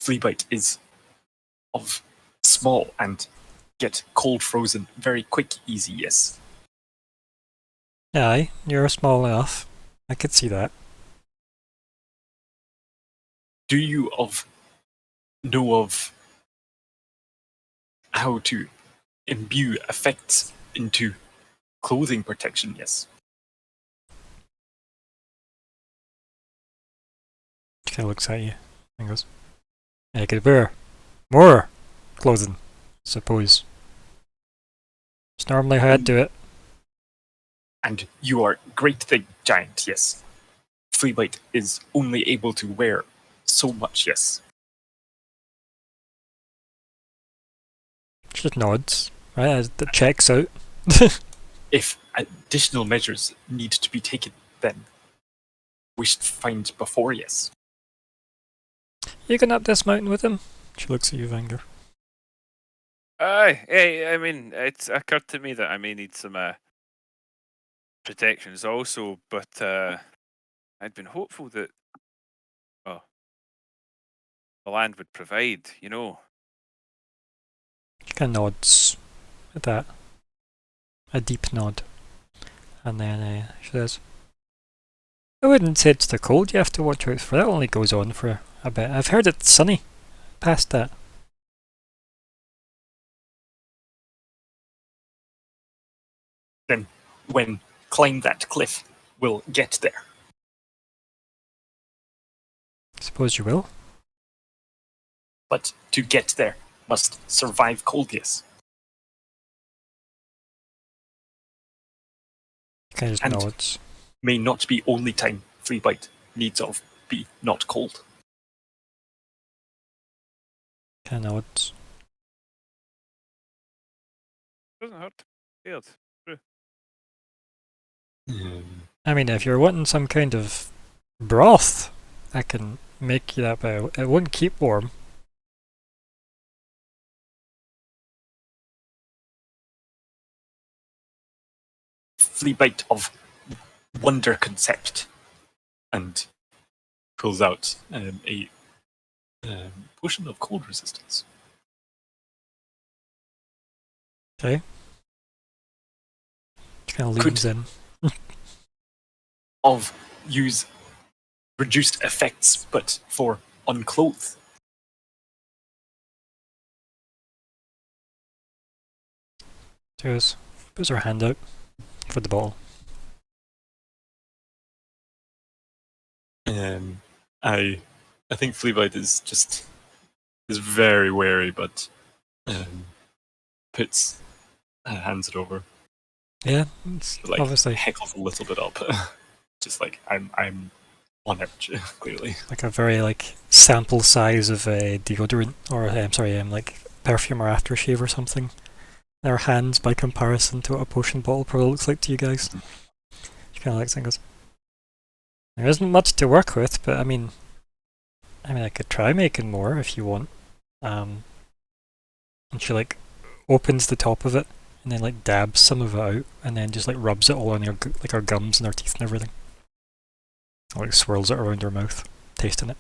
Flea-Bite is of small and get cold frozen very quick, easy, yes. Aye, you're small enough. I could see that. Do you know of how to imbue effects into clothing protection, yes? She kind of looks at you and goes, I could wear more clothing, suppose. It's normally how I'd do it. And you are great big giant, yes. Flea-Bite is only able to wear so much, yes. She just nods, right, as it checks out. If additional measures need to be taken, then we should find before, yes. You going up this mountain with him? She looks at you, Vanger. Aye, hey, I mean, it's occurred to me that I may need some protections also, but I'd been hopeful that, well, the land would provide, you know. She kind of nods at that. A deep nod. And then she says, I wouldn't say it's the cold you have to watch out for. That only goes on for a bit. I've heard it's sunny past that. Then, when climb that cliff, we'll get there. Suppose you will. But to get there, must survive cold, yes. Kind of just And- nods. May not be only time Flea-Bite needs of be not cold. Kind of nods. Doesn't hurt. Scared. I mean, if you're wanting some kind of broth, I can make you that, but it won't keep warm. Flea-Bite of wonder concept, and pulls out a potion of cold resistance. Okay. Kind of leans in. Of use reduced effects, but for unclothed. Puts her hand out for the bottle. I think Flea-Bite is very wary, but puts hands it over. Yeah, it's Like obviously heckles a little bit up. Just like I'm on edge, clearly. like a very like sample size of a deodorant, or I'm sorry, like perfume or aftershave or something. Their hands by comparison to what a potion bottle probably looks like to you guys. She kind of looks and goes, there isn't much to work with, but I mean I could try making more if you want. And she like opens the top of it and then like dabs some of it out, and then just like rubs it all on like our gums and our teeth and everything. Or, like swirls it around her mouth, tasting it.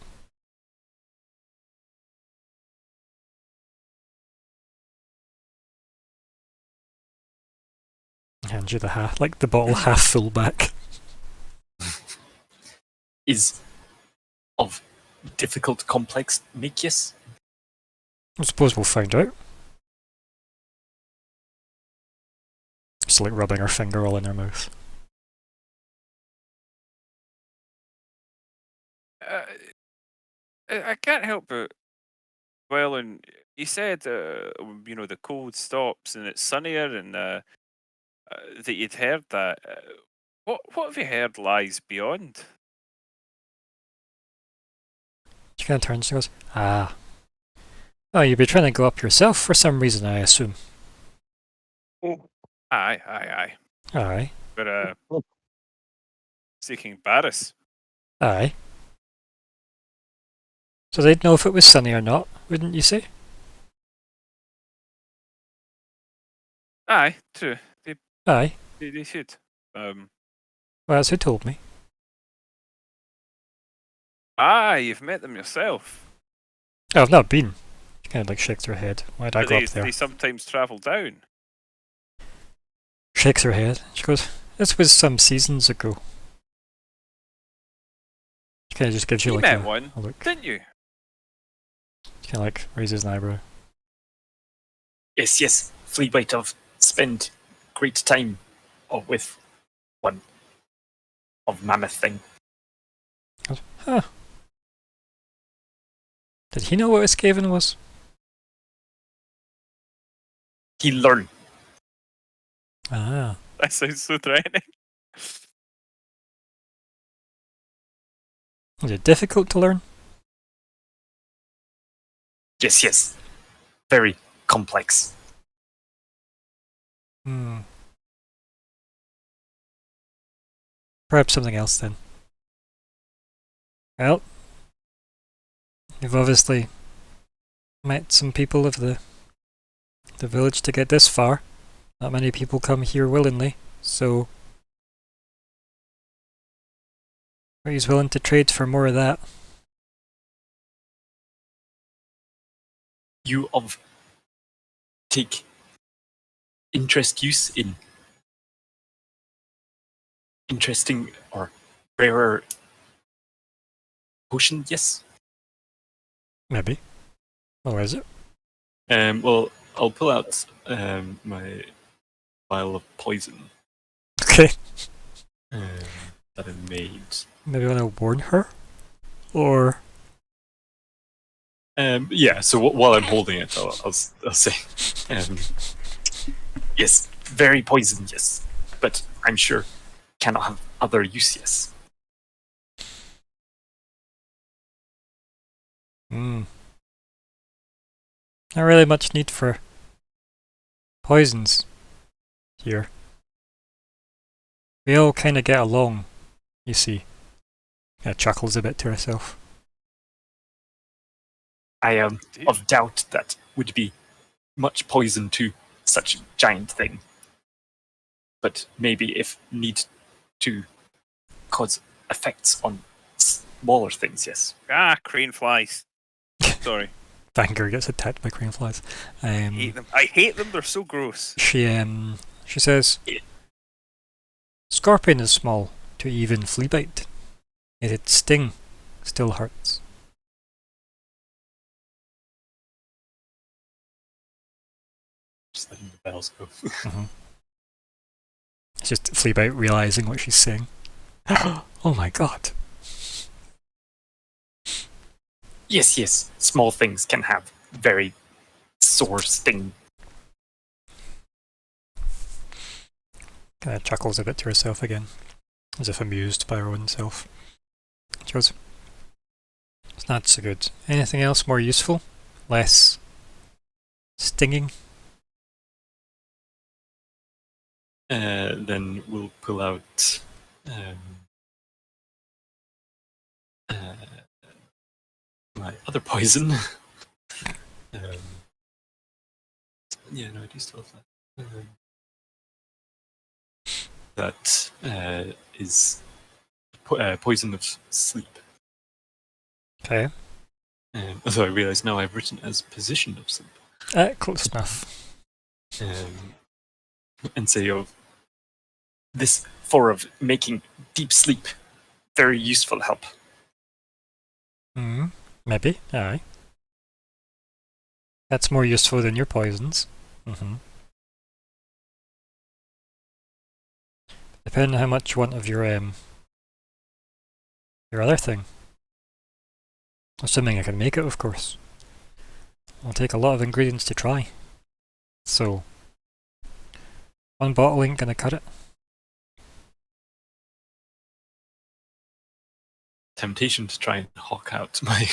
Hand you the the bottle half full back. Is of difficult, complex make, yes? I suppose we'll find out. Just like rubbing her finger all in her mouth. I can't help but, well, and you said, the cold stops and it's sunnier, and that you'd heard that. What have you heard lies beyond? She kind of turns and goes, "Ah. Oh, you'd be trying to go up yourself for some reason, I assume." Aye. Aye. But seeking Barris. Aye. So they'd know if it was sunny or not, wouldn't you say? Aye, true. Aye. They should. Well, that's who told me. Aye, you've met them yourself. Oh, I've not been. She kind of like shakes her head. Why'd I But go they, up there? they sometimes travel down. Shakes her head. She goes, "This was some seasons ago." She kind of just gives you You like met a one, look. didn't you? She kind of like raises an eyebrow. Yes. Fleabite of spend great time with one of mammoth thing. Goes, huh. Did he know what a Skaven was? He learn. Ah. That sounds so threatening. Is it difficult to learn? Yes. Very complex. Hmm. Perhaps something else then. Well, you've obviously met some people of the village to get this far. Not many people come here willingly, so are you willing to trade for more of that? You of take interest use in interesting or rarer potion, yes? Maybe. Or is it? Well, I'll pull out my vial of poison Okay. that I made. Maybe want to warn her? Or... Yeah, so while I'm holding it, I'll say, yes, very poison, yes, but I'm sure cannot have other use, yes. Not really much need for poisons here. We all kind of get along, you see. Kind of chuckles a bit to herself. I am of doubt that would be much poison to such a giant thing. But maybe if need to cause effects on smaller things, yes. Crane flies. Sorry. Vanger gets attacked by crane flies. I hate them. I hate them, they're so gross. She says, "Scorpion is small to even flea bite, yet its sting still hurts." Just letting the bells go. It's just flea bite realizing what she's saying. Oh my god. Yes, small things can have very sore sting. Kind of chuckles a bit to herself again, as if amused by her own self. She goes, "It's not so good. Anything else more useful? Less stinging?" Then we'll pull out my other poison. Yeah, no, I do still have that. that is poison of sleep. Okay. Although I realise now I've written as position of sleep. Close enough. And say of this for of making deep sleep very useful help. Maybe. Aye. That's more useful than your poisons. Depending on how much you want of your other thing. Assuming I can make it, of course. It'll take a lot of ingredients to try. So, one bottle ain't gonna cut it. Temptation to try and hawk out my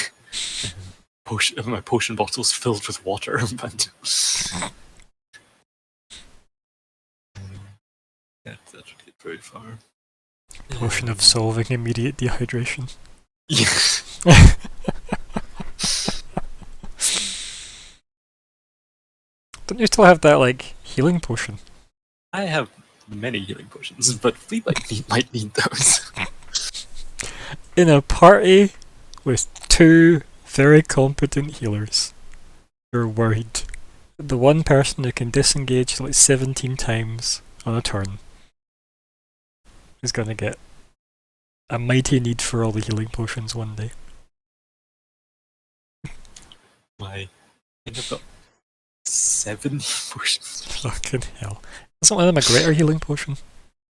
potion bottles filled with water, but yeah, that would get very far. Potion of solving immediate dehydration. Yeah. Don't you still have that, like, healing potion? I have many healing potions, but Flea-Bite might need those. In a party with two very competent healers, you're worried. The one person who can disengage like 17 times on a turn is gonna get a mighty need for all the healing potions one day. I think I've got 7 potions. Fucking hell. Isn't one of them a greater healing potion?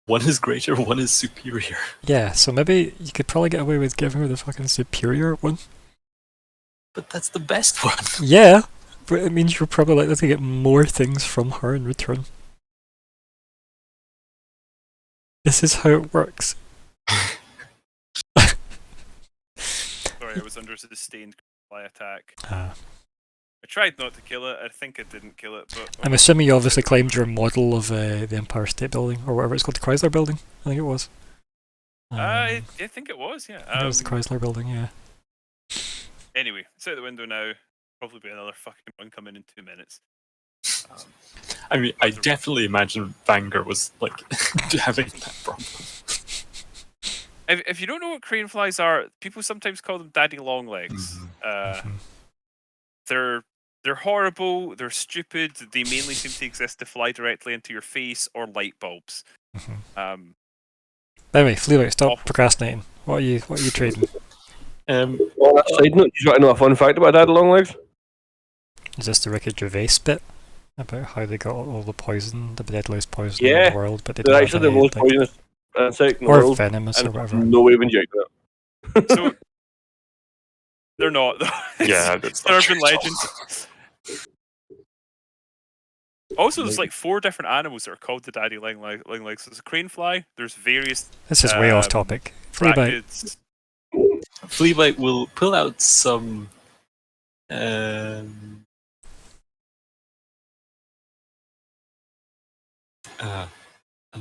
One is greater, one is superior. Yeah, so maybe you could probably get away with giving her the fucking superior one. But that's the best one. Yeah, but it means you're probably likely to get more things from her in return. This is how it works. Sorry, I was under a sustained fly attack. Ah. I tried not to kill it. I think I didn't kill it, but I'm assuming you obviously climbed your model of the Empire State Building, or whatever it's called, the Chrysler Building, I think it was. I think it was, yeah. I think it was the Chrysler Building, yeah. Anyway, it's out the window now. Probably be another fucking one coming in 2 minutes. I mean, I definitely imagine Vanger was like having that problem. If you don't know what crane flies are, people sometimes call them daddy long legs. They're horrible, they're stupid, they mainly seem to exist to fly directly into your face or light bulbs. Anyway, Flea-Bite, stop Awful. procrastinating. What are you trading? On that side note, you want to know a fun fact about Dad Long Legs? Is this the Ricky Gervais bit? About how they got all the poison, the deadliest poison Yeah, in the world, but they They're don't actually have the any, most like, poisonous insect in the or world. venomous And or whatever. no way of injecting it. So they're not though. Yeah, that's They're not urban true at all. legends. Also, there's like 4 different animals that are called the daddy long legs. There's a crane fly. There's various This is way off topic. Flea-Bite, brackets. Flea-Bite will pull out some I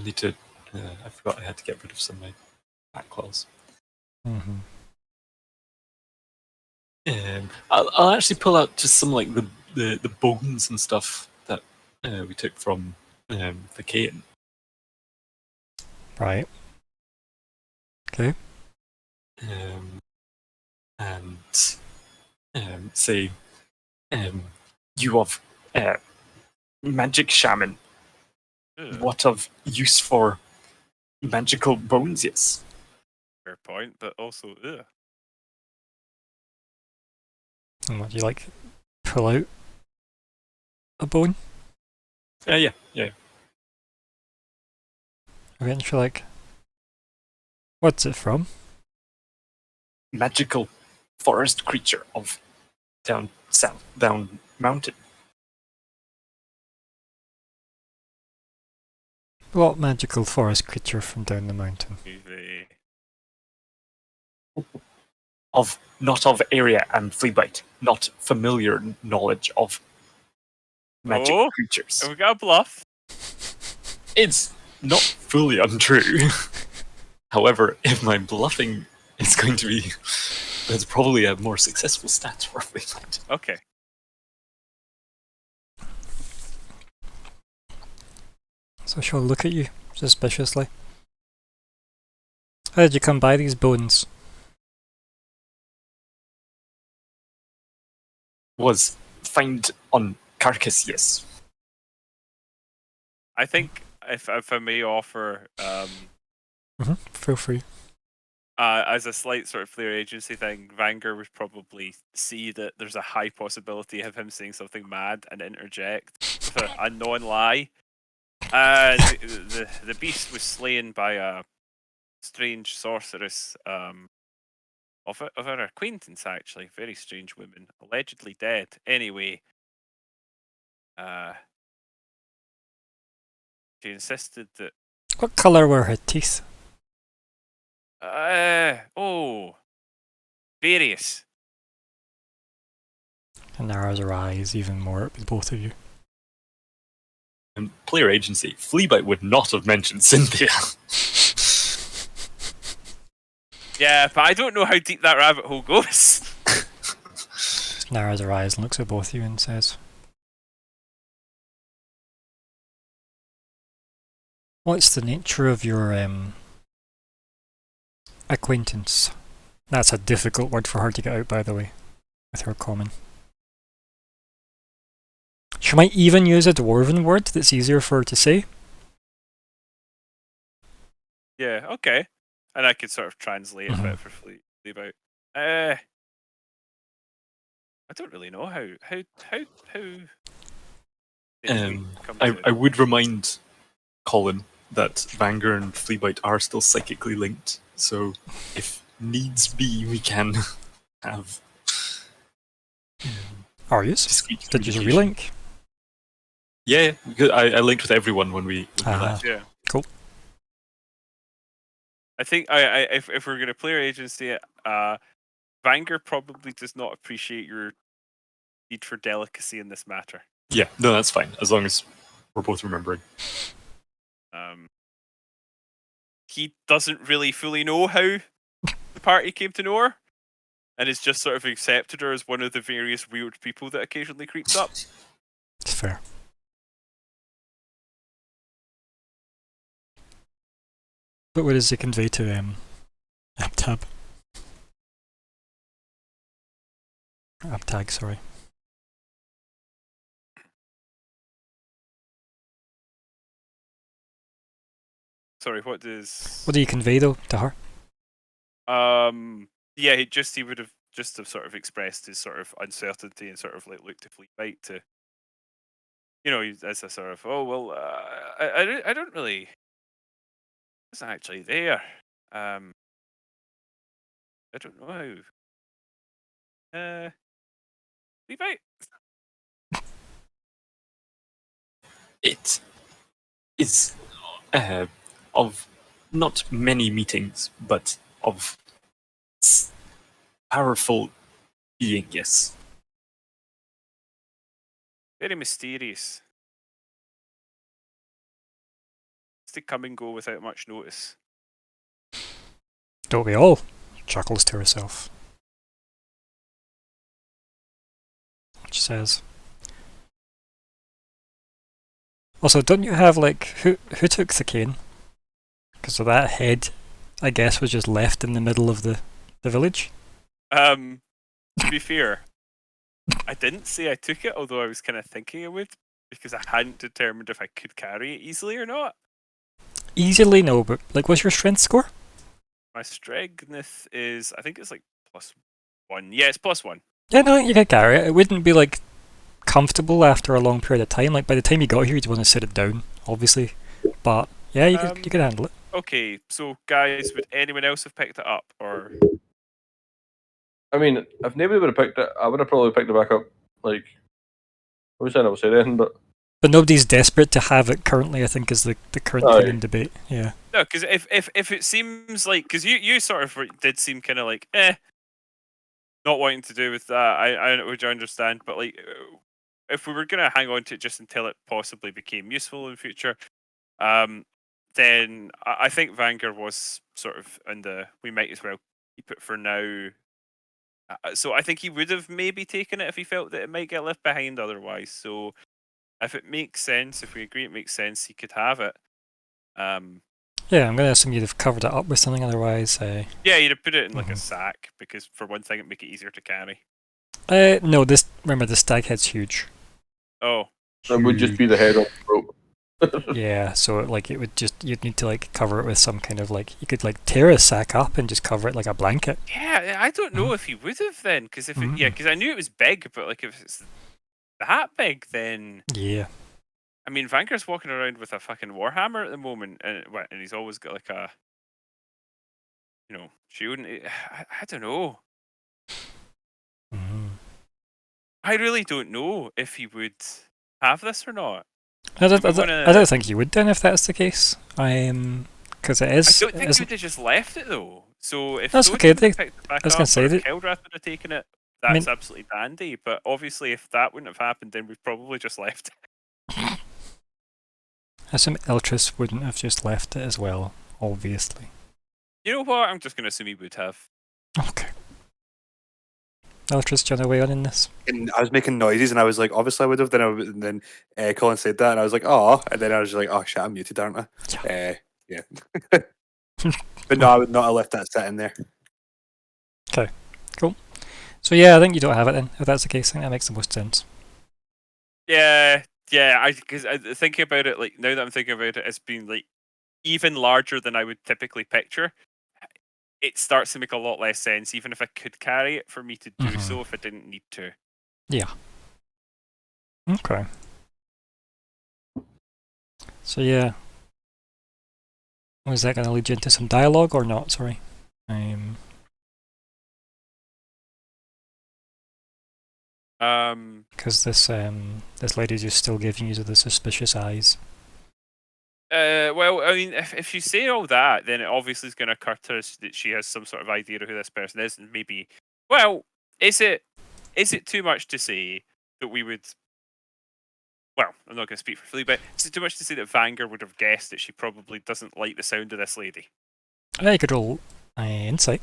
need to I forgot I had to get rid of some of my back claws. I'll actually pull out just some like the bones and stuff that we took from the Cain. right. Okay. And say you of magic shaman. What of use for magical bones? Yes. Fair point, but also, And what do you like? Pull out a bone? Yeah. Okay, and you're like, what's it from? Magical forest creature of down mountain. What magical forest creature from down the mountain? Not of area and Flea-Bite, not familiar knowledge of magic creatures. have we got a bluff? It's not fully untrue. However, if my bluffing is going to be, there's probably a more successful stat for Flea-Bite. Okay. So she'll look at you suspiciously. How did you come by these bones? Was found on carcass, yes. I think if I may offer, Feel free. as a slight sort of Flair agency thing, Vanger would probably see that there's a high possibility of him saying something mad and interject with a non-lie. The beast was slain by a strange sorceress of our acquaintance, actually. Very strange woman, allegedly dead. Anyway, she insisted that What colour were her teeth? various. And narrows her eyes even more with both of you. And player agency, Fleabite would not have mentioned Cynthia. Yeah, but I don't know how deep that rabbit hole goes. Just narrows her eyes and looks at both of you and says, "What's the nature of your acquaintance?" That's a difficult word for her to get out, by the way, with her common. She might even use a dwarven word that's easier for her to say. Yeah, okay. And I could sort of translate a bit for Fleabite. I don't really know how did we come to I would remind Colin that Vanger and Fleabite are still psychically linked, so if needs be, we can have Are you? discreet Did you communication. relink? Yeah, because I linked with everyone when we left. Yeah. Cool. I think if we're gonna play our agency, Vanger probably does not appreciate your need for delicacy in this matter. Yeah, no, that's fine, as long as we're both remembering. He doesn't really fully know how the party came to know her, and has just sort of accepted her as one of the various weird people that occasionally creeps up. It's fair. But what does he convey to Abtag, sorry. Sorry, what does? What do you convey though to her? Yeah, he would have just have sort of expressed his sort of uncertainty and sort of like looked to Fleabite to, as a sort of, oh well, I don't really, it's not actually there. I don't know how. Fleabite. It is of not many meetings, but of powerful being, yes. Very mysterious. To come and go without much notice. Don't we all? Chuckles to herself. She says. Also, don't you have like who took the cane? Because of that head, I guess, was just left in the middle of the village. To be fair, I didn't say I took it, although I was kind of thinking I would, because I hadn't determined if I could carry it easily or not. Easily, no, but like, what's your strength score? My strength is, I think it's like +1. Yeah, it's +1. Yeah, no, you could carry it. It wouldn't be like comfortable after a long period of time. Like by the time you got here, you'd want to sit it down, obviously. But yeah, you could handle it. Okay, so guys, would anyone else have picked it up, or? I mean, if nobody would have picked it, I would have probably picked it back up. Like, I was saying I would say anything, but nobody's desperate to have it currently, I think, is the current thing in debate. Yeah. No, because if it seems like, because you sort of did seem kind of like not wanting to do with that, I would understand, but like if we were gonna hang on to it just until it possibly became useful in future, then I think Vanger was sort of in the we might as well keep it for now. So I think he would have maybe taken it if he felt that it might get left behind otherwise. So if it makes sense, if we agree it makes sense, he could have it. Yeah, I'm going to assume you'd have covered it up with something, otherwise... Yeah, you'd have put it in like a Mhm. sack, because for one thing, it'd make it easier to carry. no, remember, the stag head's huge. Oh, That would just be the head on the rope. Yeah, so like it would just, you'd need to like cover it with some kind of like, you could like tear a sack up and just cover it like a blanket. yeah, I don't know if he would have then, because if it, yeah, because I knew it was big, but like if it's that big, then Yeah. I mean, Vanker's walking around with a fucking warhammer at the moment, and he's always got like a, shield. And I don't know. Mhm. I really don't know if he would have this or not. I don't wanna- think you would then if that's the case. Because it I is. don't think he isn't- would have just left it though. So if That's Odin okay, had they- picked it back I was gonna up, say or if that- Keldrath would have taken it, I that's mean- absolutely dandy. But obviously, if that wouldn't have happened, then we've probably just left it. I assume Eltrus wouldn't have just left it as well, obviously. You know what? I'm just going to assume he would have. Okay. Eltrus, do you want to weigh on in this? And I was making noises, and I was like, obviously I would have. And then Colin said that, and I was like, oh. And then I was just like, oh shit, I'm muted, aren't I? Yeah. But no, I would not have left that sitting there. So yeah, I think you don't have it then. If that's the case, I think that makes the most sense. Yeah. Because thinking about it, like now that I'm thinking about it, it's been like even larger than I would typically picture. It starts to make a lot less sense, even if I could carry it, for me to do so if I didn't need to. Yeah. Okay. So yeah. Was that going to lead you into some dialogue or not? Sorry. Because this lady's just still giving you the suspicious eyes. Well, I mean, if you say all that, then it obviously is going to occur to us that she has some sort of idea of who this person is, and maybe, well, is it too much to say that we would? Well, I'm not going to speak for Flea, but is it too much to say that Vanger would have guessed that she probably doesn't like the sound of this lady? Yeah, you could roll insight.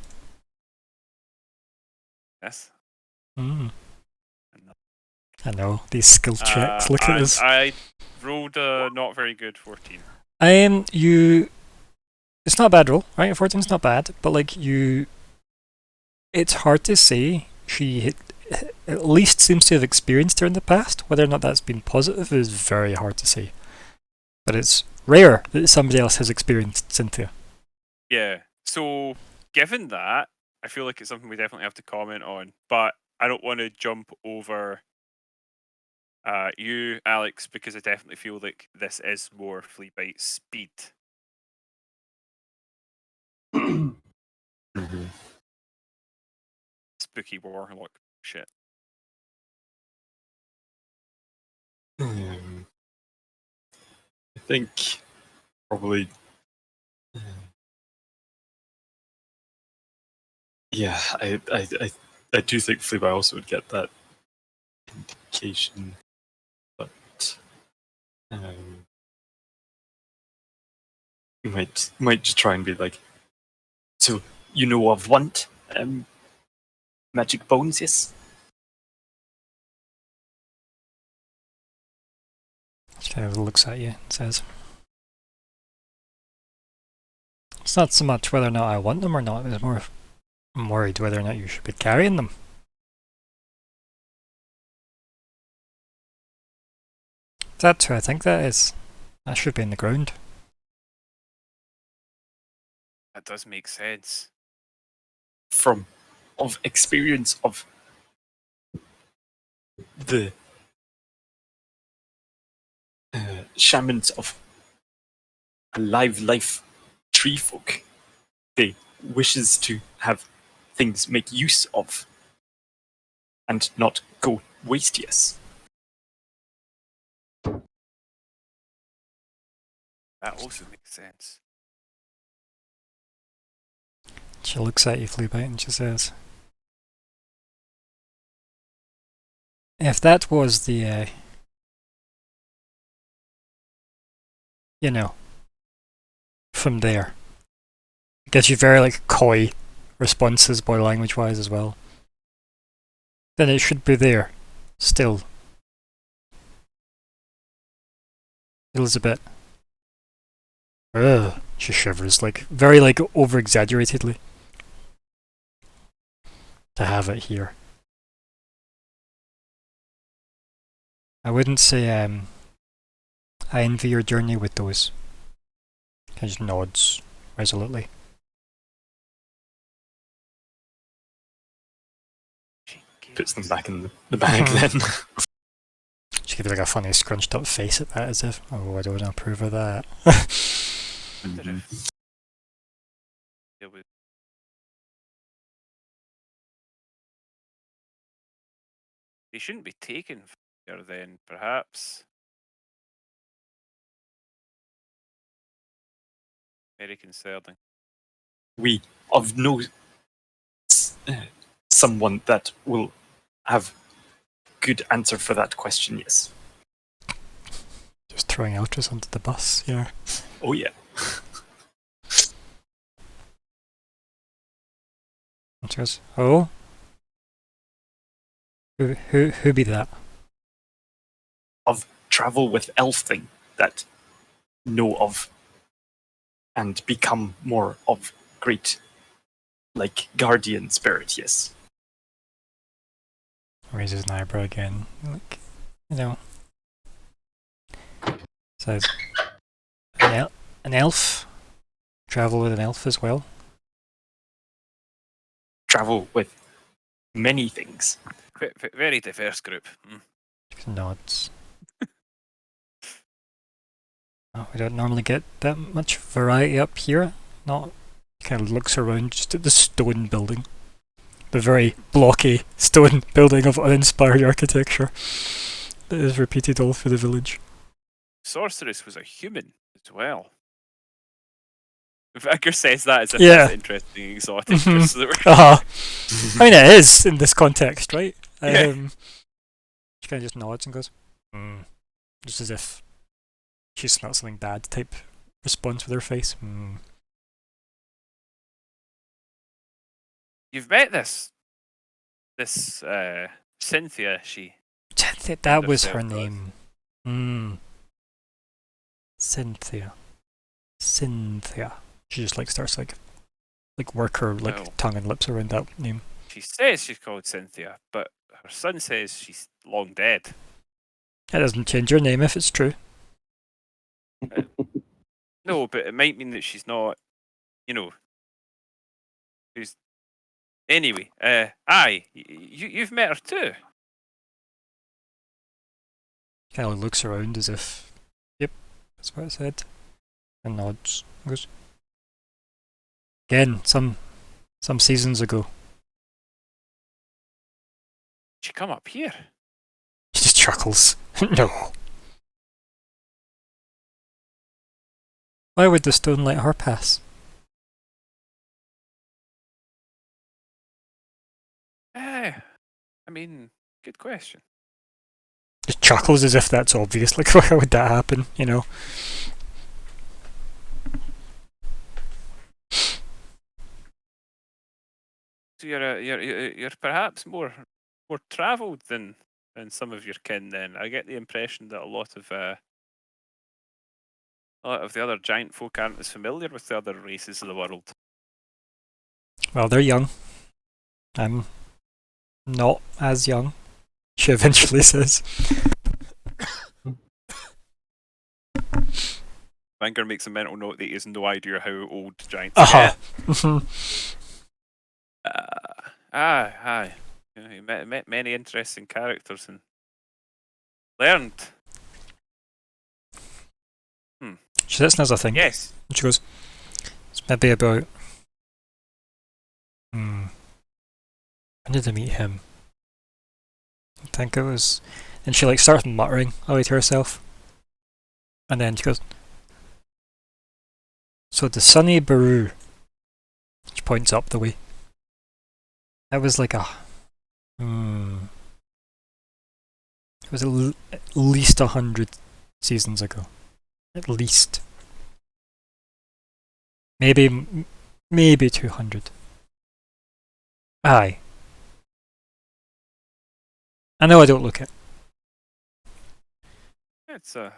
Yes. I know these skill checks. Look at this. I rolled a not very good 14. It's not a bad roll, right? 14's not bad, but like it's hard to say. She at least seems to have experienced her in the past. Whether or not that's been positive is very hard to say. But it's rare that somebody else has experienced Cynthia. Yeah. So, given that, I feel like it's something we definitely have to comment on. But I don't want to jump over you, Alex, because I definitely feel like this is more Fleabite speed. Spooky warlock shit. I think probably. Yeah, I do think Fleabite also would get that indication, but you might just try and be like, so you know of want magic bones, yes? She kind of looks at you and says, "It's not so much whether or not I want them or not. It's more, I'm worried whether or not you should be carrying them." That's who I think that is. That should be in the ground. That does make sense. From experience of the shamans of alive life tree folk, they wishes to have things make use of and not go waste, yes. That also makes sense. She looks at you, Fleabite, and she says, "If that was the, from there." Gives you very like coy responses, body language wise as well. Then it should be there, still. Elizabeth. Ugh. She shivers, like, very, like, over-exaggeratedly. To have it here. I wouldn't say, I envy your journey with those. He just nods resolutely. Puts them back in the bag then. She gives like a funny scrunched up face at that as if, oh, I don't approve of that. Wonder if it would- They shouldn't be taken here then, perhaps. Very concerning. We of no someone that will have good answer for that question. Yes. Just throwing Eltris onto the bus, yeah. Oh yeah. And she goes, oh? Who be that? Of travel with elf thing that know of and become more of great like guardian spirit. Yes. Raises an eyebrow again. Like, you know. Says, an elf? Travel with an elf as well? Travel with many things. Very diverse group. She nods. Oh, we don't normally get that much variety up here. Not. Kind of looks around just at the stone building. The very blocky stone building of uninspired architecture that is repeated all through the village. Sorceress was a human as well. Vicar says that as if Yeah. that's interesting, exotic. Just so that we're I mean, it is in this context, right? Yeah. She kind of just nods and goes, just as if she smelled something bad type response with her face. You've met this Cynthia. That was her herself as. name. Cynthia. She just like starts like work her like Well. tongue and lips around that name. She says she's called Cynthia, but her son says she's long dead. That doesn't change her name if it's true. No, but it might mean that she's not. Who's anyway? Aye, you've met her too. Kind of looks around as if, yep, that's what it said, and nods. And goes, again, some seasons ago. She come up here. She just chuckles. No. Why would the stone let her pass? I mean, good question. Just chuckles as if that's obvious. Like, why would that happen? You know. So you're perhaps more travelled than some of your kin. Then I get the impression that a lot of the other giant folk aren't as familiar with the other races of the world. Well, they're young. I'm not as young. She eventually says. Vanger makes a mental note that he has no idea how old giants Uh-huh. get. Aye. You met many interesting characters and learned. She sits and has a think. Yes. And she goes, it's maybe about... When did I meet him? I think it was... And she like starts muttering away to herself. And then she goes... So the sunny Baru. She points up the way. That was like a... It was at least 100 seasons ago. At least. Maybe 200. Aye. I know I don't look it. It's a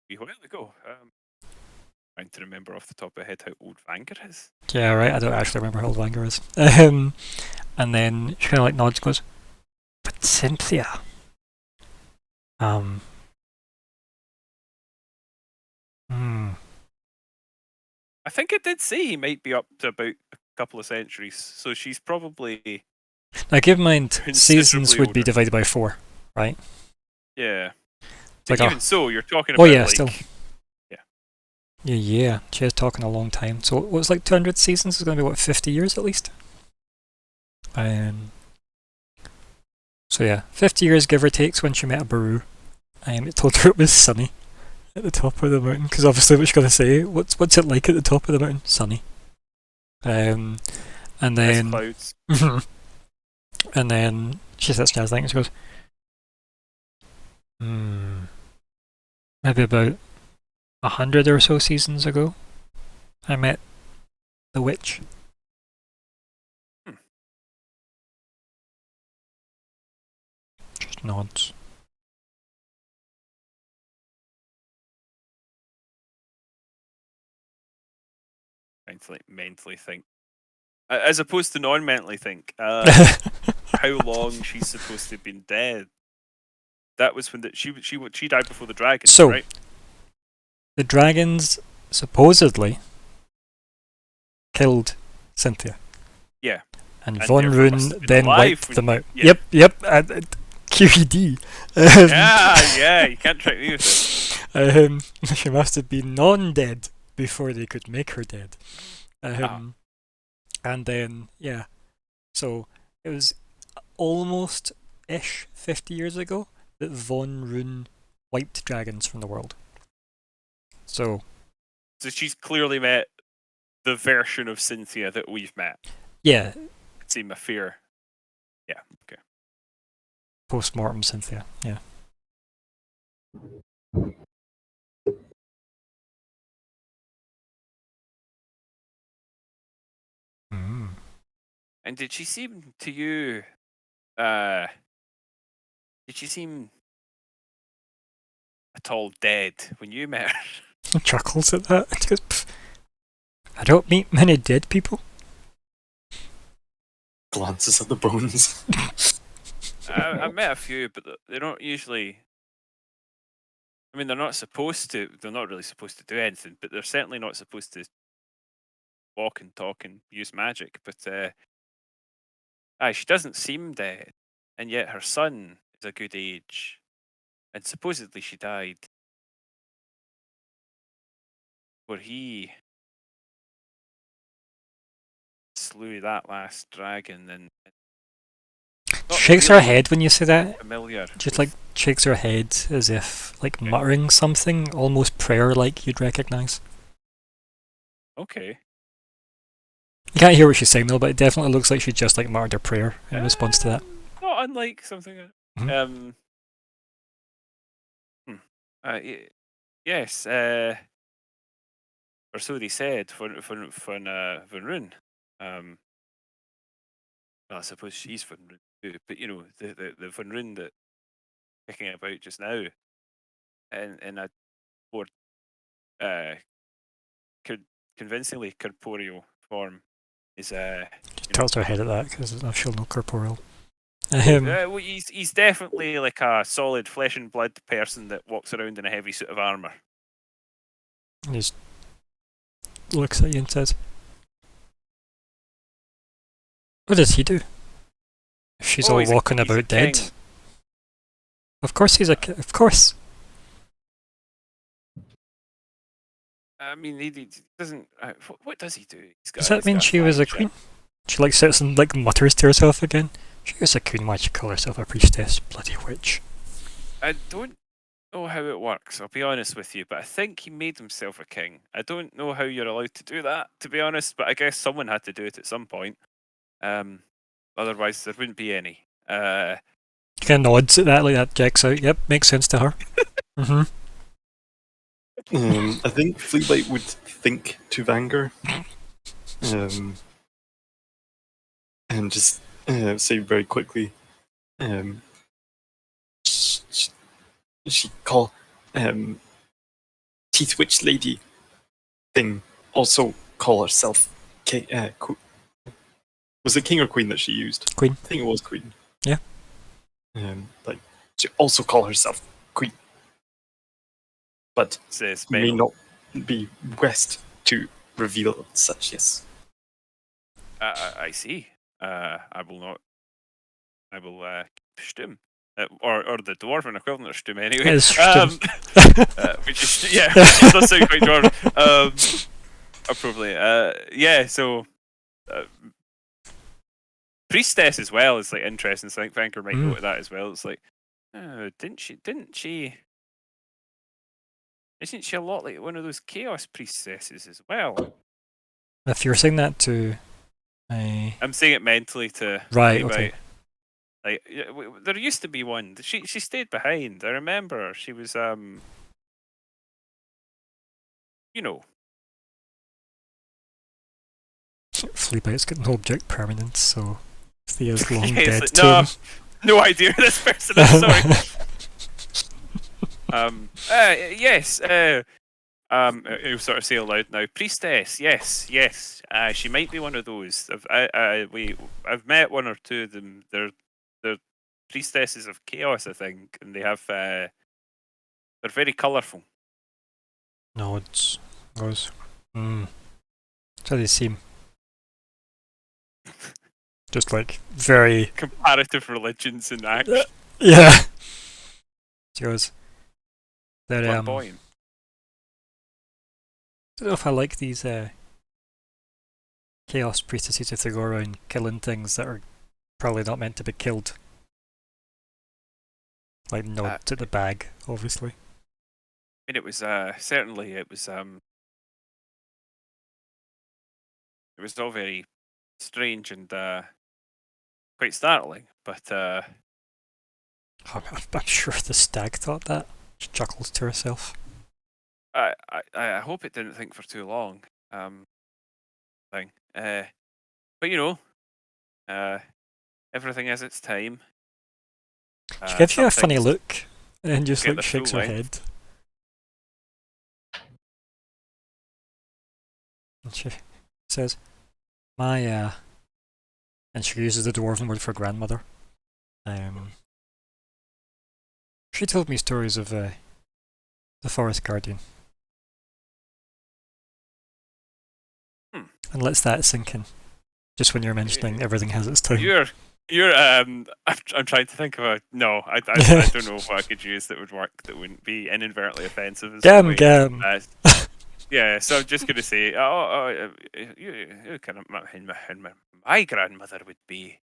wee while ago. trying to remember off the top of my head how old Vanger is. Yeah, right. I don't actually remember how old Vanger is. And then she kind of like nods, and goes, "But Cynthia, hmm. I think it did say he might be up to about a couple of centuries, so she's probably Now, keep in mind, seasons considerably would be older. divided by 4, right? Yeah. Like But a- even so, you're talking Oh about yeah, like still. Yeah. She is talking a long time. So what's like 200 seasons is going to be what, 50 years at least? So yeah, 50 years give or takes when she met a Baru. It told her it was sunny at the top of the mountain, because obviously what she's going to say, what's it like at the top of the mountain? Sunny. And less then clouds. and then she sits down and she goes, maybe about 100 or so seasons ago, I met the witch. Just nods. Trying to like mentally think, as opposed to non-mentally think. How long she's supposed to have been dead? That was when she died before the dragons, So, right? the dragons supposedly killed Cynthia. Yeah. And And Von therefore must Rune have been then alive wiped when- them out. yeah. Yep. QED. Yeah, you can't trick me with it. She must have been non-dead before they could make her dead. And then, yeah. So, it was almost-ish 50 years ago that Von Rune wiped dragons from the world. So she's clearly met the version of Cynthia that we've met. yeah, It seemed a fear. Yeah, okay. post-mortem Cynthia, yeah. And did she seem to you did she seem at all dead when you met her? He chuckles at that. He goes, "Pff, I don't meet many dead people." Glances at the bones. I've met a few, but they're not usually. I mean, they're not supposed to. They're not really supposed to do anything, but they're certainly not supposed to walk and talk and use magic. But she doesn't seem dead, and yet her son is a good age, and supposedly she died where he slew that last dragon and not Shakes her really head when you say that. familiar. Just with- like shakes her head as if like muttering something, almost prayer-like you'd recognise. okay. You can't hear what she's saying though, but it definitely looks like she just like muttered a prayer in response to that. Not unlike something. Yes. Or so they said. Von Rune. Well, I suppose she's Von Rune too, but you know the Von Rune that kicking about just now, in a more convincingly corporeal form is She tilts her head at that because she'll know corporeal. well, he's definitely like a solid flesh and blood person that walks around in a heavy suit of armor. He just looks at you and says, "What does he do? If she's all He's walking he's a about dead." king. Of course he's of course. I mean, he doesn't. What does he do? Does that mean she was a queen? She like sits and like mutters to herself again. She was a queen, why'd she call herself a priestess? Bloody witch. I don't know how it works, I'll be honest with you, but I think he made himself a king. I don't know how you're allowed to do that, to be honest, but I guess someone had to do it at some point. Otherwise, there wouldn't be any. She kind of nods at that, like that checks out. Yep, makes sense to her. I think Fleabite would think to Vanger. And just say very quickly, she call Teeth Witch Lady. thing also call herself was it king or queen that she used? Queen. I think it was queen. Yeah. Like she also call herself queen, but Says may Menno. not be west to reveal such. Yes. I see. I will not. I will stim. Or the dwarven equivalent of stim anyway. It's stim. Which is yeah, it does sound quite dwarven. Probably. Yeah. So priestess as well is like interesting. So I think Vanker might note that as well. It's like, oh, didn't she? Isn't she a lot like one of those chaos priestesses as well? If you're saying that to a... I'm saying it mentally to Right, Levi. okay. Like there used to be one. She stayed behind. I remember her. She was you know. Fleabite's got no object permanence, so Thea's long Yeah, dead like, to no, him. no idea who this person is. Sorry. Yes. He'll sort of say aloud now. Priestess. Yes. She might be one of those. I've met one or two of them. They're priestesses of chaos, I think, and they have they're very colourful. Nods. Goes. That's how they seem. Just like very... Comparative religions in action. Yeah. She goes. They're, Flamboyant. I don't know if I like these chaos priestesses if they go around killing things that are probably not meant to be killed. Like nod to the bag, obviously. I mean, it was certainly it was all very strange and quite startling. But I'm sure the stag thought that. She chuckles to herself. I hope it didn't think for too long. Thing. But you know, everything has its time. She gives you a funny sometimes look and then just get like the shakes full her length. head. And she says, my and she uses the dwarven word for grandmother. She told me stories of the forest guardian. And lets that sink in. Just when you're mentioning everything has its time. You're I'm trying to think of a no. I don't know what I could use that would work that wouldn't be inadvertently offensive. In some way. Gam. Yeah, so I'm just gonna say, you kind of my grandmother would be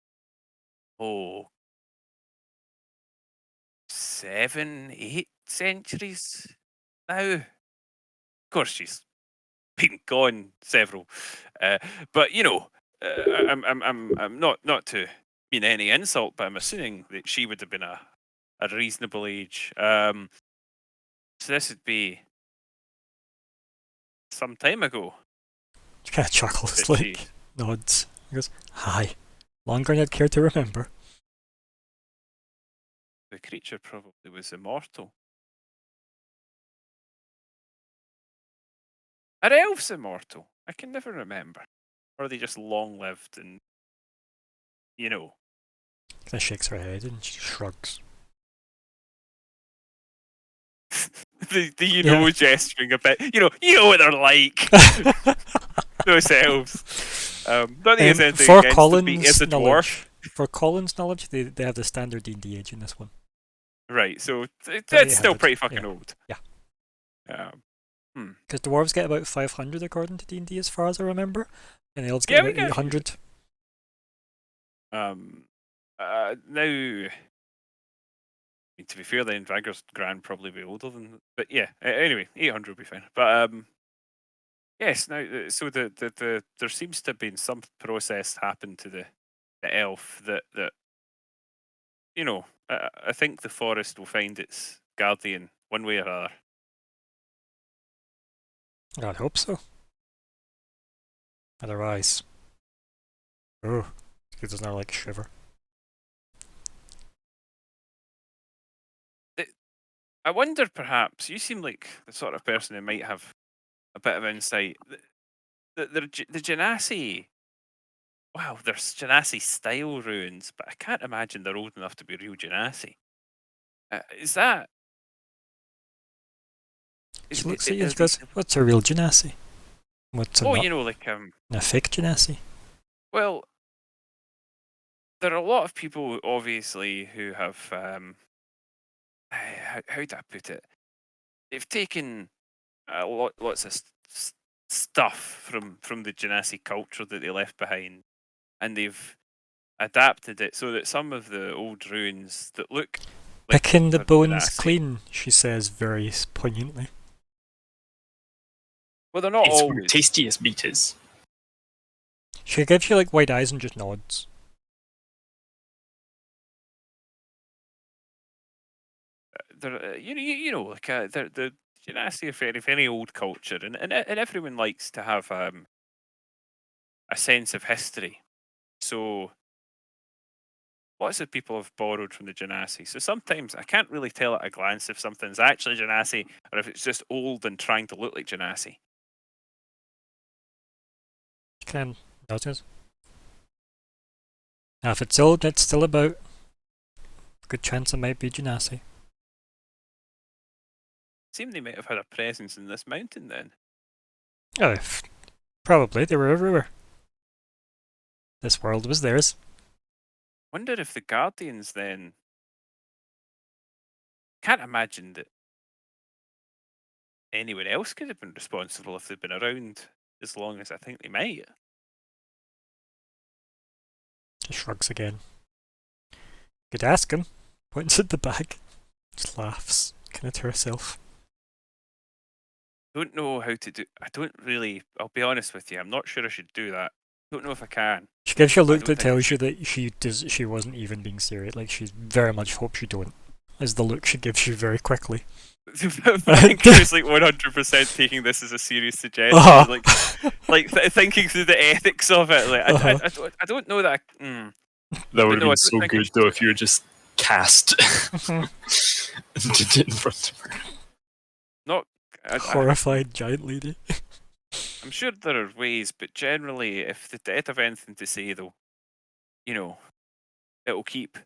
7, 8 centuries now. Of course, she's been gone several, but you know, I'm not to mean any insult, but I'm assuming that she would have been a reasonable age. So this would be some time ago. She kind of chuckles, that like, she- nods. He goes, hi. Longer than I'd care to remember. The creature probably was immortal. Are elves immortal? I can never remember. Or are they just long lived and, you know? Kind of shakes her head and she shrugs. the know gesturing a bit. You know what they're like. Those elves. Not that there's anything for against them being Colin's as a knowledge, dwarf. for Colin's knowledge, they have the standard D&D age in this one. Right, so it's 800, still pretty fucking yeah. old. Yeah. Because dwarves get about 500 according to D&D as far as I remember. And the elves get Yeah, we about get 800. Now, I mean, to be fair, then Vanger's grand probably be older than. But yeah, anyway, 800 will be fine. But yes, now so the there seems to have been some process happen to the elf that you know. I think the forest will find its guardian one way or other. I'd hope so. Otherwise. Oh, it does not like shiver. I wonder, perhaps you seem like the sort of person who might have a bit of insight. The Genasi, wow, there's Genasi style ruins, but I can't imagine they're old enough to be real Genasi. Is that? She looks at you and goes, "What's a real Genasi? What's a Oh, not you know, like a fake Genasi?" well, there are a lot of people, obviously, who have how do I put it? They've taken lots of stuff from the Genasi culture that they left behind, and they've adapted it so that some of the old ruins that look like Picking the they're bones Genasi- clean, she says very poignantly. Well, they're not It's where always. tastiest meat is. She gives you like wide eyes and just nods. They're you know like the Genasi are very very old culture, and everyone likes to have a sense of history. So lots of people have borrowed from the Genasi. So sometimes I can't really tell at a glance if something's actually Genasi or if it's just old and trying to look like Genasi. You can notice. Now, if it's old, it's still about. Good chance it might be Genasi. Seemed they might have had a presence in this mountain then. Oh, probably they were everywhere. This world was theirs. Wonder if the Guardians then. Can't imagine that anyone else could have been responsible if they'd been around as long as I think they might. Just shrugs again. Could ask him. Points at the bag. Just laughs, kind of to herself. Don't know how to do. I don't really. I'll be honest with you. I'm not sure I should do that. Don't know if I can. She gives you a I look don't that think I tells you that she wasn't even being serious. Like she very much hopes you don't. Is the look she gives you very quickly. Frank is like 100% taking this as a serious suggestion. Like thinking through the ethics of it. Like I don't know that. That would have no, I been so don't think I good though if you were just cast and did it in front of her. Not Horrified giant lady. I'm sure there are ways, but generally, if the dead have anything to say, though, it'll keep.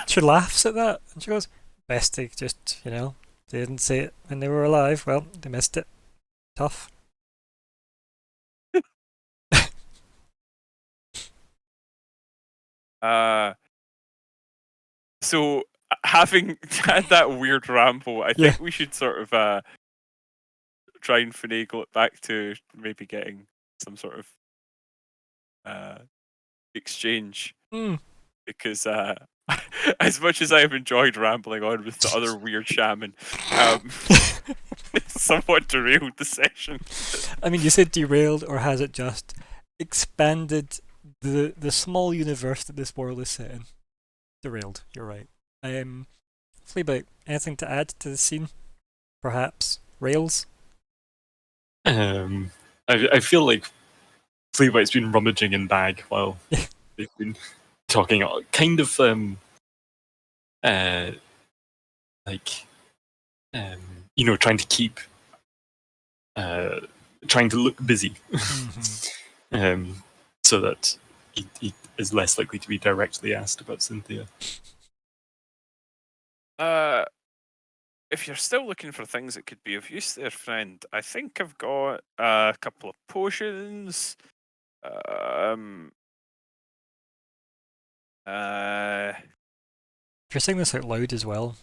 She laughs at that and she goes, "Best they just, they didn't say it when they were alive. Well, they missed it. Tough." So having had that weird ramble, I think we should sort of try and finagle it back to maybe getting some sort of exchange. Because as much as I've enjoyed rambling on with the other weird shaman, it's somewhat derailed the session. I mean, you said derailed, or has it just expanded the small universe that this world is set in? Derailed, you're right. Fleabite, anything to add to the scene? Perhaps rails? I feel like Fleabite's been rummaging in bag while they've been talking, kind of trying to keep trying to look busy, so that he is less likely to be directly asked about Cynthia. If you're still looking for things that could be of use there, friend, I think I've got a couple of potions. If you're saying this out loud as well,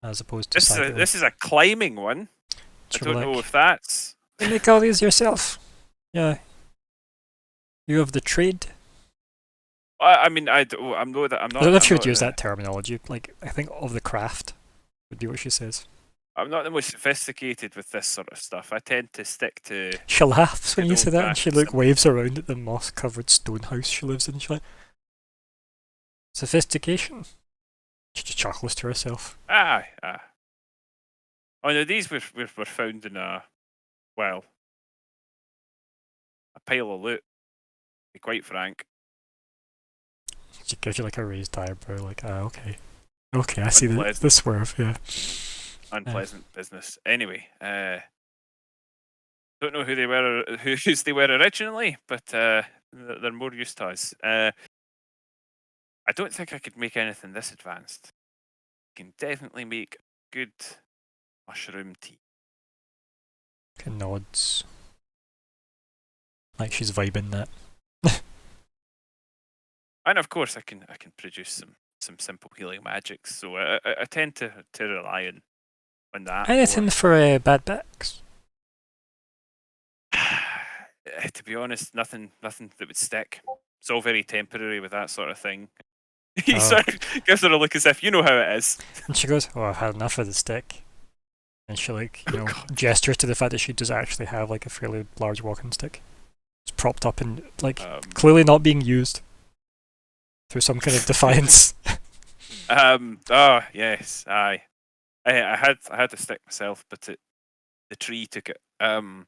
as opposed to this is a climbing one. I don't know if that's. You make all these yourself. Yeah. You have the trade. I mean, I'm not. I don't know if she would use that terminology. Like, I think of the craft would be what she says. I'm not the most sophisticated with this sort of stuff. I tend to stick to. She laughs when you say that, and she waves around at the moss-covered stone house she lives in. She's like, "Sophistication." She just chuckles to herself. Oh no, these were found in a pile of loot. To be quite frank. She gives you like a raised eyebrow, like, okay, I see the swerve, yeah. Unpleasant business. Anyway, Don't know who they were, whose they were originally, but they're more used to us. I don't think I could make anything this advanced. I can definitely make good mushroom tea. Nods. Like she's vibing that. And of course, I can produce some simple healing magics. So I tend to rely on that. Anything for bad backs? To be honest, nothing that would stick. It's all very temporary with that sort of thing. He Oh. sort of gives her a look as if you know how it is. And she goes, "Oh, I've had enough of the stick." And she gestures to the fact that she does actually have like a fairly large walking stick. It's propped up and like clearly not being used through some kind of defiance. Oh yes, I had the stick myself, but the tree took it. Oh.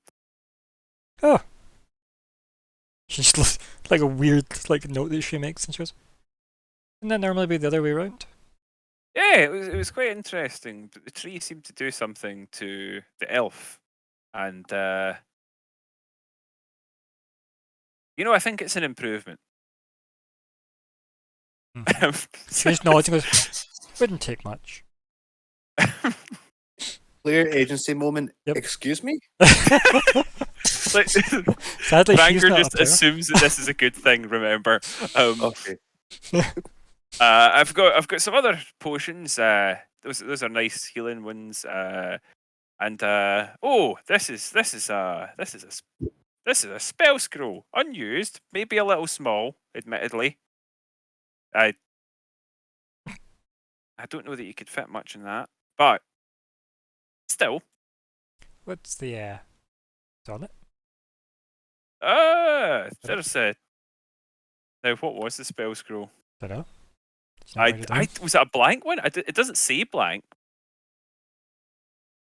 She just looks like a weird like note that she makes, and she goes, "Wouldn't that normally be the other way around?" Yeah, it was quite interesting. But the tree seemed to do something to the elf, and I think it's an improvement. She just nods and goes, "Wouldn't take much." Clear agency moment. Yep. Excuse me? Like, Sadly, she's Ranger not just up there. assumes that this is a good thing. Remember, Okay. I've got some other potions. Those are nice healing ones. And this is a spell scroll, unused, maybe a little small, admittedly. I don't know that you could fit much in that, but still. What's the on it? There's a. Now, what was the spell scroll? Don't know. It's not written down. Was it a blank one? It doesn't say blank.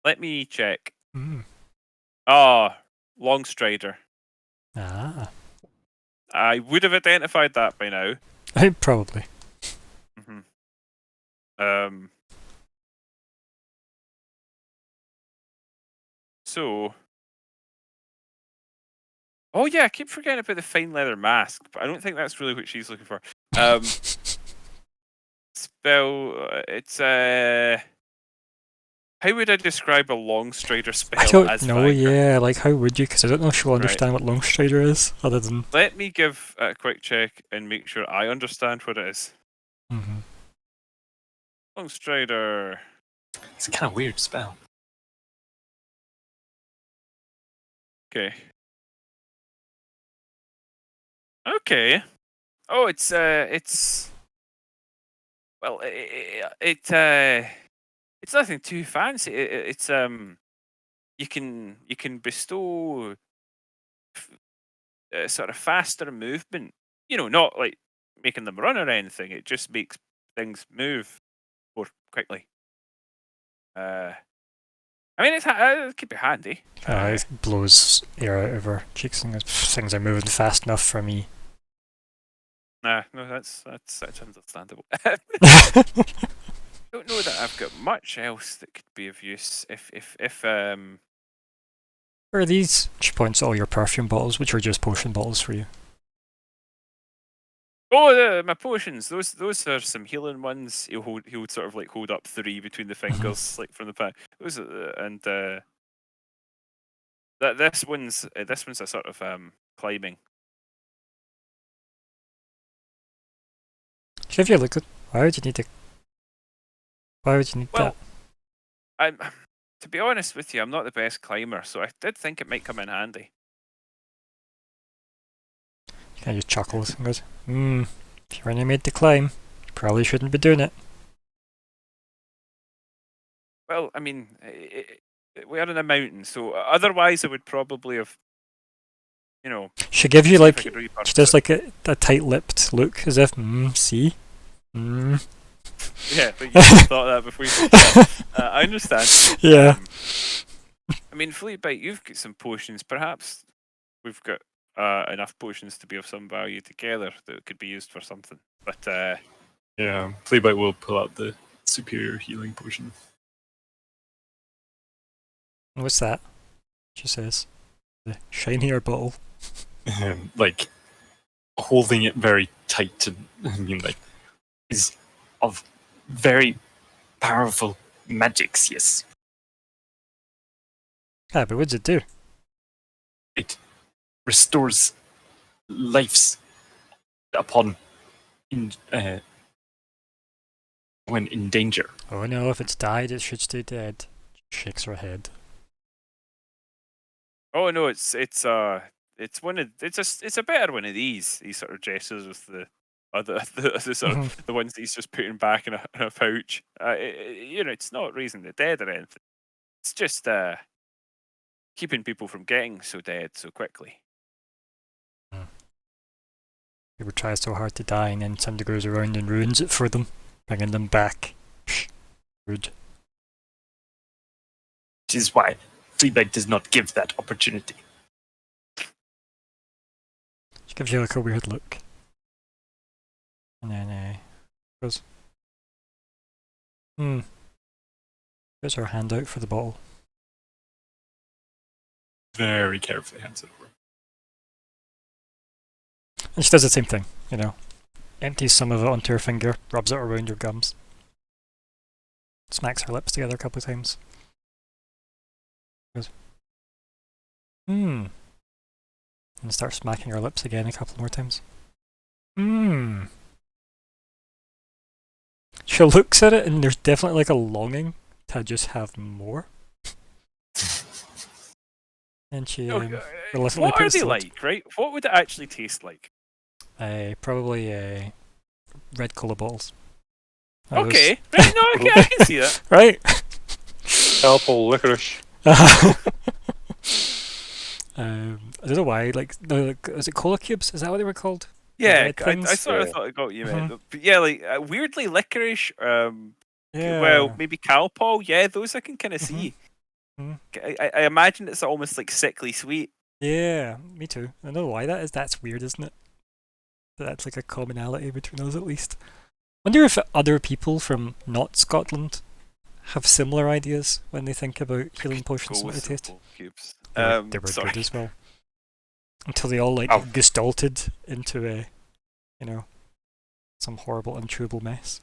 Let me check. Mm. Longstrider. Ah. I would have identified that by now. Probably. So. Oh yeah, I keep forgetting about the fine leather mask, but I don't think that's really what she's looking for. Spell. It's how would I describe a Longstrider spell? I don't as know. Vanguard? Yeah, like how would you? Because I don't know if she'll understand what Longstrider is, other than. Let me give a quick check and make sure I understand what it is. Mm-hmm. Longstrider. It's a kind of weird spell. Okay. Okay. Oh, it's well, it's nothing too fancy. It's you can bestow sort of faster movement. Not like making them run or anything. It just makes things move more quickly. I mean, it could be handy. It blows air out of her cheeks and goes, "Things are moving fast enough for me." No, that's understandable. Don't know that I've got much else that could be of use. If Where are these? She points to all your perfume bottles, which are just potion bottles for you. Oh, my potions. Those are some healing ones. He would sort of like hold up 3 between the fingers, like from the pack. Those and this one's a sort of climbing. So if you look at, why would you need Well, that? To be honest with you, I'm not the best climber, so I did think it might come in handy. She kind of just chuckles and goes, if you're only made to climb, you probably shouldn't be doing it. Well, I mean, we are in a mountain, so otherwise I would probably have, She gives you like, repurpose she does it. like a tight-lipped look, as if, see? Yeah, but you thought that before you said that. I understand. Yeah. I mean, Fleabite, you've got some potions. Perhaps we've got enough potions to be of some value together that could be used for something. But Yeah, Flea-Bite will pull out the superior healing potion. What's that? She says. The shinier bottle. Like holding it very tight, and I mean, like, is of very powerful magics. Yes, Ah, but what does it do? it restores lives upon when in danger. Oh no, if it's died, it should stay dead. Shakes her head. Oh no, it's one of it's a better one of these. He sort of gestures with the other the sort of the ones that he's just putting back in a pouch. You know, it's not raising the dead or anything. It's just keeping people from getting so dead so quickly. People try so hard to die, and then somebody goes around and ruins it for them, bringing them back. Rude. Which is why Fleabag does not give that opportunity. She gives you like a weird look. And then goes, puts her hand out for the bottle. Very carefully hands it over. And she does the same thing, you know. Empties some of it onto her finger, rubs it around her gums. Smacks her lips together a couple of times. Goes, and starts smacking her lips again a couple more times. She looks at it and there's definitely like a longing to just have more. And she reluctantly what are puts they the like, right? What would it actually taste like? Probably red cola bottles. Okay, right, no, okay, I can see that. Right? Apple licorice. I don't know why, like, is it cola cubes? Is that what they were called? Yeah, red I things? sort of thought I got what you meant. But yeah, like weirdly licorice. Yeah. Well, maybe Calpol. Yeah, those I can kind of see. Mhm. I imagine it's almost like sickly sweet. Yeah, me too. I don't know why that is. That's weird, isn't it? That's like a commonality between us, at least. Wonder if other people from not Scotland have similar ideas when they think about healing potions Go and what with they taste. simple cubes. They were Sorry. good as well. Until they all like gestalted into a, you know, some horrible, unchewable mess.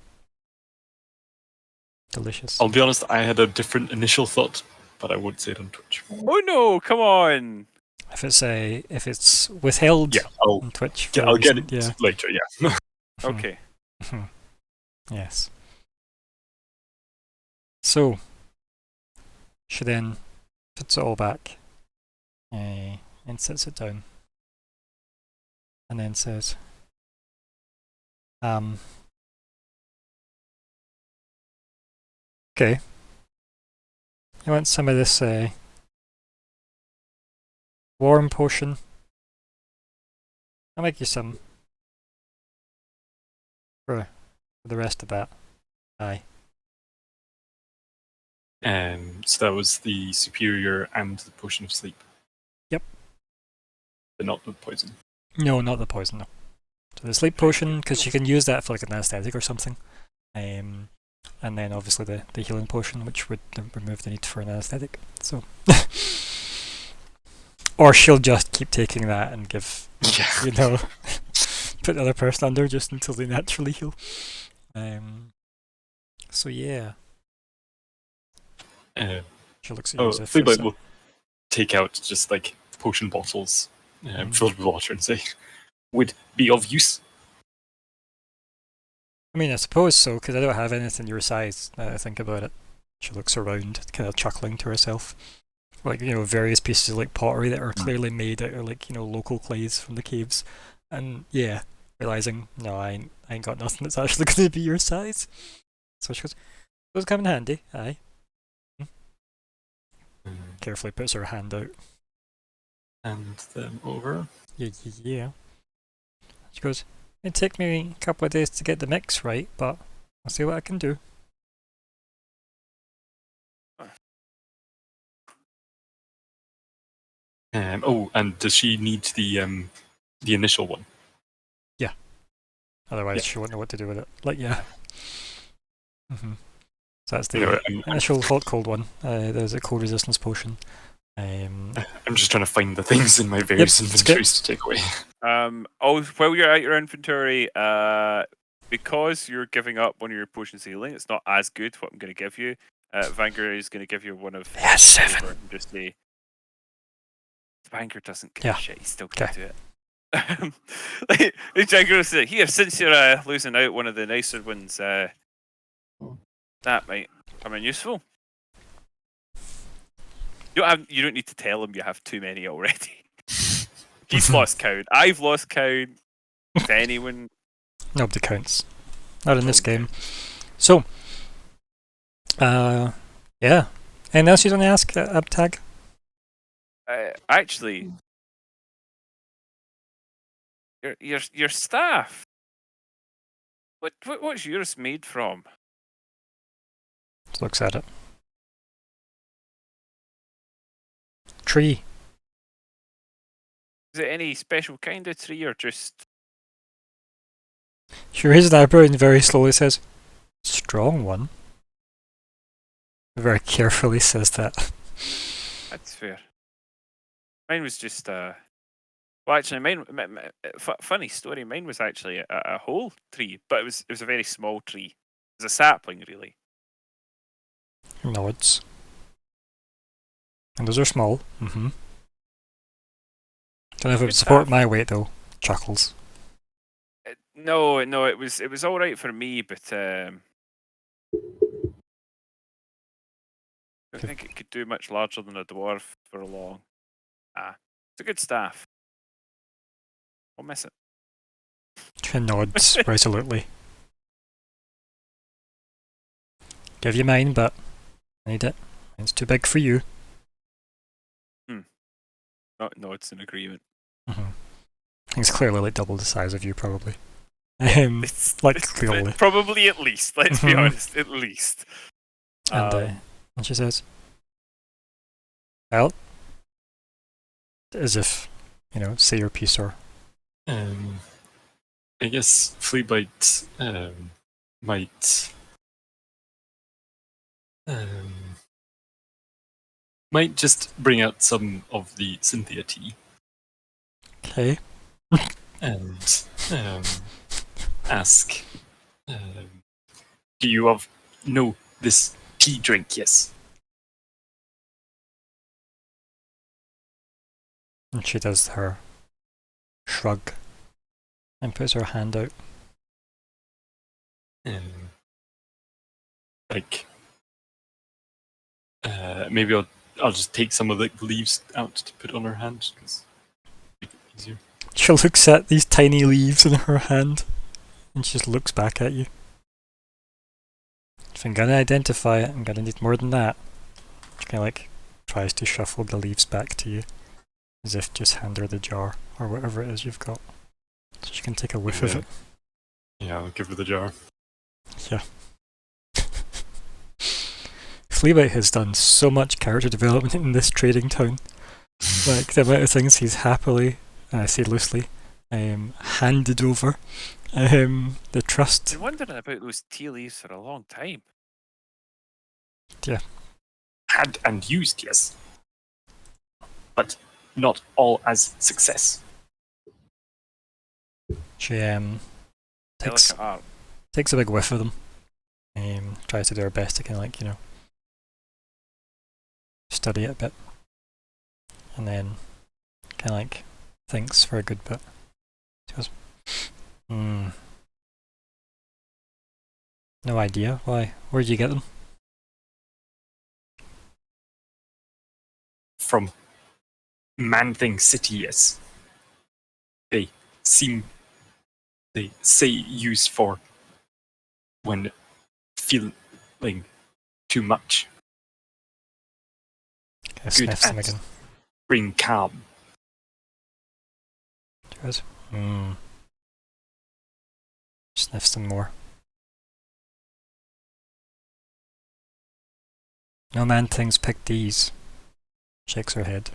Delicious. I'll be honest, I had a different initial thought, but I won't say it on Twitch. Oh no! Come on. If it's withheld on Twitch, for a I'll get reason, it later. Yeah. Okay. Yes. So she then puts it all back and sets it down, and then says, "Okay, you want some of this warm potion? I'll make you some for the rest of that. Aye." So that was the superior and the potion of sleep. Yep. But not the poison. No, not the poison. No. So the sleep potion, because you can use that for like an anesthetic or something. And then obviously the healing potion, which would remove the need for an anesthetic. So, or she'll just keep taking that and give, you know, put the other person under just until they naturally heal. So yeah. She looks at you as if Fleabag will take out just like potion bottles filled with water and say, "Would be of use." I mean, I suppose so, because I don't have anything your size, now that I think about it. She looks around, kind of chuckling to herself. Like, you know, various pieces of like pottery that are clearly made out of like, you know, local clays from the caves. And yeah, realising, no, I ain't got nothing that's actually going to be your size. So she goes, those come in handy, aye. Carefully puts her hand out. Hand them over. Yeah. She goes, it'd take me a couple of days to get the mix right, but I'll see what I can do. And does she need the initial one? Yeah. Otherwise, she won't know what to do with it. Like, yeah. So that's the initial hot cold one. There's a cold resistance potion. Um, I'm just trying to find the things in my various Yep, it's good. inventories to take away. While you're at your inventory, because you're giving up one of your potions healing, it's not as good. What I'm going to give you, Vanguard is going to give you one of. Yes, 7. Over and just say, Vanguard doesn't give Yeah. a shit. He's still going to Okay. do it. Vanguard will say, here, since you're losing out one of the nicer ones, that might come in useful. You don't need to tell him you have too many already. He's lost count. I've lost count. If anyone, Nobody counts. Not in this Nobody game. So, yeah. Anything else you want to ask, Abtag? actually, your staff. What's yours made from? Looks at it. Tree. Is it any special kind of tree or just? She raises an eyebrow and very slowly says, "Strong one." Very carefully says that. That's fair. Mine was just well, actually, funny story. Mine was actually a whole tree, but it was a very small tree. It was a sapling, really. Nods. And those are small. Mm-hmm. Don't know if it would Good support staff. my weight though. Chuckles. No, it was all right for me, but I don't think it could do much larger than a dwarf for long. It's a good staff. I'll miss it. She nods resolutely. Give you mine, but I need it. It's too big for you. No, it's an agreement. Mm-hmm. It's clearly like double the size of you, probably. Like clearly. Probably at least. Let's be Mhm. honest, at least. And she says, "Well, as if say your piece or." I guess Fleabite might just bring out some of the Cynthia tea Okay. and ask, do you know this tea drink? Yes. And she does her shrug and puts her hand out. Maybe I'll just take some of the leaves out to put on her hand because make it easier. She looks at these tiny leaves in her hand and she just looks back at you. If I'm gonna identify it, I'm gonna need more than that. She kind of like tries to shuffle the leaves back to you, as if just hand her the jar or whatever it is you've got, so she can take a whiff of it. Yeah, I'll give her the jar. Yeah. Fleabite has done so much character development in this trading town. Like the amount of things he's happily, and I say loosely, handed over. The trust. I've been wondering about those tea leaves for a long time. Had and used, yes. But not all as success. She Delicate art. takes a big whiff of them. Tries to do her best to kind of like study it a bit, and then kind of like thinks for a good bit. She goes, no idea. Why? Where'd you get them? From Man-Thing City, yes. They say used for when feeling too much. Okay, sniffs them at again. bring calm. She goes, sniffs them more. No man things pick these. Shakes her head.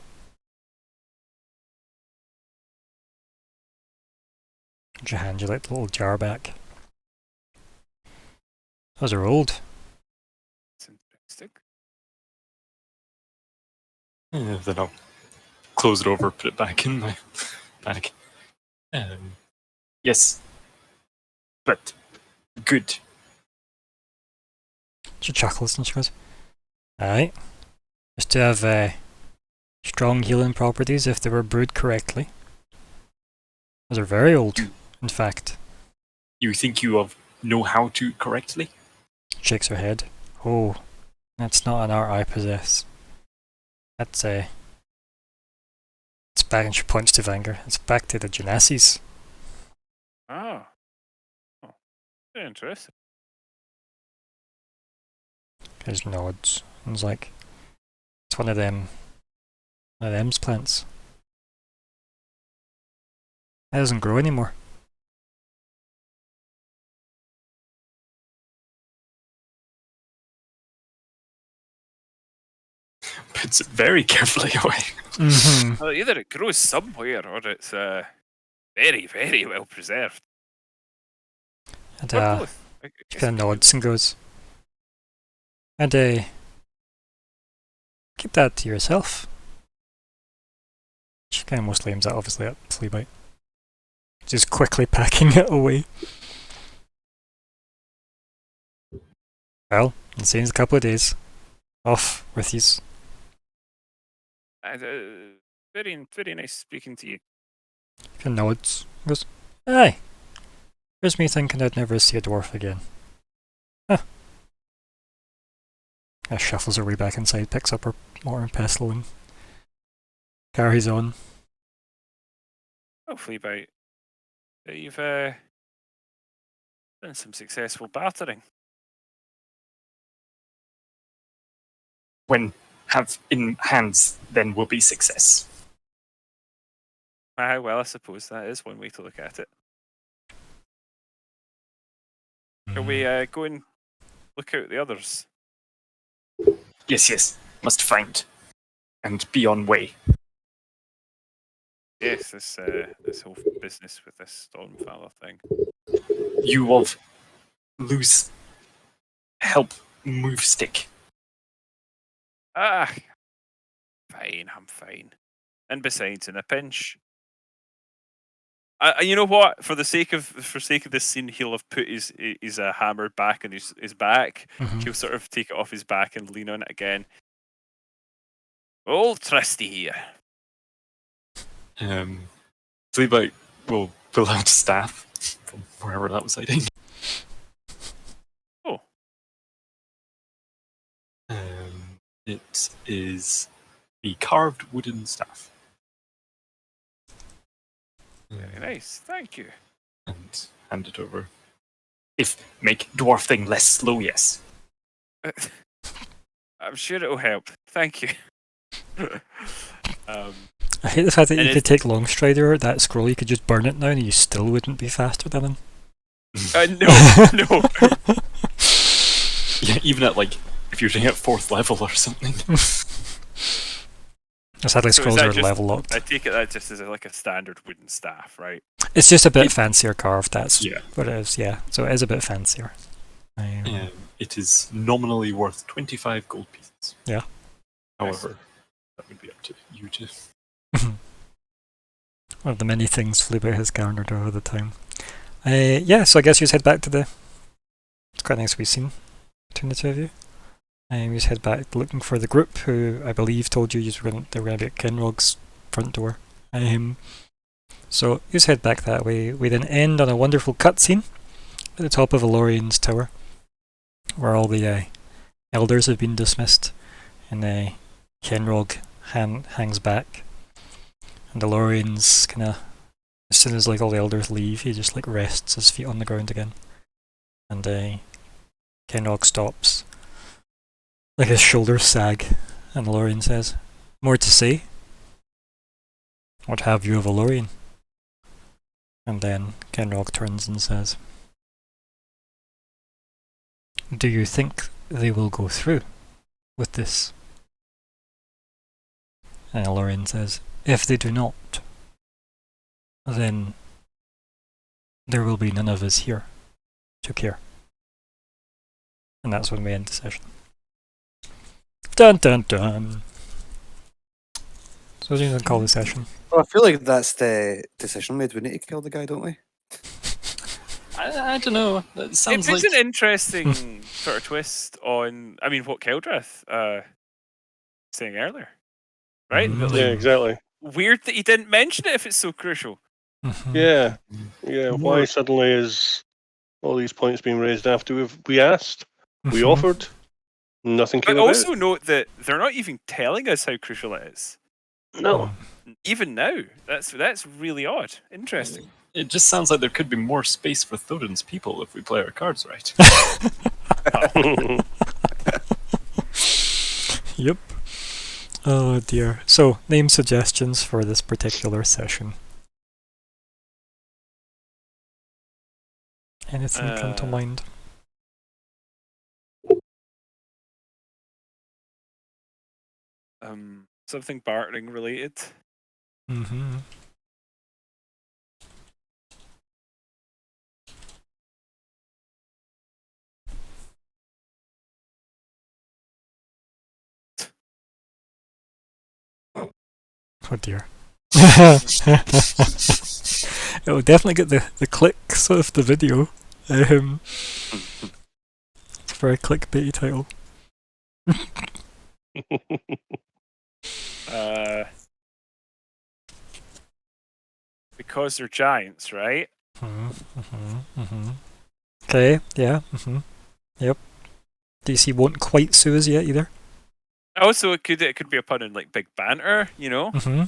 She hands you like the little jar back. Those are old. It's interesting. Then I'll close it over, put it back in my bag. Yes, but good. She chuckles and she goes, "Aye, just to have strong healing properties if they were brewed correctly. Those are very old, in fact." You think you know how to correctly? Shakes her head. "Oh, that's not an art I possess. That's it's back," and she points to Vanger. "It's back to the Genassis." Oh. Very interesting. His nods and is like, "It's one of them's plants. It doesn't grow anymore." Puts it very carefully away. Mm-hmm. Well, either it grows somewhere or it's very, very well preserved. And Or both. she kind of nods and goes, "And keep that to yourself." She kind of mostly aims that obviously at Fleabite. Just quickly packing it away. "Well, I'll see you in a couple of days. Off with yous." Very, very nice speaking to you. She nods. Goes, "Aye. Here's me thinking I'd never see a dwarf again. Huh." Shuffles her way back inside, picks up her mortar and pestle and carries on. Oh, Fleabite. You've done some successful bartering. When have in hands, then will be success. Well, I suppose that is one way to look at it. Shall we go and look out the others? Yes. Must find and be on way. Yes, this whole business with this Stormfather thing. You will lose help move stick. Ah, fine, I'm fine. And besides, in a pinch, you know what? For sake of this scene, he'll have put his hammer back on his back. Mhm. He'll sort of take it off his back and lean on it again. Old trusty here. Fleabite will pull out a staff from wherever that was hiding. Oh. It is the carved wooden staff. Very nice, thank you. And hand it over. If make dwarf thing less slow, yes. I'm sure it'll help. Thank you. I hate the fact that And you could take Longstrider, that scroll, you could just burn it now and you still wouldn't be faster than him. No. Yeah, even at if you're doing it at 4th level or something. Sadly, So is scrolls that are just- level locked. I take it that just as like a standard wooden staff, right? It's just a bit fancier carved, that's Yeah. what it is, yeah. So it is a bit fancier. It is nominally worth 25 gold pieces. Yeah. However, that would be up to you to. One of the many things Fleabite has garnered over the time. Yeah, so I guess you just head back to the... It's quite a nice wee scene between the two of you. You just head back looking for the group who I believe told you they were going to be at Kenrog's front door. So you just head back that way. We then end on a wonderful cutscene at the top of Elorian's tower, where all the elders have been dismissed, and Kenrog hangs back, and Elorian's kind of, as soon as all the elders leave, he just rests his feet on the ground again, and Kenrog stops. His shoulders sag, and Elorian says, "More to say? What have you of Elorian?" And then Kenrog turns and says, "Do you think they will go through with this?" And Elorian says, "If they do not, then there will be none of us here to care." And that's when we end the session. Dun dun dun. So you can call the session. Well, I feel like that's the decision made. We need to kill the guy, don't we? I don't know. That It sounds puts like an interesting sort of twist on. I mean, what Keldrath saying earlier, right? That, like, Yeah, exactly. weird that he didn't mention it if it's so crucial. Mhm. Yeah, yeah. More- Why suddenly is all these points being raised after we asked, we Mhm. offered, nothing came But about also note that they're not even telling us how crucial it is. it. No. Even now, that's really odd. Interesting. it just sounds like there could be more space for Thorin's people if we play our cards right. Yep. Oh dear. So, name suggestions for this particular session. Anything come to mind? Something bartering related. Mm-hmm. Oh dear. It will definitely get the clicks of the video. It's a very clickbaity title. Because they're giants, right? Okay, yeah. Yep. DC won't quite sue us yet either. Also, it could be a pun in like big banter, you know. Mm-hmm.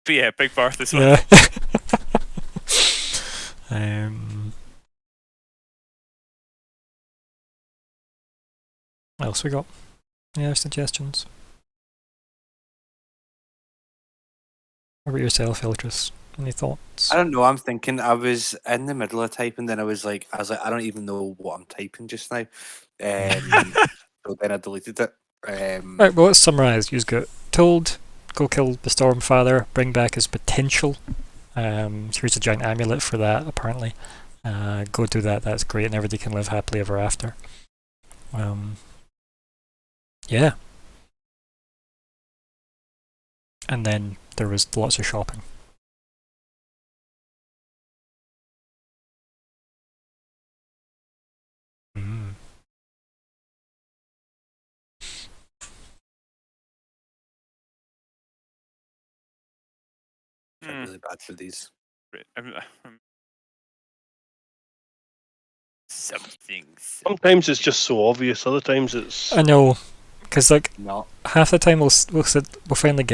But yeah, big Barth this one. Yeah. What else we got? Any other suggestions? What about yourself, Eldris? Any thoughts? I don't know. I'm thinking. I was in the middle of typing, then I was like, I don't even know what I'm typing just now. So then I deleted it. Right, well, let's summarise. You've got told, go kill the Stormfather, bring back his potential. Here's a giant amulet for that, apparently. Go do that, that's great, and everybody can live happily ever after. Yeah. And then there was lots of shopping. Mm. I'm really bad for these. Something. Sometimes it's just so obvious. Other times it's I know, because like Not. half the time we'll finally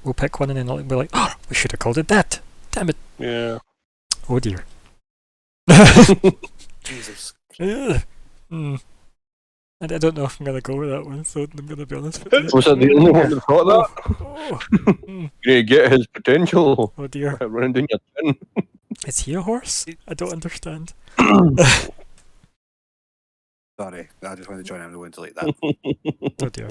we'll pick one and then we'll be like, oh, we should have called it that. Damn it. yeah. Oh dear. Jesus. Ugh. I don't know if I'm gonna go with that one, so I'm gonna be honest with you. Was that the only one that thought that? Oh, Gonna get his potential. oh dear. Running down your chin. Is he a horse? I don't understand. Sorry, I just wanted to join in. I'm going to delete that. Oh dear.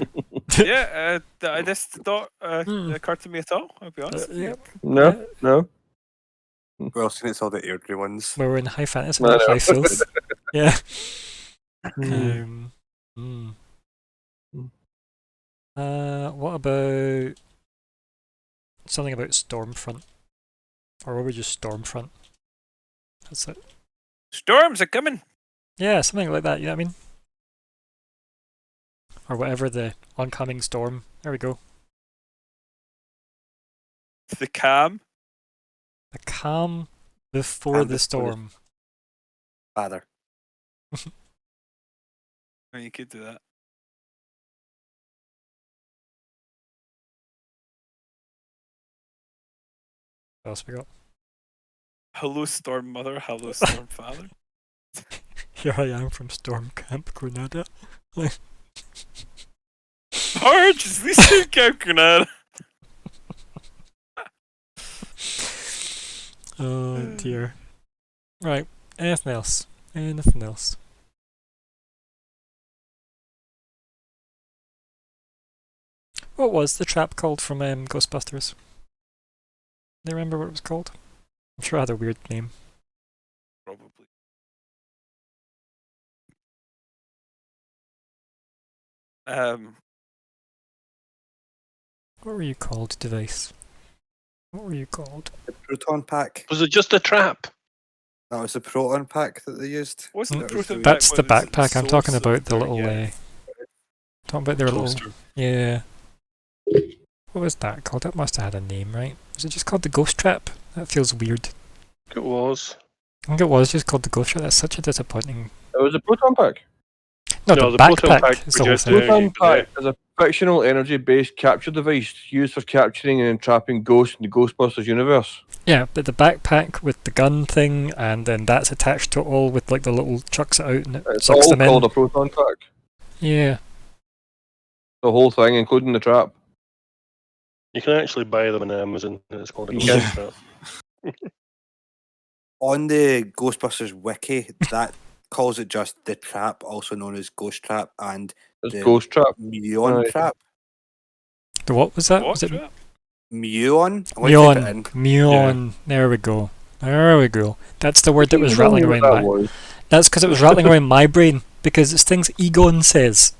Yeah, this thought occurred to me at all. I'll be honest. Yep. No, no. We're also it's all the Airdrie ones. We're in high fantasy, No, not no. high filth. Yeah. Hmm. What about something about Stormfront? Or what would just Stormfront? That's it. Storms are coming. Yeah, something like that, you know what I mean? Or whatever the oncoming storm. There we go. The calm. The calm before Calm the before the- storm. Father. Oh, you could do that. What else we got? Hello, Storm Mother. Hello, Storm Father. Here I am from Storm Camp Granada. Orange is this in Camp Granada. Oh dear. Right, anything else? Anything else? What was the trap called from Ghostbusters? Do you remember what it was called? I'm sure it had a weird name. Probably. What were you called, device? What were you called? The proton pack. Was it just a trap? That was the proton pack that they used. Wasn't That the was proton the- pack That's the one was backpack. I'm talking source of about the their- little. yeah. Talking about their little. Toaster. Yeah. What was that called? That must have had a name, right? Was it just called the Ghost Trap? That feels weird. It was. I think it was just called the Ghost Trap. That's such a disappointing. It was a proton pack. No, No, the the proton backpack pack is the whole was just thing. Proton Yeah. pack is a fictional energy-based capture device used for capturing and entrapping ghosts in the Ghostbusters universe. Yeah, but the backpack with the gun thing, and then that's attached to it all with like the little chucks it out and it It's sucks all them called in. a proton pack. Yeah. The whole thing, including the trap. You can actually buy them on Amazon. It's called a You ghost can. trap. On the Ghostbusters wiki, that calls it just the trap, also known as Ghost Trap, and It's the ghost trap. Muon Aye. Trap. The what was that? What Was it trap? Muon? I'm going to type it in. Muon. There we go. There we go. That's the word that was rattling around that my. was. That's because it was rattling around my brain because it's things Egon says.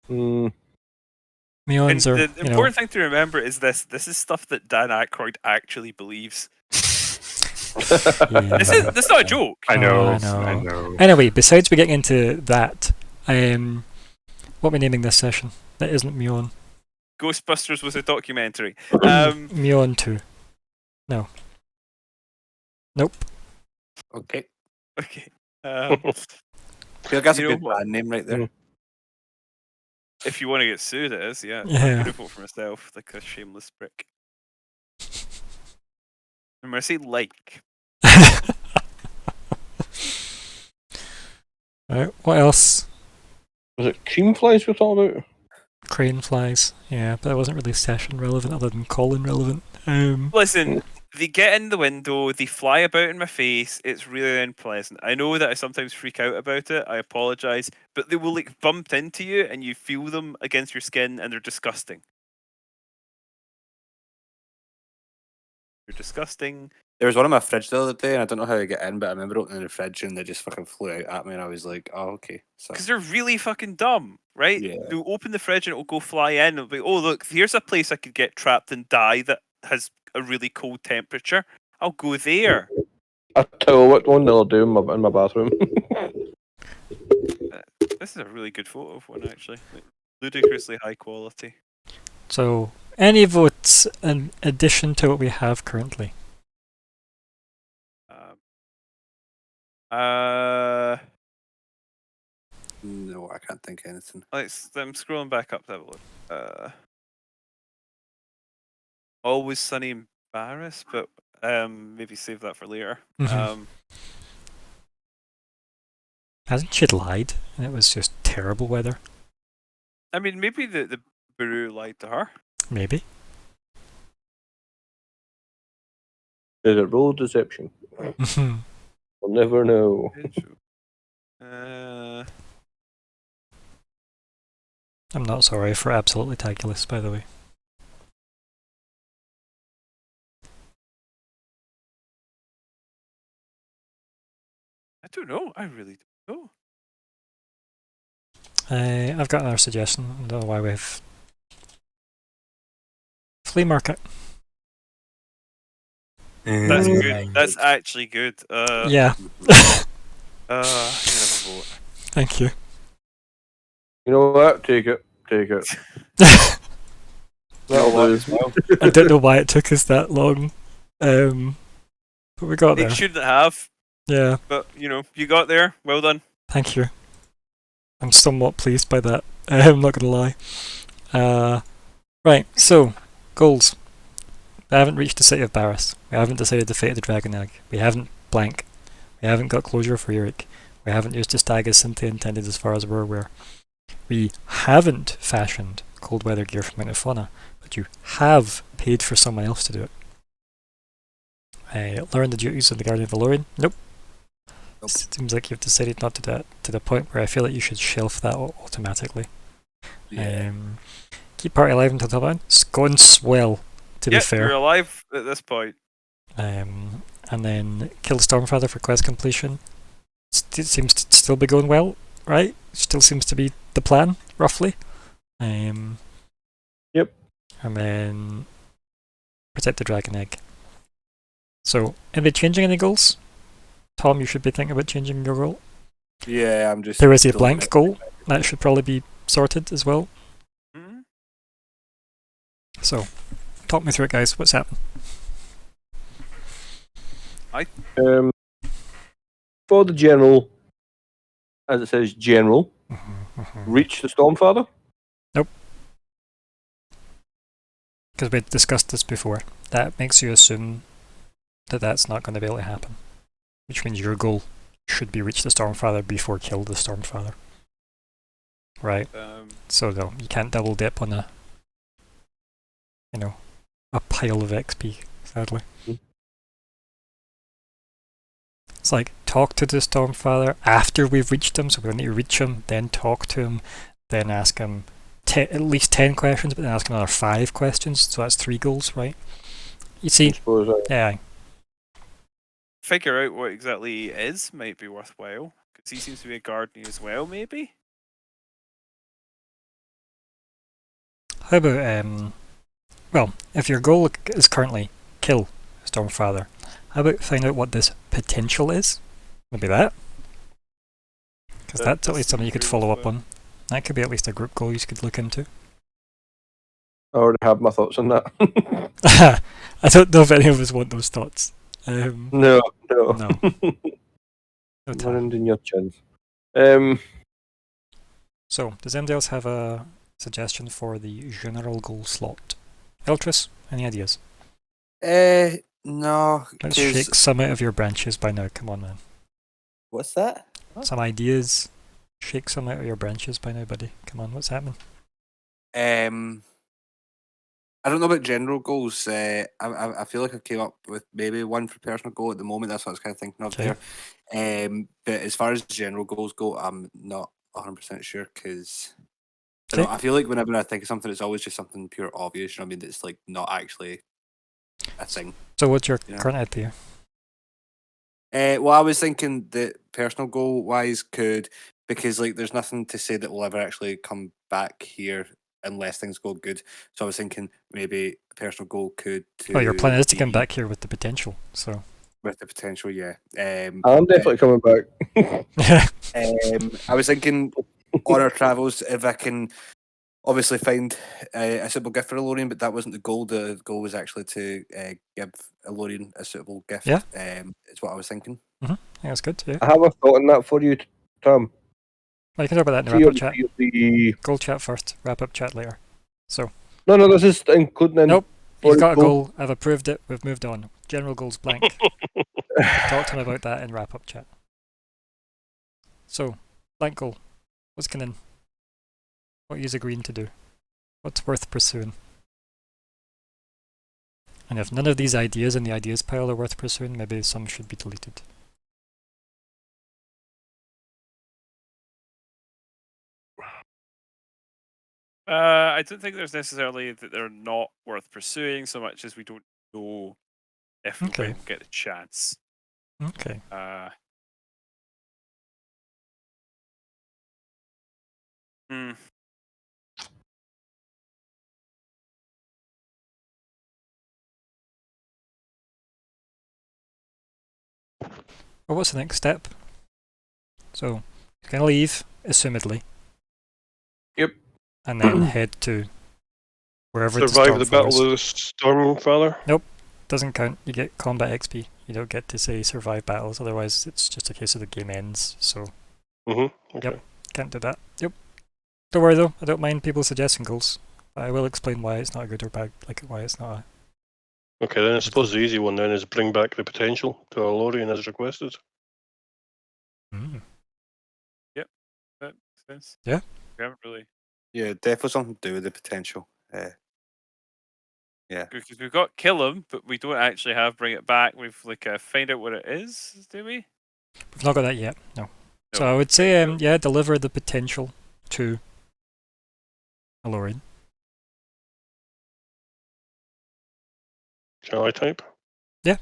Mm, And Muons are, the important thing to remember is this is stuff that Dan Aykroyd actually believes. Yeah. This is not a joke. I know. I know. I know. Anyway, besides we getting into that, what are we naming this session? That isn't Muon. Ghostbusters was a documentary. Muon 2. No. Nope. Okay. Okay. I feel like that's a You know good what? band name right there. If you want to get sued, it is. Yeah. Yeah. I'm gonna vote for myself, like a shameless prick. Remember, I say like. Right, what else? was it cream flies we're talking about? Crane flies. Yeah, but that wasn't really session relevant other than Colin relevant. Listen, they get in the window, they fly about in my face. It's really unpleasant. I know that I sometimes freak out about it. I apologise, but they will like bump into you, and you feel them against your skin, and they're disgusting. They're disgusting. There was one in my fridge the other day, and I don't know how to get in, but I remember opening the fridge and they just fucking flew out at me, and I was like, oh, okay. So, Because they're really fucking dumb, right? Yeah. They'll open the fridge and it'll go fly in. It'll be, oh, look, here's a place I could get trapped and die that has a really cold temperature. I'll go there. I tell you what, one they'll do in my bathroom. This is a really good photo of one, actually. Like, ludicrously high quality. So, any votes in addition to what we have currently? no, I can't think of anything. I'm scrolling back up to have a look. Always Sunny in Paris, but maybe save that for later. Mhm. Hasn't she lied? And it was just terrible weather. I mean, maybe the Baru lied to her. Maybe. Is it roll deception? Mhm. We'll never know. I'm not sorry for absolutely Tagulous, by the way. I don't know. I really don't know. I've got another suggestion. I don't know why we have Flea-Market. That's Mm. good. That's actually good. Yeah, I'm gonna have a vote. thank you. You know what? Take it. Take it. That'll do. I don't know why it took us that long, but we got They there. shouldn't have, Yeah, but you got there. Well done. thank you. I'm somewhat pleased by that. I'm not gonna lie. Right, so goals. We haven't reached the city of Barris. We haven't decided the fate of the Dragon Egg. We haven't blank. We haven't got closure for Yurik. We haven't used the stag as Cynthia intended as far as we're aware. We haven't fashioned cold weather gear from Mount of Fauna, but you have paid for someone else to do it. Learn the duties of the Guardian of Valorian? Nope. Seems like you've decided not to do that, to the point where I feel like you should shelf that automatically. Yeah. Keep party alive until top end. It's going swell, to be You're fair. alive at this point. And then kill the Stormfather for quest completion. It seems to still be going well, right? Still seems to be the plan, roughly. Yep. And then protect the dragon egg. So, are they changing any goals? Tom, you should be thinking about changing your goal. Yeah, I'm just. There is a deleting blank it. goal. That should probably be sorted as well. Mhm. So, talk me through it, guys. What's happened? For the general, as it says, general, reach the Stormfather. Because we discussed this before. That makes you assume that that's not going to be able to happen. Which means your goal should be reach the Stormfather before kill the Stormfather. Right? So no, you can't double dip on a pile of XP, sadly. It's like, talk to the Stormfather after we've reached him, so we need to reach him, then talk to him, then ask him at least 10 questions, but then ask him another 5 questions, so that's 3 goals, right? You see, yeah. Figure out what exactly he is might be worthwhile, because he seems to be a guardian as well, maybe? How about, well, if your goal is currently kill Stormfather, how about find out what this potential is? Maybe that? Because that's at least something you could follow up on. That could be at least a group goal you could look into. I already have my thoughts on that. I don't know if any of us want those thoughts. No. No. No Running time. in your chins. So, does anybody else have a suggestion for the general goal slot? Eltris, any ideas? No. Let's 'cause- shake some out of your branches by now. Come on, man. What's that? Some ideas. Shake some out of your branches by now, buddy. Come on, what's happening? I don't know about general goals. I feel like I came up with maybe one for personal goal at the moment. That's what I was kind of thinking of Okay. there. But as far as general goals go, I'm not 100% sure because Okay. I feel like whenever I think of something, it's always just something pure obvious. You know what I mean? That's like not actually a thing. So, what's your Yeah. current idea? Well, I was thinking that personal goal wise because like there's nothing to say that will ever actually come back here unless things go good. So I was thinking maybe a personal goal could. Oh, your plan is to come be back here with the potential, so. with the potential, yeah. I'm definitely coming back. I was thinking on our travels if I can obviously find a suitable gift for Elorian, but that wasn't the goal. The goal was actually to give Elorian a suitable gift. Yeah. Is what I was thinking. I think that's good, yeah. I have a thought on that for you, Tom. Well, you can talk about that in the See, wrap-up chat. the Goal chat first, wrap-up chat later. So, no, this is including in. Nope. for he's got a goal. goal, I've approved it, we've moved on. General goal's blank. Talk to him about that in wrap-up chat. So, blank goal. What's going in? What are you agreeing to do? What's worth pursuing? And if none of these ideas in the ideas pile are worth pursuing, maybe some should be deleted. I don't think there's necessarily that they're not worth pursuing so much as we don't know if Okay. we will get the chance. Okay. Hmm. Well, what's the next step? So, you're going to leave, assumedly. Yep. And then head to wherever Survive the the battle Stormfather of the Stormfather. doesn't count. You get combat XP. You don't get to say survive battles, otherwise it's just a case of the game ends, so Okay. Yep. Can't do that. Yep. Don't worry though, I don't mind people suggesting goals. But I will explain why it's not a good or bad, like why it's not Okay, then I suppose the easy one then is bring back the potential to Elorian as requested. That makes sense. Yeah. We haven't really. Yeah, definitely something to do with the potential. Because we've got kill him, but we don't actually have bring it back. We've find out what it is, do we? We've not got that yet, no. So No. I would say, yeah, deliver the potential to Elorian. Shall I type? You've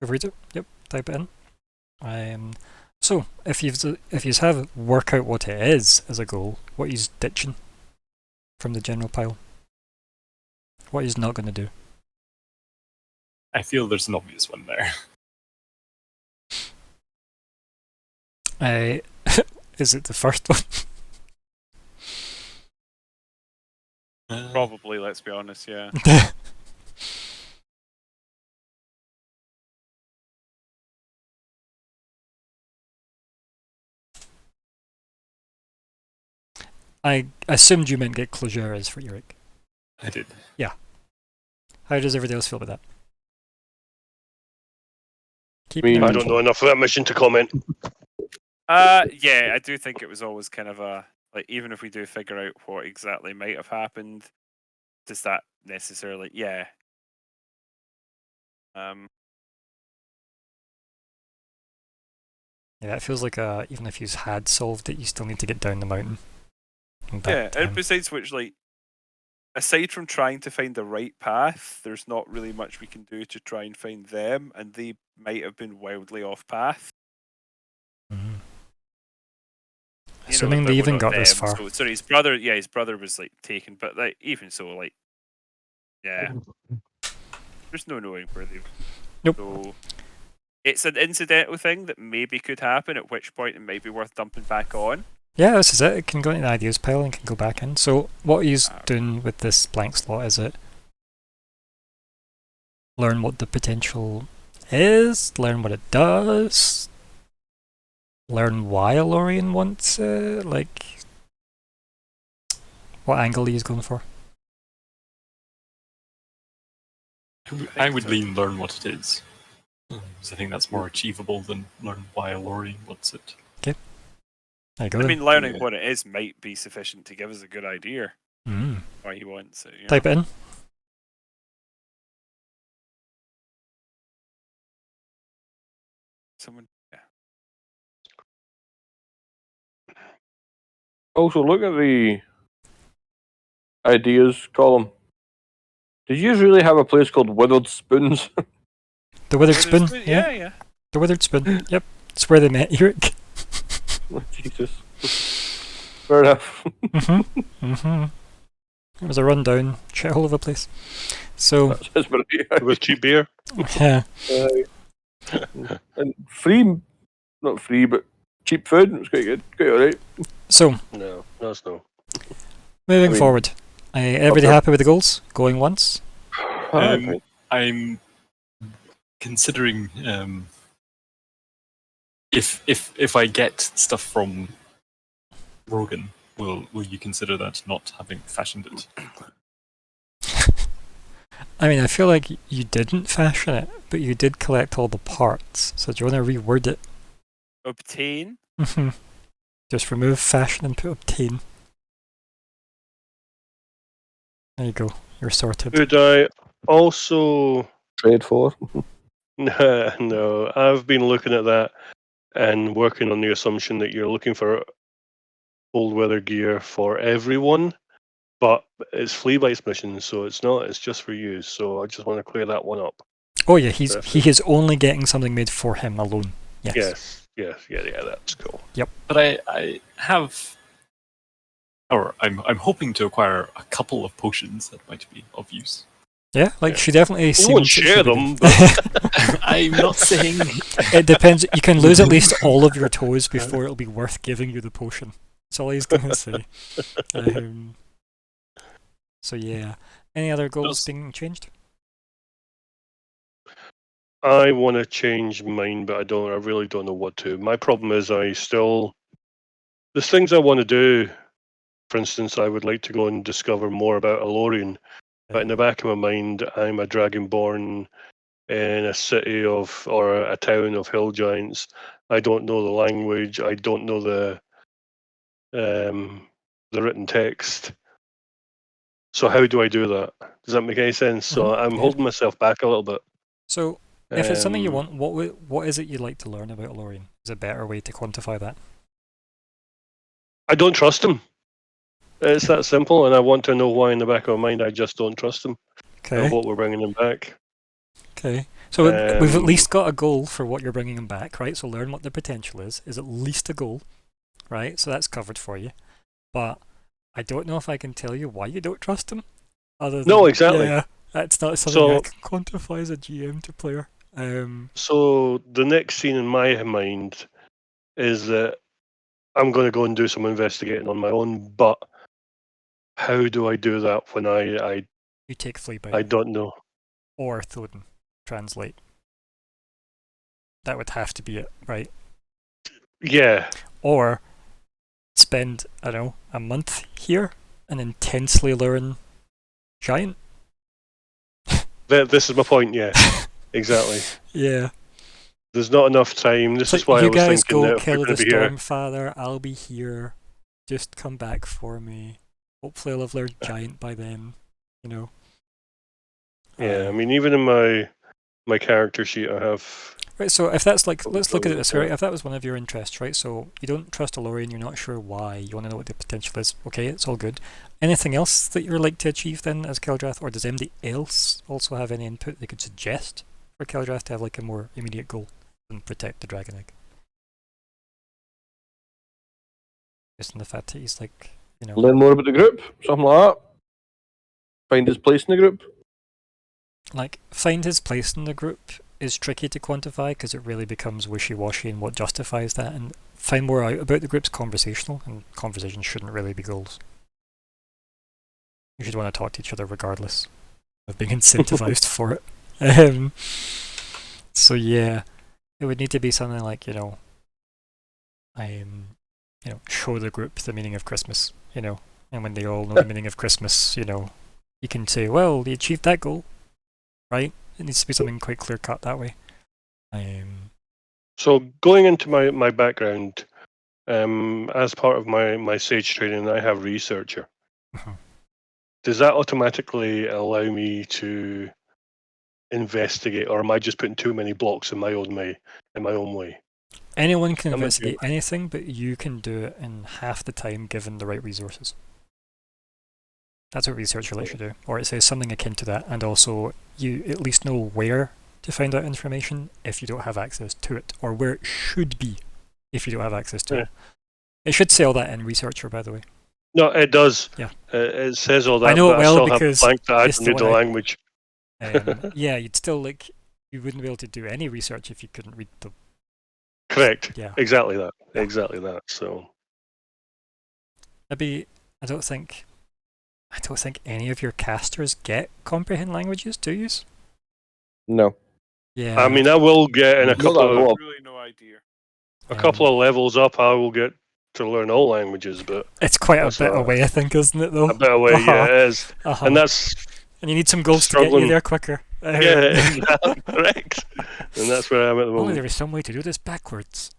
read it? Yep, type it in. So, if you have work out what it is as a goal, what you's ditching from the general pile. What he's not going to do. I feel there's an obvious one there. Is it the first one? Probably, let's be honest, yeah. I assumed you meant get Clogeras for Eric. I did. How does everybody else feel about that? Keep Me- an eye I on don't it. know enough of that mission to comment. Yeah, I do think it was always kind of a like, even if we do figure out what exactly might have happened, does that necessarily? Yeah. Yeah, it feels like even if you had solved it, you still need to get down the mountain. And Yeah, back and down. besides which, like, aside from trying to find the right path, there's not really much we can do to try and find them, and they might have been wildly off path. Mhm. You Assuming know, they well, even not got this them, far. So, sorry, his brother. Yeah, his brother was like taken, but like even so, like, yeah, there's no knowing where they. Nope. So it's an incidental thing that maybe could happen. At which point, it might be worth dumping back on. Yeah, this is it. It can go into the ideas pile and can go back in. So what he's Ah. doing with this blank slot is it learn what the potential is, learn what it does, learn why Lorien wants it, like what angle he's going for. I would lean learn what it is. Because I think that's more achievable than learn why Lorien wants it. There you go. I then. mean, learning what it is might be sufficient to give us a good idea why he wants it. You know? Type it in. Someone. Yeah. Also, look at the ideas column. Did you really have a place called Withered Spoons? The withered Where spoon. there's- Yeah, yeah. the withered spoon. Yep, it's where they met Eric. Oh, Jesus. Fair enough. It was a rundown shithole of a place. So That's what With cheap beer. yeah, and free, not free, but cheap food. It was quite good. Quite alright. so No, that's no. moving I mean- forward. Everybody Okay. happy with the goals? Going once? I'm considering if I get stuff from Rogan, will you consider that not having fashioned it? I mean, I feel like you didn't fashion it, but you did collect all the parts. So do you want to reword it? Obtain. Just remove fashion and put obtain. There you go. You're sorted. Could I also? Trade for. No, I've been looking at that and working on the assumption that you're looking for old weather gear for everyone, but it's Flea-Bite's mission, so it's not. It's just for you. So I just want to clear that one up. Oh yeah, he Perfect. is only getting something made for him alone. Yes. Yes, yeah, that's cool. But I have, or I'm hoping to acquire a couple of potions that might be of use. Yeah, like Yeah. she definitely We seems. won't it should share be them, good. I'm not saying. It depends. You can lose at least all of your toes before it'll be worth giving you the potion. That's all he's gonna say. So yeah. Any other goals Does- being changed? I want to change mine, but I really don't know what to. My problem is there's things I want to do. For instance, I would like to go and discover more about Alorian, but in the back of my mind, I'm a dragonborn in a city or a town of hill giants. I don't know the language. I don't know the written text. So how do I do that? Does that make any sense? So I'm Yeah. holding myself back a little bit. So if it's something you Um, want, what is it you'd like to learn about Lorien? Is a better way to quantify that? I don't trust him. It's that simple, and I want to know why in the back of my mind I just don't trust him. Okay. Of what we're bringing him back. Okay. So we've at Um, least got a goal for what you're bringing him back, right? So learn what the potential is at least a goal, right? So that's covered for you. But I don't know if I can tell you why you don't trust him. Other No, than, exactly. Yeah, that's not something I So, can quantify as a GM to player. so the next scene in my mind is that I'm going to go and do some investigating on my own, but how do I do that when I You take Flea-Bite don't know? or Thoden. Translate. That would have to be it, right? Yeah, Or spend, I don't know, a month here and intensely learn Giant. this is my point. Yeah, exactly. Yeah. There's not enough time. This So is why I you was guys thinking go that if we're kill going the to be here. Stormfather, I'll be here. Just come back for me. Hopefully I'll have learned Giant by then, you know. Yeah, I mean, even in my character sheet, I have. Right, so if that's like, let's look at it this way, Yeah. right? If that was one of your interests, right? So you don't trust a Lorien, you're not sure why, you want to know what the potential is. Okay, it's all good. Anything else that you're like to achieve then as Keldrath, or does anybody else also have any input they could suggest for Keldrath to have like a more immediate goal than protect the Dragon Egg? Just in the fact that he's like, you know, Learn more about the group, something like that. Find his place in the group. like find his place in the group is tricky to quantify because it really becomes wishy-washy and what justifies that, and find more out about the group's conversational, and conversations shouldn't really be goals. You should want to talk to each other regardless of being incentivized for it. So yeah, it would need to be something like, you know, show the group the meaning of Christmas, you know, and when they all know the meaning of Christmas, you know, you can say, well, you achieved that goal, right? It needs to be something quite clear cut that way. So going into my background, as part of my Sage training, I have researcher. Mhm. Does that automatically allow me to investigate, or am I just putting too many blocks in my own way? Anyone can That might be- investigate anything, but you can do it in half the time given the right resources. That's what researcher lets you do, or it says something akin to that, and also you at least know where to find out information if you don't have access to it, or where it should be if you don't have access to it. It should say all that in researcher, by the way. No, it does. Yeah. It says all that, I know but it well I still have because blank that I it's don't the need the one I- language. Yeah, you'd still you wouldn't be able to do any research if you couldn't read the. Correct. Yeah. Exactly that. Yeah. Exactly that. So Maybe I don't think any of your casters get comprehend languages, do you? No. Yeah. I mean, I will get in a Not couple that I know of of. Really no idea. levels up. I will get to learn all languages, but It's quite a that's bit all right. away, I think, isn't it? Though. a bit away. Yeah, it is, Uh-huh. and that's And you need some goals to get struggling. you there quicker. yeah, exactly, correct. And that's where I am at the Only moment. there is some way to do this backwards.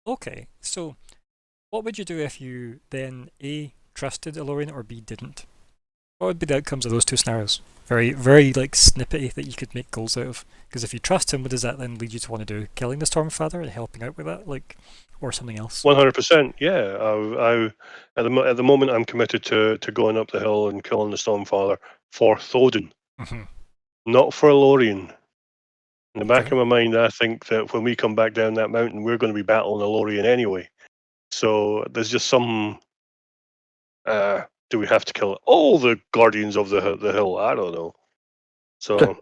Okay, so what would you do if you then A, trusted Elorian, or B, didn't? What would be the outcomes of those two scenarios? Very, very like snippety that you could make goals out of. Because if you trust him, what does that then lead you to want to do? Killing the Stormfather and helping out with that, like, or something else? 100%. Yeah, at the moment I'm committed to going up the hill and killing the Stormfather for Thoden, Mm-hmm. not for Elorian. In the back Okay. of my mind, I think that when we come back down that mountain, we're going to be battling Elorian anyway. So there's just some. Do we have to kill all the guardians of the hill? I don't know. So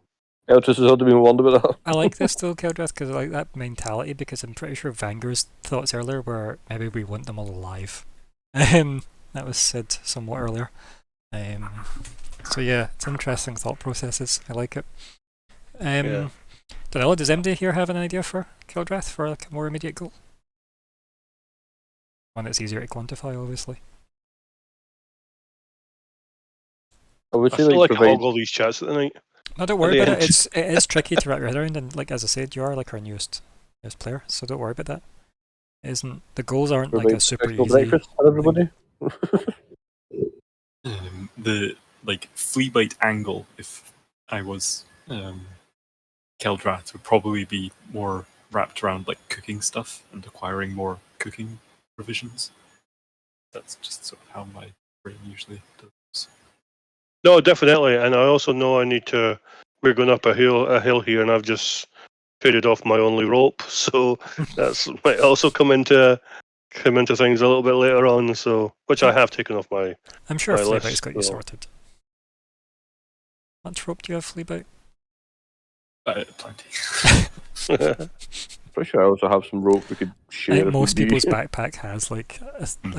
Eltris has already been warned about that. I like this though, Keldreth, because I like that mentality, because I'm pretty sure Vanger's thoughts earlier were maybe we want them all alive. That was said somewhat earlier. So yeah, it's interesting thought processes. I like it. Yeah. Don't know, does MD here have an idea for Keldreth for like a more immediate goal? One that's easier to quantify, obviously. I would I say feel like I provide. hog all these chats at the night. No, don't worry the about it. end. It is tricky to wrap your head around, and like as I said, you are like our newest player, so don't worry about that. The goals aren't like a Provide super special easy. breakfast for everybody. The flea bite angle, if I was Keldrat, would probably be more wrapped around like cooking stuff and acquiring more cooking provisions. That's just sort of how my brain usually does. No, definitely, and I also know I need to. We're going up a hill here, and I've just faded off my only rope, so that's might also come into things a little bit later on. So, which I have taken off my. I'm sure my Flea-Bite's list, got you so- sorted. much rope do you have, Fleabite? Plenty. Pretty sure I also have some rope we could I share. think if most need be. people's backpack has like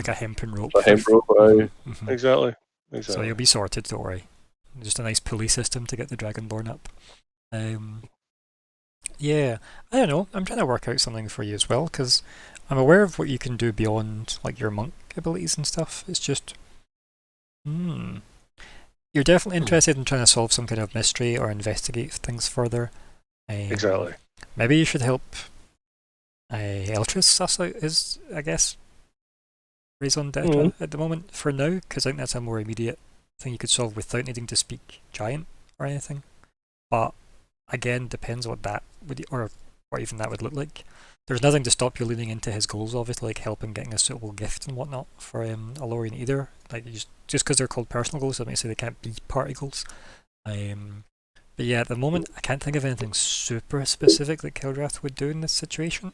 a hempen rope. A hemp rope, aye. Mhm. Exactly. So Exactly. you'll be sorted, don't worry. Just a nice pulley system to get the Dragonborn up. Yeah, I don't know. I'm trying to work out something for you as well, because I'm aware of what you can do beyond like your monk abilities and stuff. It's just, you're definitely interested in trying to solve some kind of mystery or investigate things further. Exactly. Maybe you should help Eltris suss out his, I guess, raison d'etre at the moment for now, because I think that's a more immediate thing you could solve without needing to speak giant or anything. But again, depends what that would, or what even that would look like. There's nothing to stop you leaning into his goals, obviously, like helping getting a suitable gift and whatnot for Alorian either. Like just because they're called personal goals doesn't mean they can't be party goals. But yeah, at the moment, I can't think of anything super specific that Kildrath would do in this situation.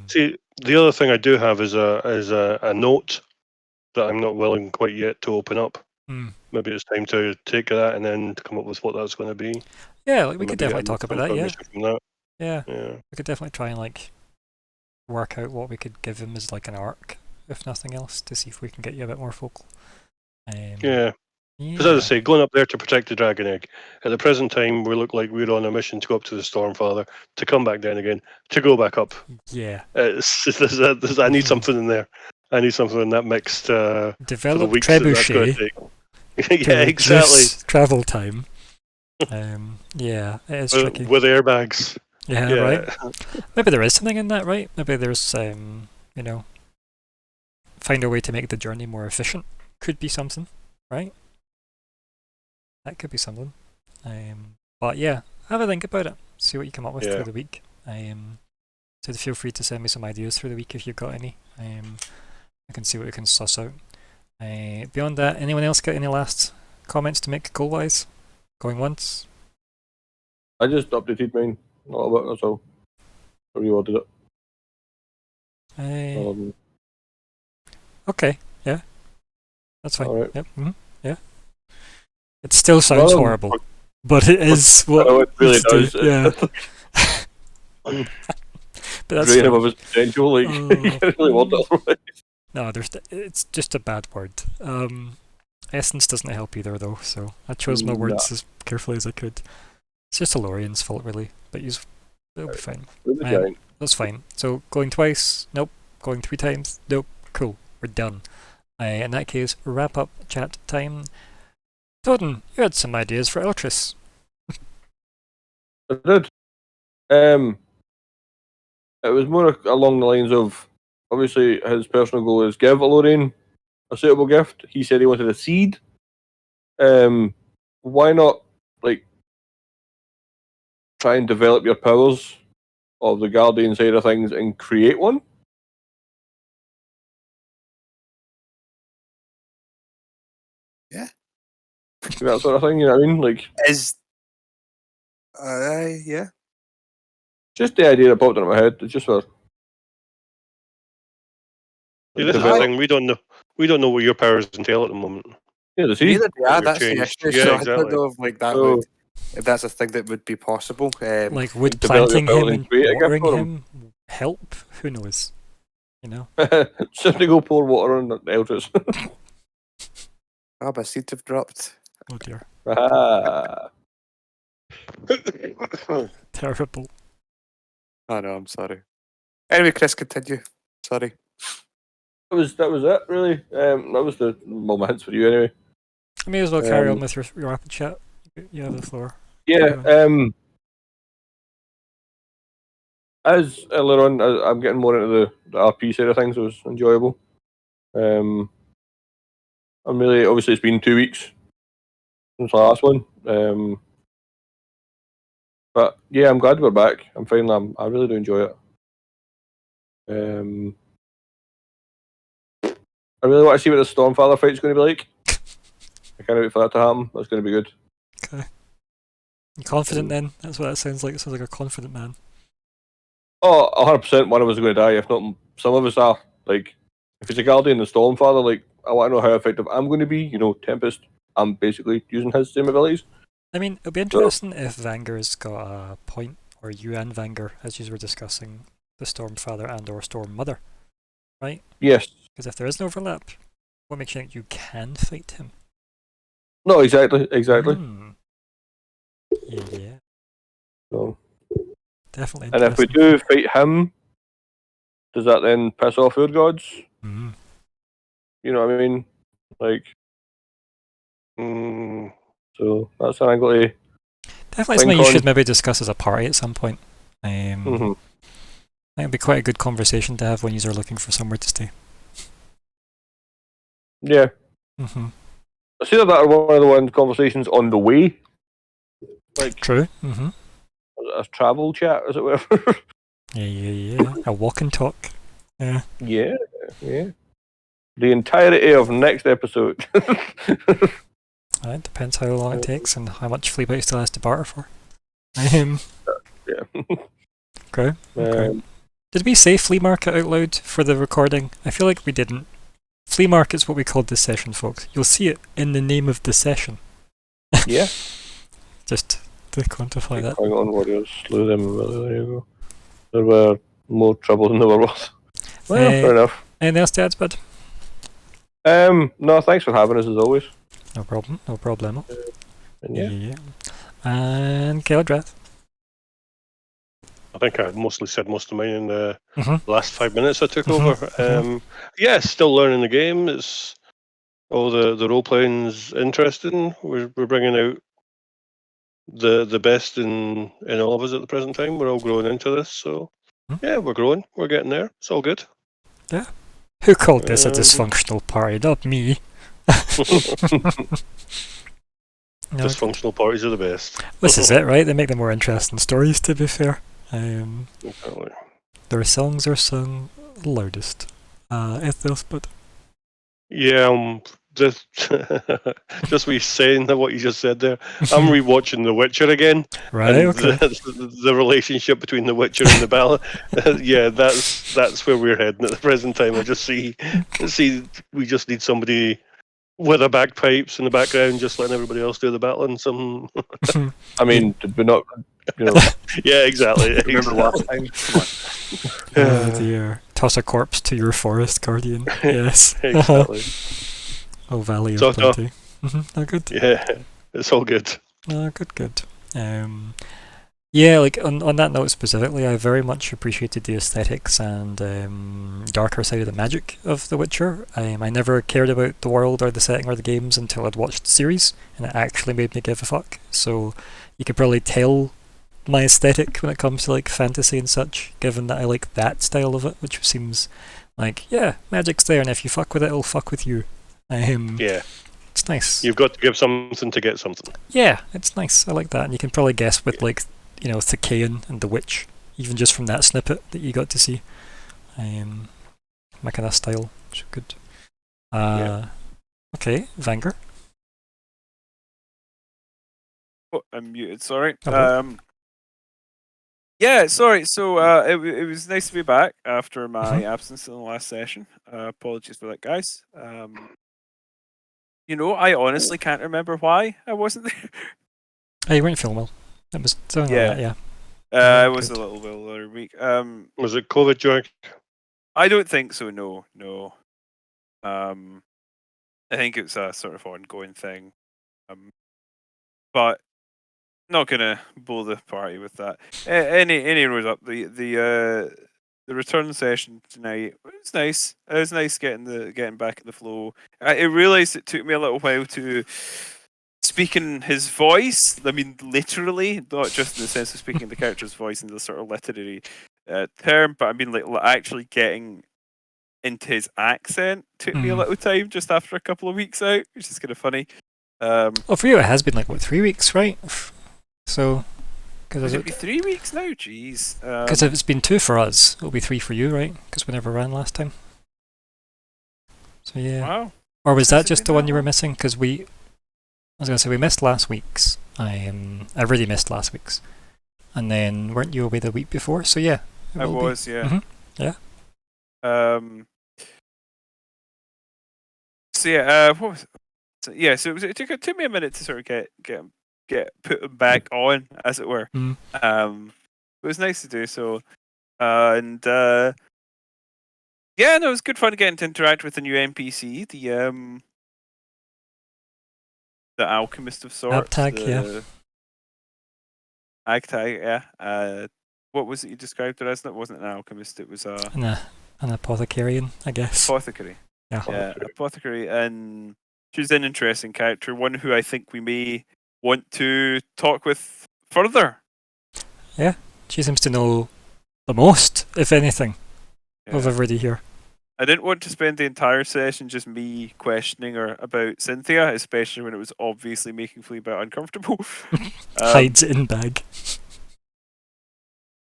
See, the other thing I do have is a note that I'm not willing quite yet to open up. Maybe it's time to take that and then come up with what that's going to be. Yeah, like we And could maybe definitely get talk about some that. Yeah, information from that. yeah, Yeah. we could definitely try and like work out what we could give him as like an arc, if nothing else, to see if we can get you a bit more focal. Yeah. Because as I say, going up there to protect the dragon egg. At the present time, we look like we're on a mission to go up to the Stormfather, to come back down again, to go back up. Yeah. I need something in there. I need something in that mix for the Develop weeks that that's going trebuchet to take. Yeah, to exactly. reduce travel time. Yeah, it is tricky. With airbags. Yeah, right. Maybe there is something in that, right? Maybe there's, you know, find a way to make the journey more efficient. Could be something, right? That could be something. But yeah, have a think about it. See what you come up with through the week. So feel free to send me some ideas through the week if you've got any. I can see what we can suss out. Beyond that, anyone else got any last comments to make goal-wise? Going once? I just updated mine a little bit, that's all. I reordered it. Okay, yeah. That's fine. Alright. Yep. Yeah. It still sounds horrible, but it is what it really does. Yeah. But that's drain him of his potential, like you can't really want it otherwise. No, it's just a bad word. Essence doesn't help either though, so I chose my words as carefully as I could. It's just Alorian's fault really, but it'll be fine. That's fine. So going twice, nope. Going 3 times, nope. Cool, we're done. In that case, wrap up chat time. Toden, you had some ideas for Eltris. I did. It was more along the lines of, obviously his personal goal is give Alorian a suitable gift. He said he wanted a seed. Why not like try and develop your powers of the Guardian side of things and create one? Yeah. That sort of thing, you know what I mean? Like yeah. Just the idea that popped into my head. It's just for this is the thing, we don't know what your powers entail at the moment. Yeah, that's the issue. Yeah, so exactly. I don't know if like that would, if that's a thing that would be possible. Like would planting him and watering him help? Who knows? You know. Simply go pour water on the Eldritch. My seeds have dropped. Oh dear. Terrible. Oh no, I'm sorry. Anyway, Chris, continue. Sorry. That was it, really. That was the moments for you, anyway. I may as well carry on with your rapid chat. You have the floor. Yeah. As earlier on, I'm getting more into the RP side of things. It was enjoyable. I'm really, obviously, it's been 2 weeks since the last one. But yeah, I'm glad we're back. I really do enjoy it. I really want to see what the Stormfather fight's going to be like. I can't wait for that to happen. That's going to be good. Okay. You confident then? That's what that sounds like. It sounds like a confident man. Oh, 100% one of us is going to die. If not, some of us are. Like, if it's a Guardian and Stormfather, like, I want to know how effective I'm going to be. You know, Tempest, I'm basically using his same abilities. I mean, it'll be interesting if Vanger's got a point, or you and Vanger, as you were discussing, the Stormfather and or Stormmother, right? Yes. Because if there is an overlap, what makes you think you can fight him? No, exactly. Hmm. Yeah. So, Definitely and if we interesting. do fight him, does that then piss off our gods? Mm. You know what I mean? Like, so that's an angle to Definitely something you should maybe discuss as a party at some point. I think it'd be quite a good conversation to have when you are looking for somewhere to stay. Yeah. Mm-hmm. It's either that or one of the one conversations on the way. Like, true. Mm-hmm. A travel chat, as it were. Yeah. A walk and talk. Yeah. Yeah. The entirety of next episode. It depends how long it takes and how much Fleabite still has to barter for. Yeah. Okay. Did we say Flea-Market out loud for the recording? I feel like we didn't. Flea-Market's what we called this session, folks. You'll see it in the name of the session. Yeah. Just to quantify that. Hang on, warriors, slew them. There you go. There were more trouble than there were worth. Well, fair enough. Anything else to add, bud? No, thanks for having us as always. No problem. No problemo. And yeah. And Keldrath. I think I mostly said most of mine in the last 5 minutes I took over. Yeah, still learning the game. It's all the role playing's interesting. We're bringing out the best in all of us at the present time. We're all growing into this, so yeah, we're growing. We're getting there. It's all good. Yeah. Who called this a dysfunctional party? Not me. Dysfunctional parties are the best. This is it, right? They make the more interesting stories, to be fair. Their songs are sung loudest. Ethos, but yeah, just me saying what you just said there. I'm rewatching The Witcher again. Right. Okay. The relationship between The Witcher and the Ballad. Yeah, that's where we're heading at the present time. I just see we just need somebody with a bagpipes in the background, just letting everybody else do the battling. Some. I mean, did we not? Yeah, exactly. Remember last time? Come on. Oh dear. Toss a corpse to your forest guardian. Yes. Exactly. Oh, Valley of Plenty. Oh, good. Yeah, it's all good. Oh, good. Yeah, like on that note specifically, I very much appreciated the aesthetics and darker side of the magic of The Witcher. I never cared about the world or the setting or the games until I'd watched the series, and it actually made me give a fuck. So you could probably tell my aesthetic when it comes to like fantasy and such, given that I like that style of it, which seems like, yeah, magic's there, and if you fuck with it, it'll fuck with you. Yeah. It's nice. You've got to give something to get something. Yeah, it's nice. I like that. And you can probably guess with like, Thickean and the Witch, even just from that snippet that you got to see. My kind of style, which is good. Okay, Vanger. Oh, I'm muted, sorry. Okay. Yeah, sorry. So it was nice to be back after my absence in the last session. Apologies for that, guys. I honestly can't remember why I wasn't there. Oh, you weren't feeling well. It was something like that, yeah. I was a little bit the other week. Was it COVID, Jack? I don't think so. No. I think it's a sort of ongoing thing. But not gonna blow the party with that. Any rose up. The return session tonight was nice. It was nice getting back in the flow. I realized it took me a little while to speak in his voice. I mean, literally, not just in the sense of speaking the character's voice in the sort of literary term, but I mean like actually getting into his accent took me a little time just after a couple of weeks out, which is kind of funny. Well, for you it has been like, what, 3 weeks, right? So, Could it be 3 weeks now? Jeez. Because if it's been 2 for us, it'll be 3 for you, right? Because we never ran last time. So yeah. Wow. Or was that just the one you were missing? Because I was going to say we missed last week's. I really missed last week's. And then weren't you away the week before? So yeah. I was, yeah. Yeah. So yeah, what was So it took me a minute to sort of get put them back on, as it were. Mm. It was nice to do so, and yeah, no, it was good fun getting to interact with the new NPC, the alchemist of sorts. Abtag, yeah. the Agtag, yeah. What was it you described it as? It wasn't an alchemist. It was a An apothecarian, I guess. apothecary. Yeah. Yeah, apothecary, and she's an interesting character, one who I think we may want to talk with further. She seems to know the most, if anything, of Yeah. everybody here. I didn't want to spend the entire session just me questioning her about Cynthia, especially when it was obviously making Fleabag uncomfortable. Hides it in bag.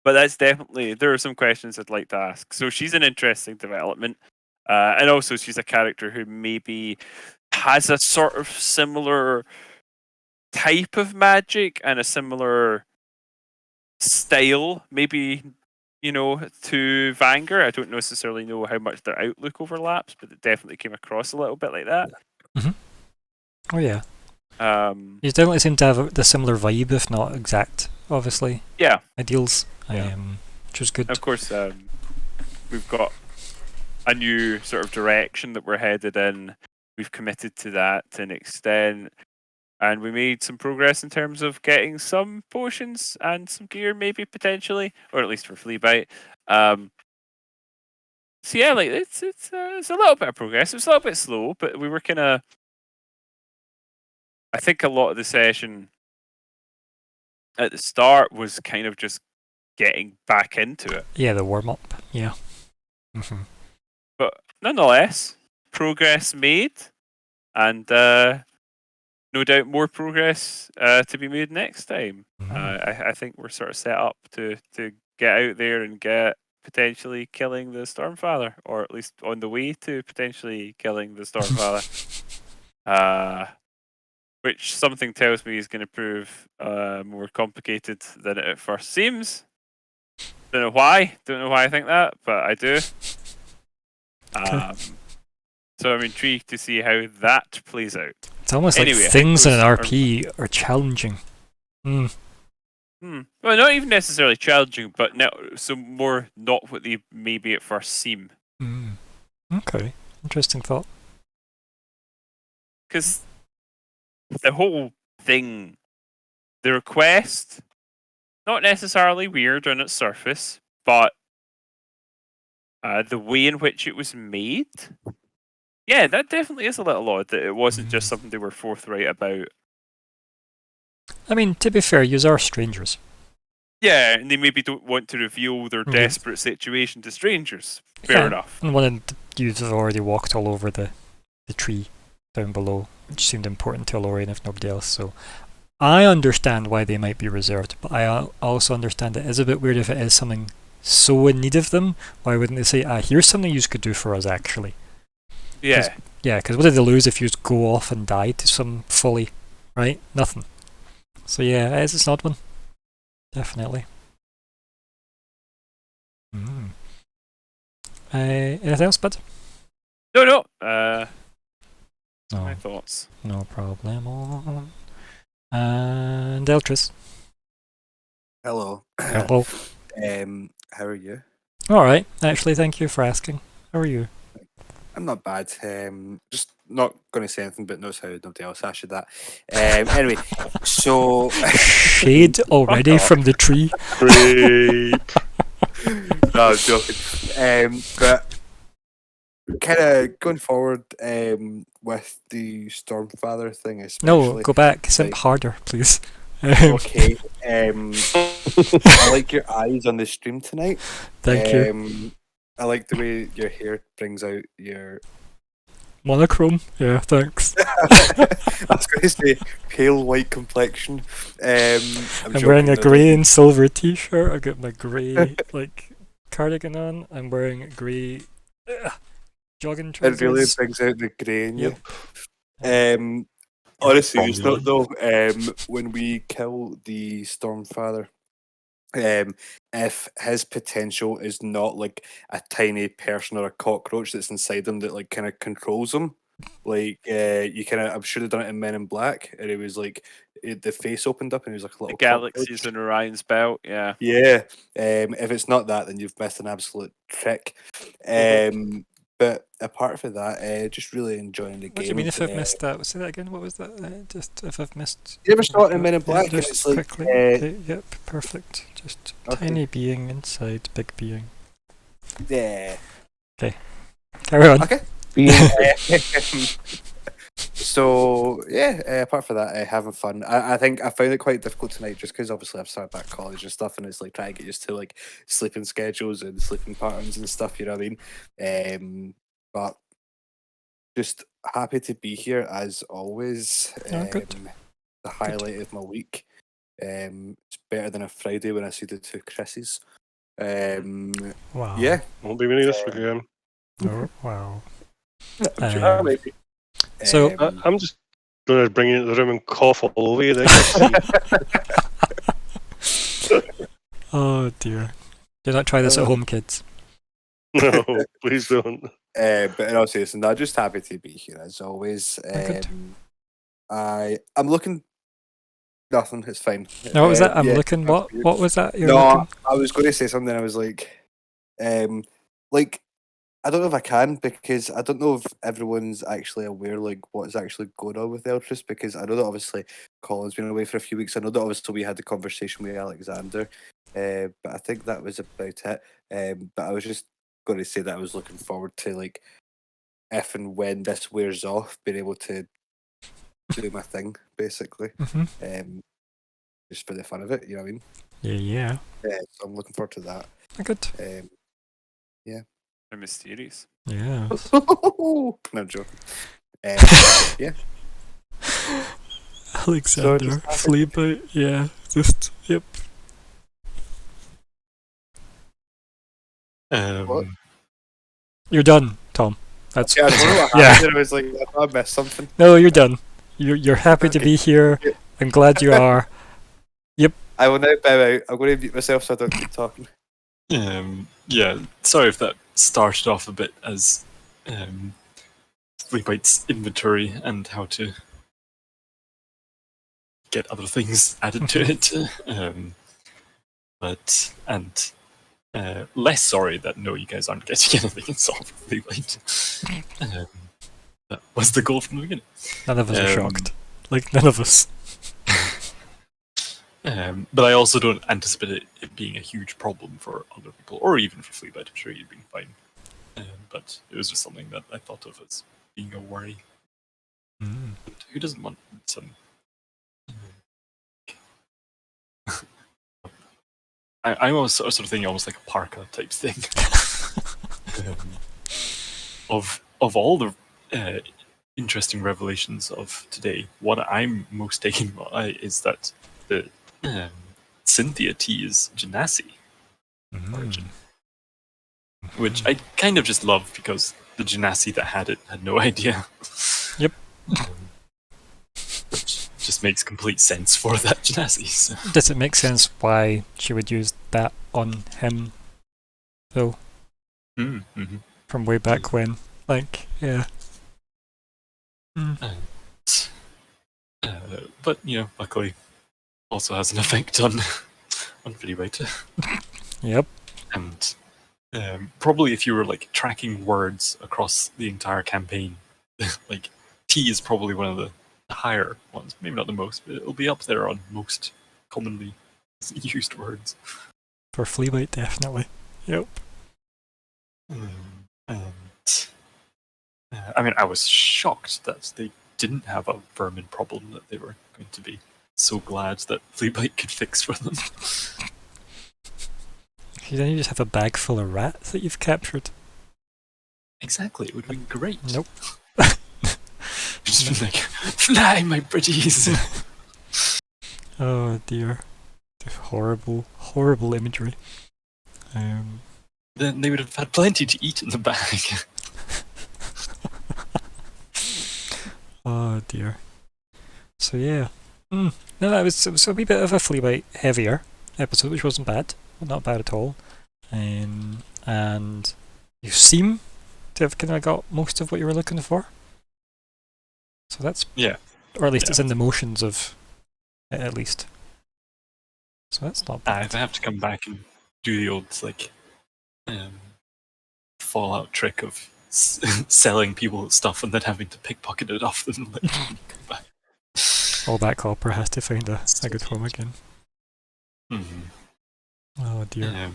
But that's definitely, there are some questions I'd like to ask. So she's an interesting development. And also she's a character who maybe has a sort of similar type of magic and a similar style, maybe, to Vanger. I don't necessarily know how much their outlook overlaps, but it definitely came across a little bit like that. Oh yeah. Um, You definitely seem to have the similar vibe, if not exact, obviously. yeah, Ideals. Yeah. Which was good. of course, we've got a new sort of direction that we're headed in. We've committed to that to an extent. And we made some progress in terms of getting some potions and some gear, maybe potentially, or at least for Fleabite. So yeah, like it's a little bit of progress. It was a little bit slow, but we were kind of. I think a lot of the session at the start was kind of just getting back into it. Yeah, the warm up. Yeah. hmm But nonetheless, progress made, and no doubt more progress to be made next time. I think we're sort of set up to get out there and get potentially killing the Stormfather, or at least on the way to potentially killing the Stormfather. Which something tells me is going to prove more complicated than it at first seems. Don't know why. Don't know why I think that, but I do. So I'm intrigued to see how that plays out. It's almost Anyway, I like think things in an those RP are challenging. Well, not even necessarily challenging, but so more not what they maybe at first seem. Okay. Interesting thought. Because the whole thing, the request, not necessarily weird on its surface, but the way in which it was made, yeah, that definitely is a little odd that it wasn't just something they were forthright about. I mean, to be fair, yous are strangers. Yeah, and they maybe don't want to reveal their Yeah. desperate situation to strangers. Fair Yeah. enough. And one of yous have already walked all over the tree down below, which seemed important to Lorraine if nobody else, so I understand why they might be reserved, but I also understand it is a bit weird if it is something so in need of them. Why wouldn't they say, here's something you could do for us, actually? Yeah. Yeah, because what did they lose if you just go off and die to some folly, right? Nothing. So yeah, it's an odd one. Definitely. Anything else, bud? No. No, My thoughts. no problem. And Eltris. Hello. Hello. How are you? Alright, actually, thank you for asking. How are you? I'm not bad. Just not going to say anything, but notice how nobody else asked you that. Anyway, so Shade already from the tree. Great. no, I was joking. But kind of going forward with the Stormfather thing, especially. No, go back. Simp like- harder, please. Okay. I like your eyes on the stream tonight. Thank you. I like the way your hair brings out your. Monochrome? Yeah, thanks. I was going to say pale white complexion. I'm wearing a grey and silver t-shirt. I got my grey cardigan on. I'm wearing a grey jogging trousers. It really brings out the grey in you. Yep. Honestly, it's not though. When we kill the Stormfather, if his potential is not like a tiny person or a cockroach that's inside him that like kind of controls him, Like you kind of, I'm sure they've done it in Men in Black, and it was like the face opened up and it was like a The little galaxies cockroach. in Orion's belt. Yeah. Yeah. If it's not that, then you've missed an absolute trick. But apart from that, just really enjoying the game. What do you mean if I've missed that? Say that again. What was that? Just if I've missed. You ever saw it in Men in Yeah, Black? And just it's like, quickly. Okay, yep, perfect. Just Okay. tiny being inside big being. yeah. Carry on. Okay. So yeah, apart from that, having fun. I think I found it quite difficult tonight, just because obviously I've started back college and stuff, and it's like trying to get used to like sleeping schedules and sleeping patterns and stuff. You know what I mean? But just happy to be here as always. Oh, good. The highlight of my week. It's better than a Friday when I see the two Chris's. Wow. Yeah. Won't be winning this week again. Oh, wow. I'm sure maybe. So- I'm just going to bring you into the room and cough all over you. Then. Oh dear. Do not try this at home, kids. No, please don't. But in all seriousness, no, just happy to be here as always. good. I'm looking. Nothing. It's fine. No, what was that? I'm yeah, looking. What? weird. What was that? You're No, looking. I was going to say something. I was like, I don't know if I can, because I don't know if everyone's actually aware like what's actually going on with Eltress, because I know that obviously Colin's been away for a few weeks. I know that obviously we had the conversation with Alexander, but I think that was about it. But I was just going to say that I was looking forward to like if and when this wears off, being able to do my thing basically, Mm-hmm. just for the fun of it. You know what I mean? Yeah. So I'm looking forward to that. Good. They're mysterious. Yeah. No, I'm joking. Yeah. Alexander, just happy- Flea-Bite, yeah, just, yep. What? You're done, Tom. That's Yeah, I don't know what yeah. happened. I was like, I thought I missed something. No, you're done. You're happy to be here. I'm glad you are. I will now bow out. I'm going to mute myself so I don't keep talking. Yeah, sorry if that started off a bit as Flea-Bite's inventory and how to get other things added to it. But less sorry that no, you guys aren't getting anything installed for Flea-Bite. That was the goal from the beginning. None of us are shocked. Like, none of us. But I also don't anticipate it being a huge problem for other people, or even for Flea-Bite. I'm sure you'd been fine. But it was just something that I thought of as being a worry. Mm. Who doesn't want some? I'm almost sort of thinking almost like a parka type thing. Of all the interesting revelations of today, what I'm most taken by is that the Cynthia T is Genasi origin, which I kind of just love because the Genasi that had it had no idea. Yep. Which just makes complete sense for that Genasi. So. Does it make sense why she would use that on him, though? Mm-hmm. From way back when? Like, yeah. But, you know, luckily also has an effect on Flea-Bite. Yep. And probably if you were like tracking words across the entire campaign, like T is probably one of the higher ones. Maybe not the most, but it'll be up there on most commonly used words. For Flea-Bite, definitely. Yep. I mean, I was shocked that they didn't have a vermin problem that they were going to be so glad that Flea-Bite could fix for them. Then you just have a bag full of rats that you've captured. Exactly, it would have been great. Nope. Just been like, fly, my pretties! Oh dear. Horrible, horrible imagery. Then they would have had plenty to eat in the bag. Oh dear. So yeah. No, it was a wee bit of a Flea-Bite heavier episode, which wasn't bad. Not bad at all. And you seem to have kind of got most of what you were looking for. So that's Yeah. or at least it's Yeah. in the motions of it, at least. So that's not bad. If I have to come back and do the old like Fallout trick of selling people stuff and then having to pickpocket it off them. Like, come back. All that copper has to find a good home again. Oh dear.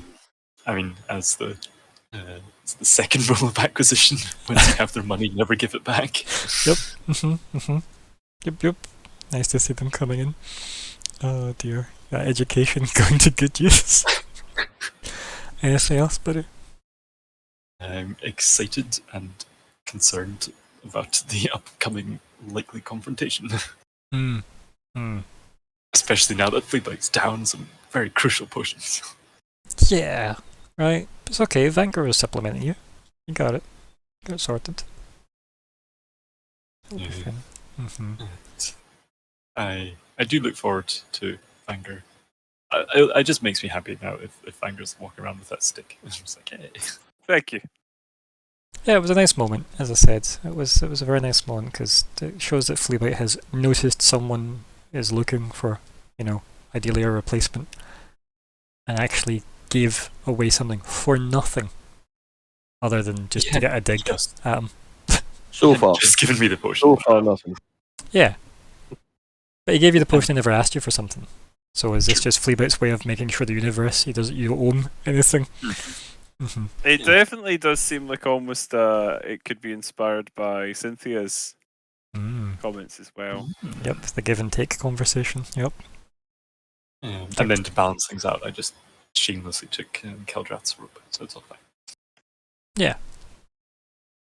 I mean, as the second rule of acquisition, once you have their money, never give it back. Yep. Yep. Nice to see them coming in. Oh dear. That education going to good use. Anything else, buddy? I'm excited and concerned about the upcoming likely confrontation. Especially now that Fleabite's down some very crucial potions. Yeah. Right. It's okay. Vanguard is supplementing you. You got it. Got it sorted. It'll be fine. I do look forward to Vanguard. It just makes me happy now if Vanguard's walking around with that stick. It's just like, hey. Thank you. Yeah, it was a nice moment, as I said. It was a very nice moment because it shows that Fleabite has noticed someone is looking for, ideally a replacement, and actually gave away something for nothing, other than just to get a dig at him. So far. Just giving me the potion. So far, nothing. Yeah, but he gave you the potion and never asked you for something. So is this just Fleabite's way of making sure the universe you don't owe him anything? It definitely does seem like almost it could be inspired by Cynthia's comments as well. Yep, the give and take conversation. Yep. And then to balance things out, I just shamelessly took Keldrath's rope, so it's all fine. Yeah.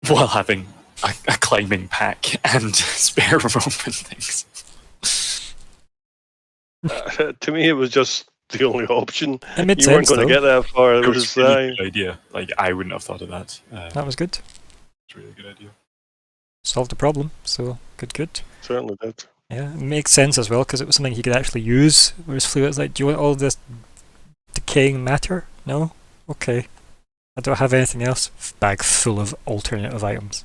While having a climbing pack and spare rope and things. To me, it was just the only option. It made You weren't sense, going to though. get that far. It It was was a really good idea. Like, I wouldn't have thought of that. That was good. It's a really good idea. Solved the problem, so good. certainly did. Yeah, it makes sense as well because it was something he could actually use. Whereas Fleabite's like, do you want all this decaying matter? No? Okay. I don't have anything else. Bag full of alternative items.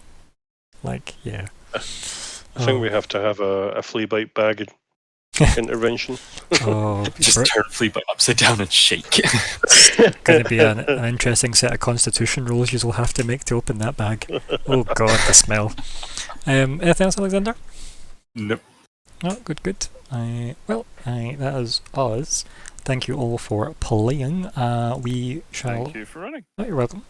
Like, yeah. I think we have to have a flea bite bag intervention. Oh, Just turn Fleabite upside down and shake. going to be an interesting set of constitution rolls you'll have to make to open that bag. Oh god, the smell. Anything else, Alexander? Nope. No, good. That is us. Thank you all for playing. We shall. Thank you for running. Oh, you're welcome.